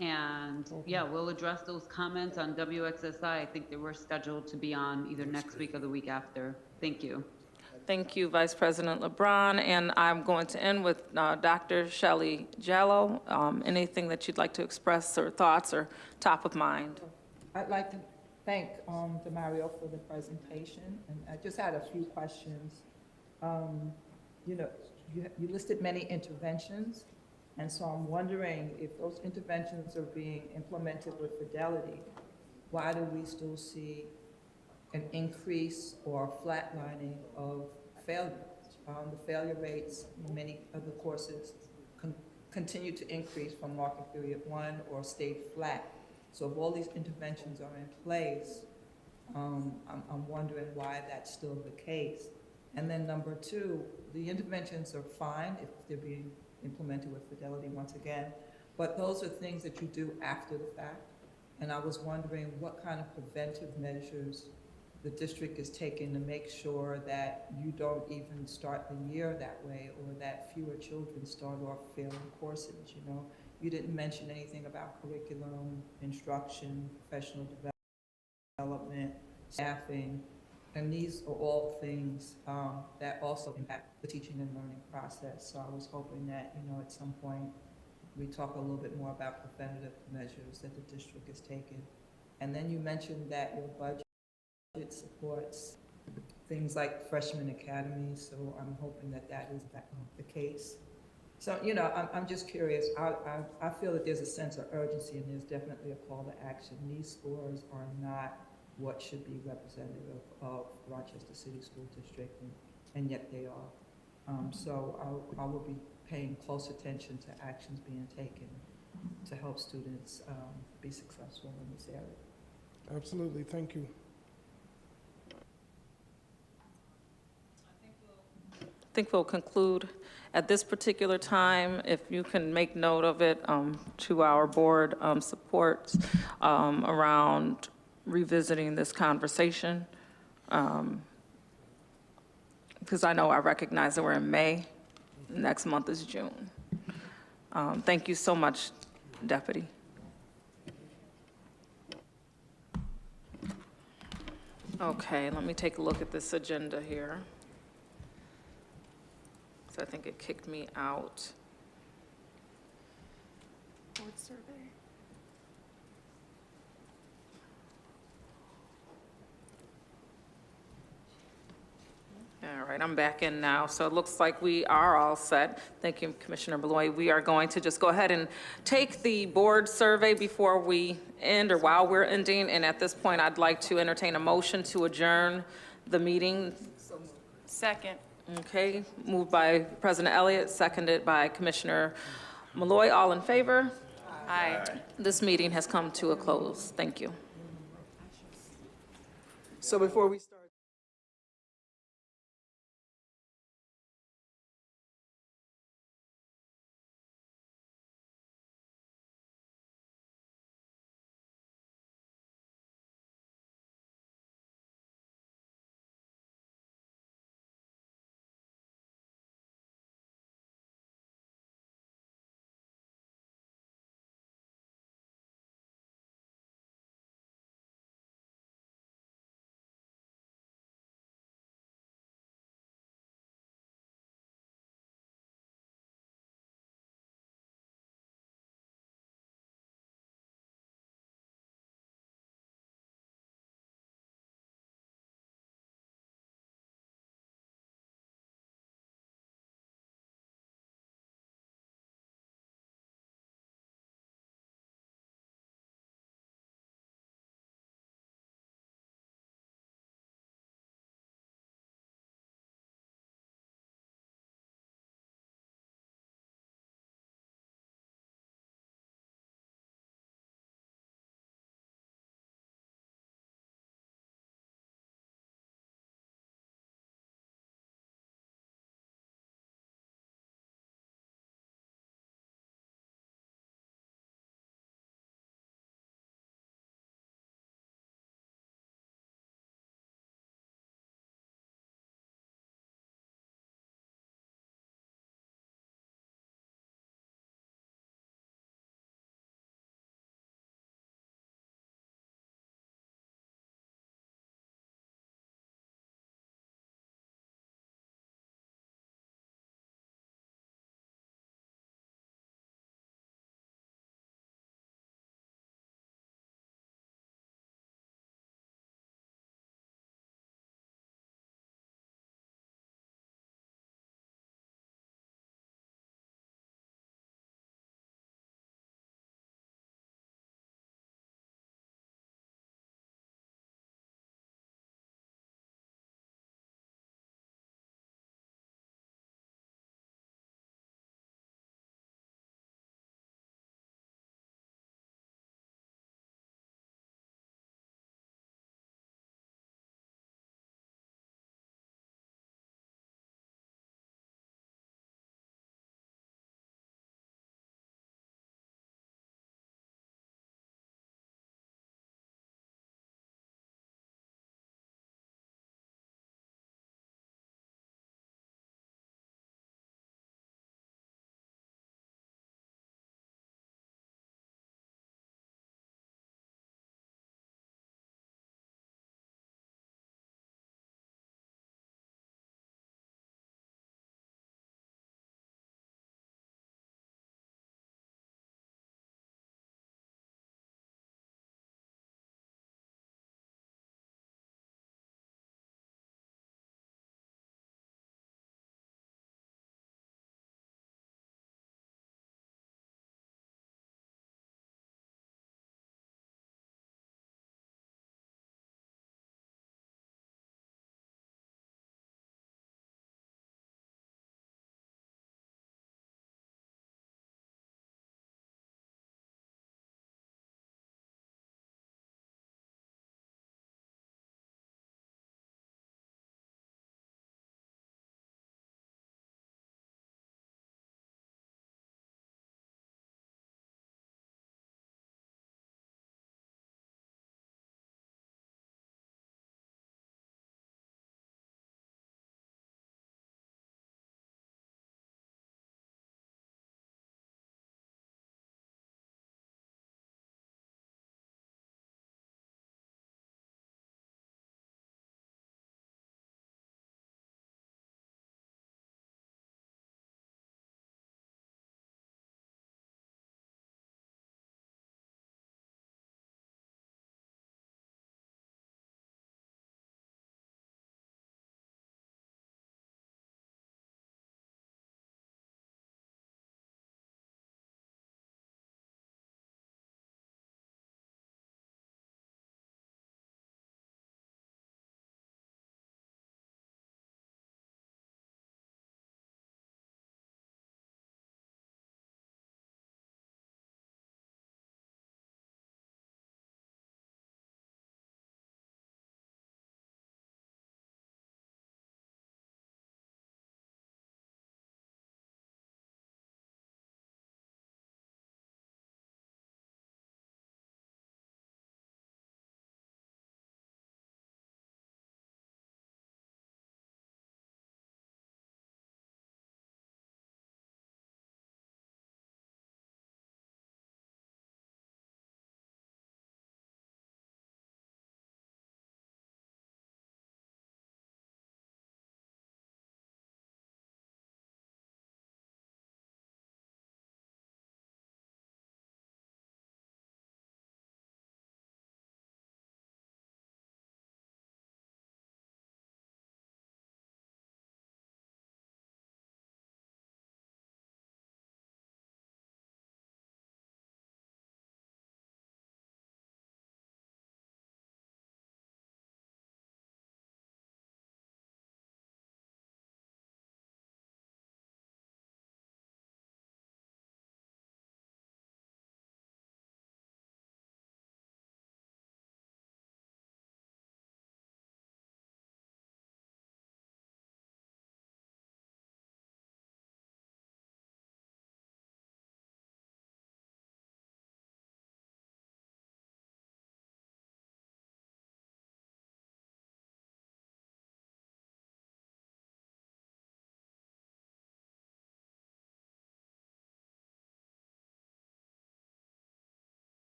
And yeah, we'll address those comments on WXSI. I think they were scheduled to be on either next week or the week after. Thank you. Thank you, Vice President LeBron. And I'm going to end with Dr. Shelley Jallo. Anything that you'd like to express or thoughts or top of mind? I'd like to thank Demario for the presentation, and I just had a few questions. You know, you listed many interventions, and so I'm wondering if those interventions are being implemented with fidelity, why do we still see an increase or flatlining of failure? The failure rates in many of the courses continue to increase from marking period 1 or stayed flat. So if all these interventions are in place, I'm wondering why that's still the case. And then number 2, the interventions are fine if they're being implemented with fidelity once again, but those are things that you do after the fact. And I was wondering what kind of preventive measures the district is taking to make sure that you don't even start the year that way, or that fewer children start off failing courses. You know, you didn't mention anything about curriculum, instruction, professional development, staffing, and these are all things that also impact the teaching and learning process. So I was hoping that, you know, at some point we talk a little bit more about preventative measures that the district is taking. And then you mentioned that your budget supports things like freshman academies, so I'm hoping that that is the case. So, you know, I'm just curious. I feel that there's a sense of urgency, and there's definitely a call to action. These scores are not what should be representative of Rochester City School District, and yet they are. So I will be paying close attention to actions being taken to help students be successful in this area. Absolutely, thank you. I think we'll conclude at this particular time. If you can make note of it to our board support around revisiting this conversation, because I recognize that we're in May. Next month is June. Thank you so much, Deputy. Okay, let me take a look at this agenda here. So I think it kicked me out. Board survey. All right, I'm back in now. So it looks like we are all set. Thank you, Commissioner Beloy. We are going to just go ahead and take the board survey before we end, or while we're ending. And at this point, I'd like to entertain a motion to adjourn the meeting. Second. Okay, moved by President Elliott, seconded by Commissioner Malloy. All in favor? Aye. This meeting has come to a close. Thank you. So before we start.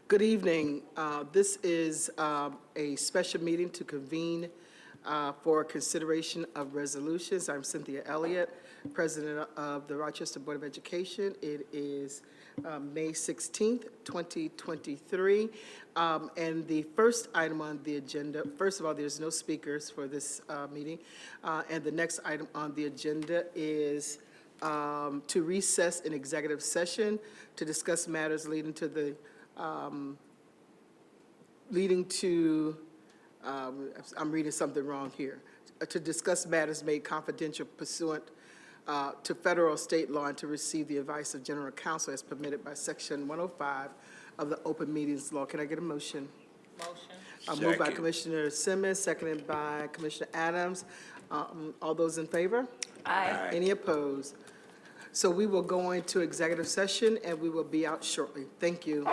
Good evening. This is a special meeting to convene for consideration of resolutions. I'm Cynthia Elliott, President of the Rochester Board of Education. It is May 16th, 2023. And the first item on the agenda, first of all, there's no speakers for this meeting. And the next item on the agenda is to recess an executive session to discuss matters leading to the I'm reading something wrong here, to discuss matters made confidential pursuant to federal or state law and to receive the advice of general counsel as permitted by section 105 of the open meetings law. Can I get a motion? Motion. Moved by Second. Commissioner Simmons, seconded by Commissioner Adams. All those in favor? Aye. Any opposed? So we will go into executive session and we will be out shortly. Thank you.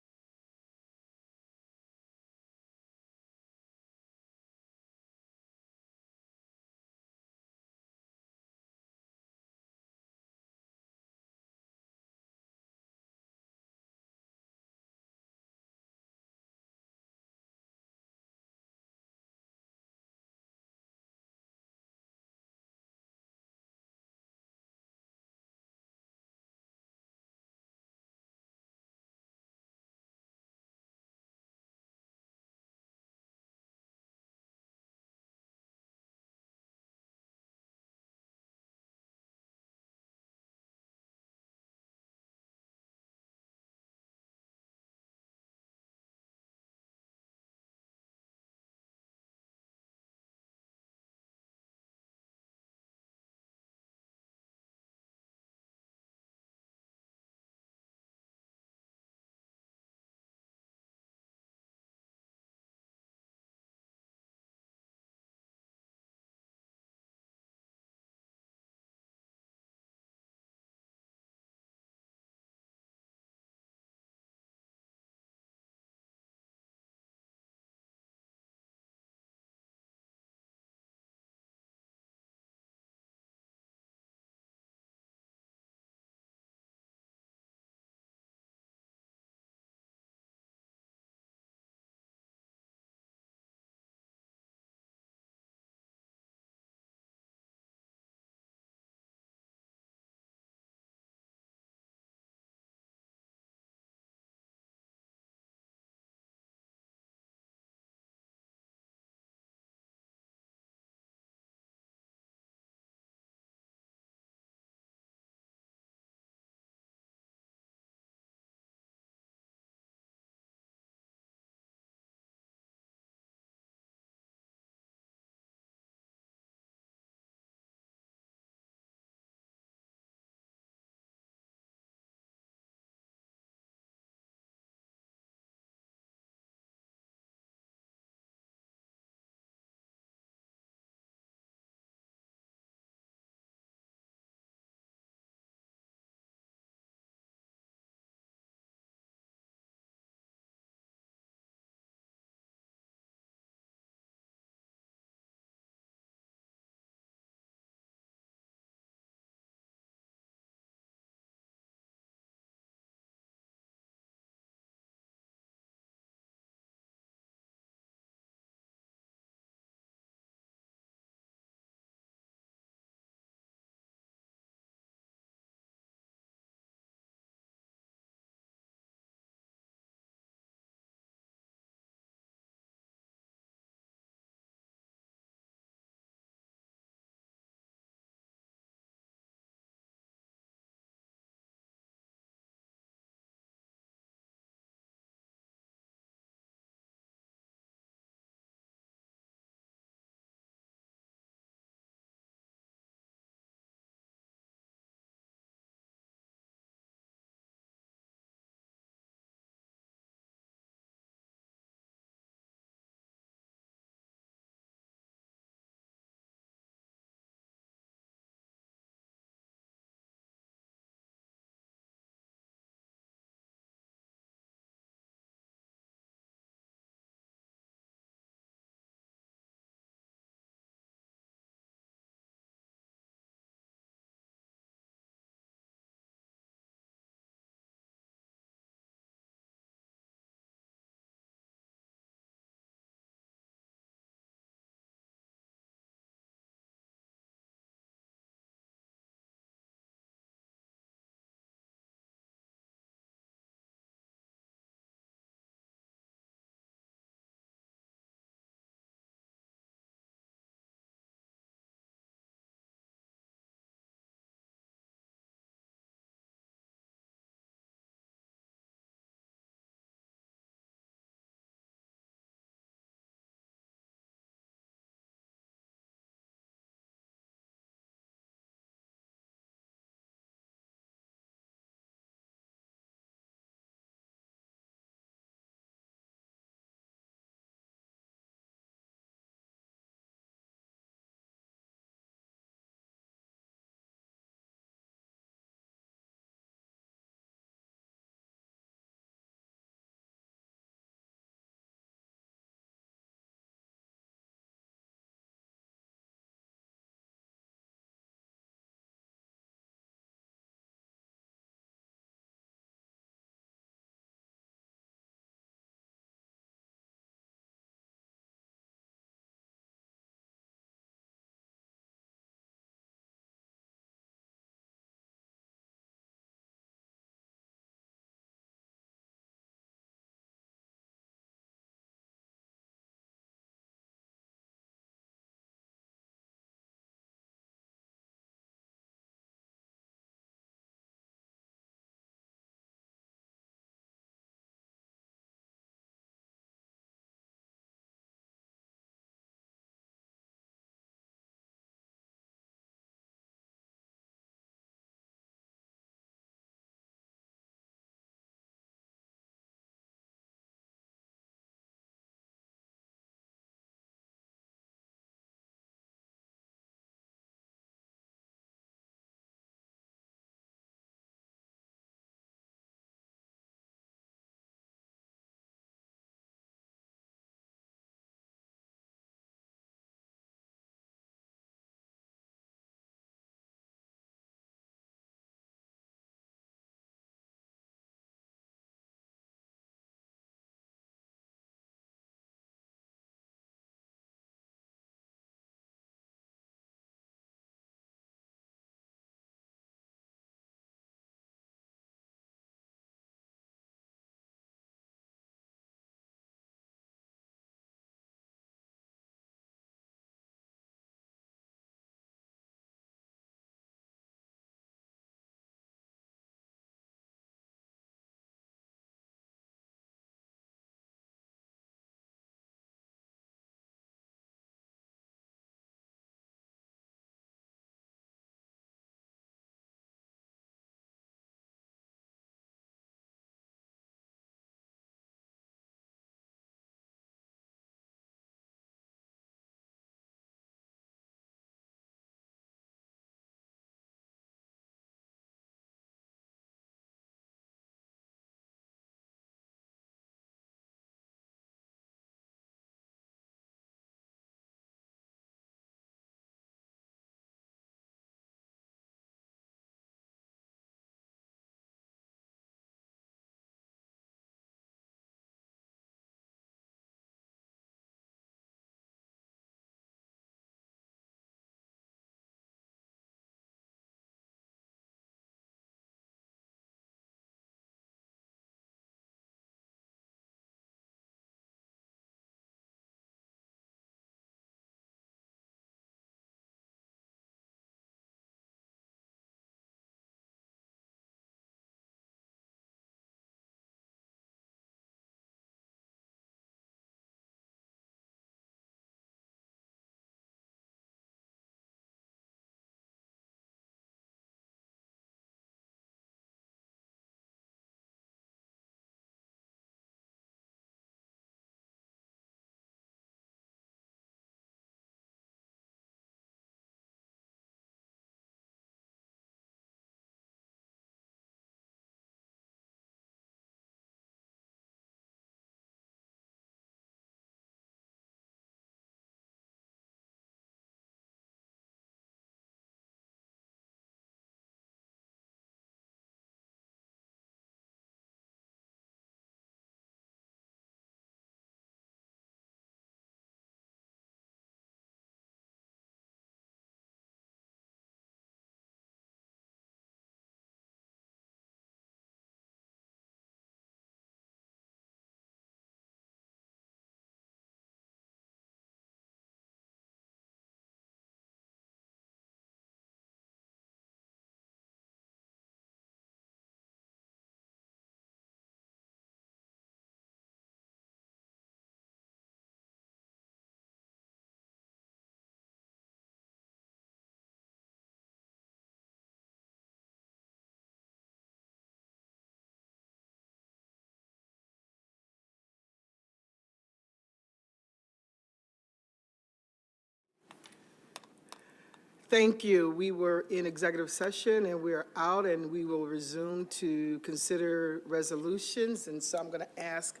Thank you. We were in executive session and we're out, and we will resume to consider resolutions. And so I'm going to ask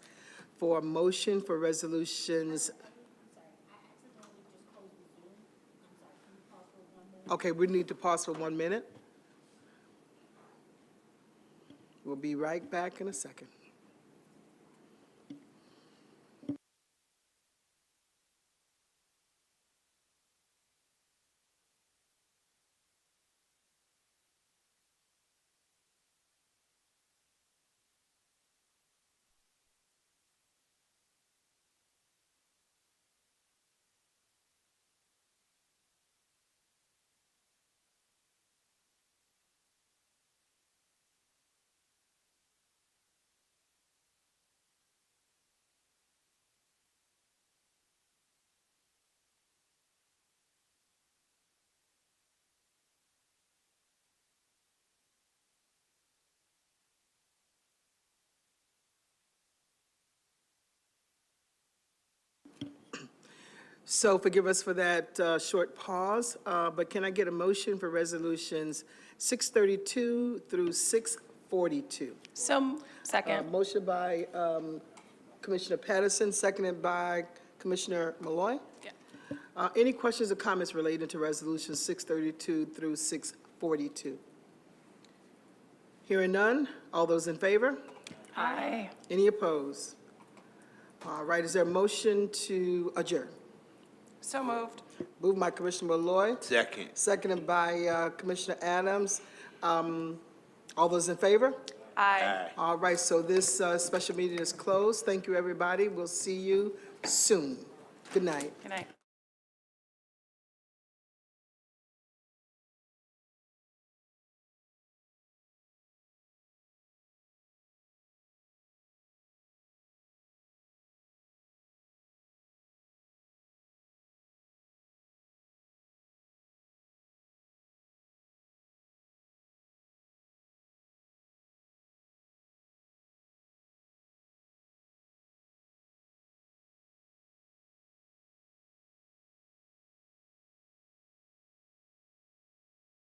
for a motion for resolutions. Okay, we need to pause for 1 minute. We'll be right back in a second. So forgive us for that short pause, but can I get a motion for resolutions 632 through 642? Second. Motion by Commissioner Patterson, seconded by Commissioner Malloy. Yeah. Any questions or comments related to resolutions 632 through 642? Hearing none, all those in favor? Aye. Any opposed? All right, is there a motion to adjourn? So moved. Moved by Commissioner Malloy. Second. Seconded by Commissioner Adams. All those in favor? Aye. All right, so this special meeting is closed. Thank you, everybody. We'll see you soon. Good night. Good night.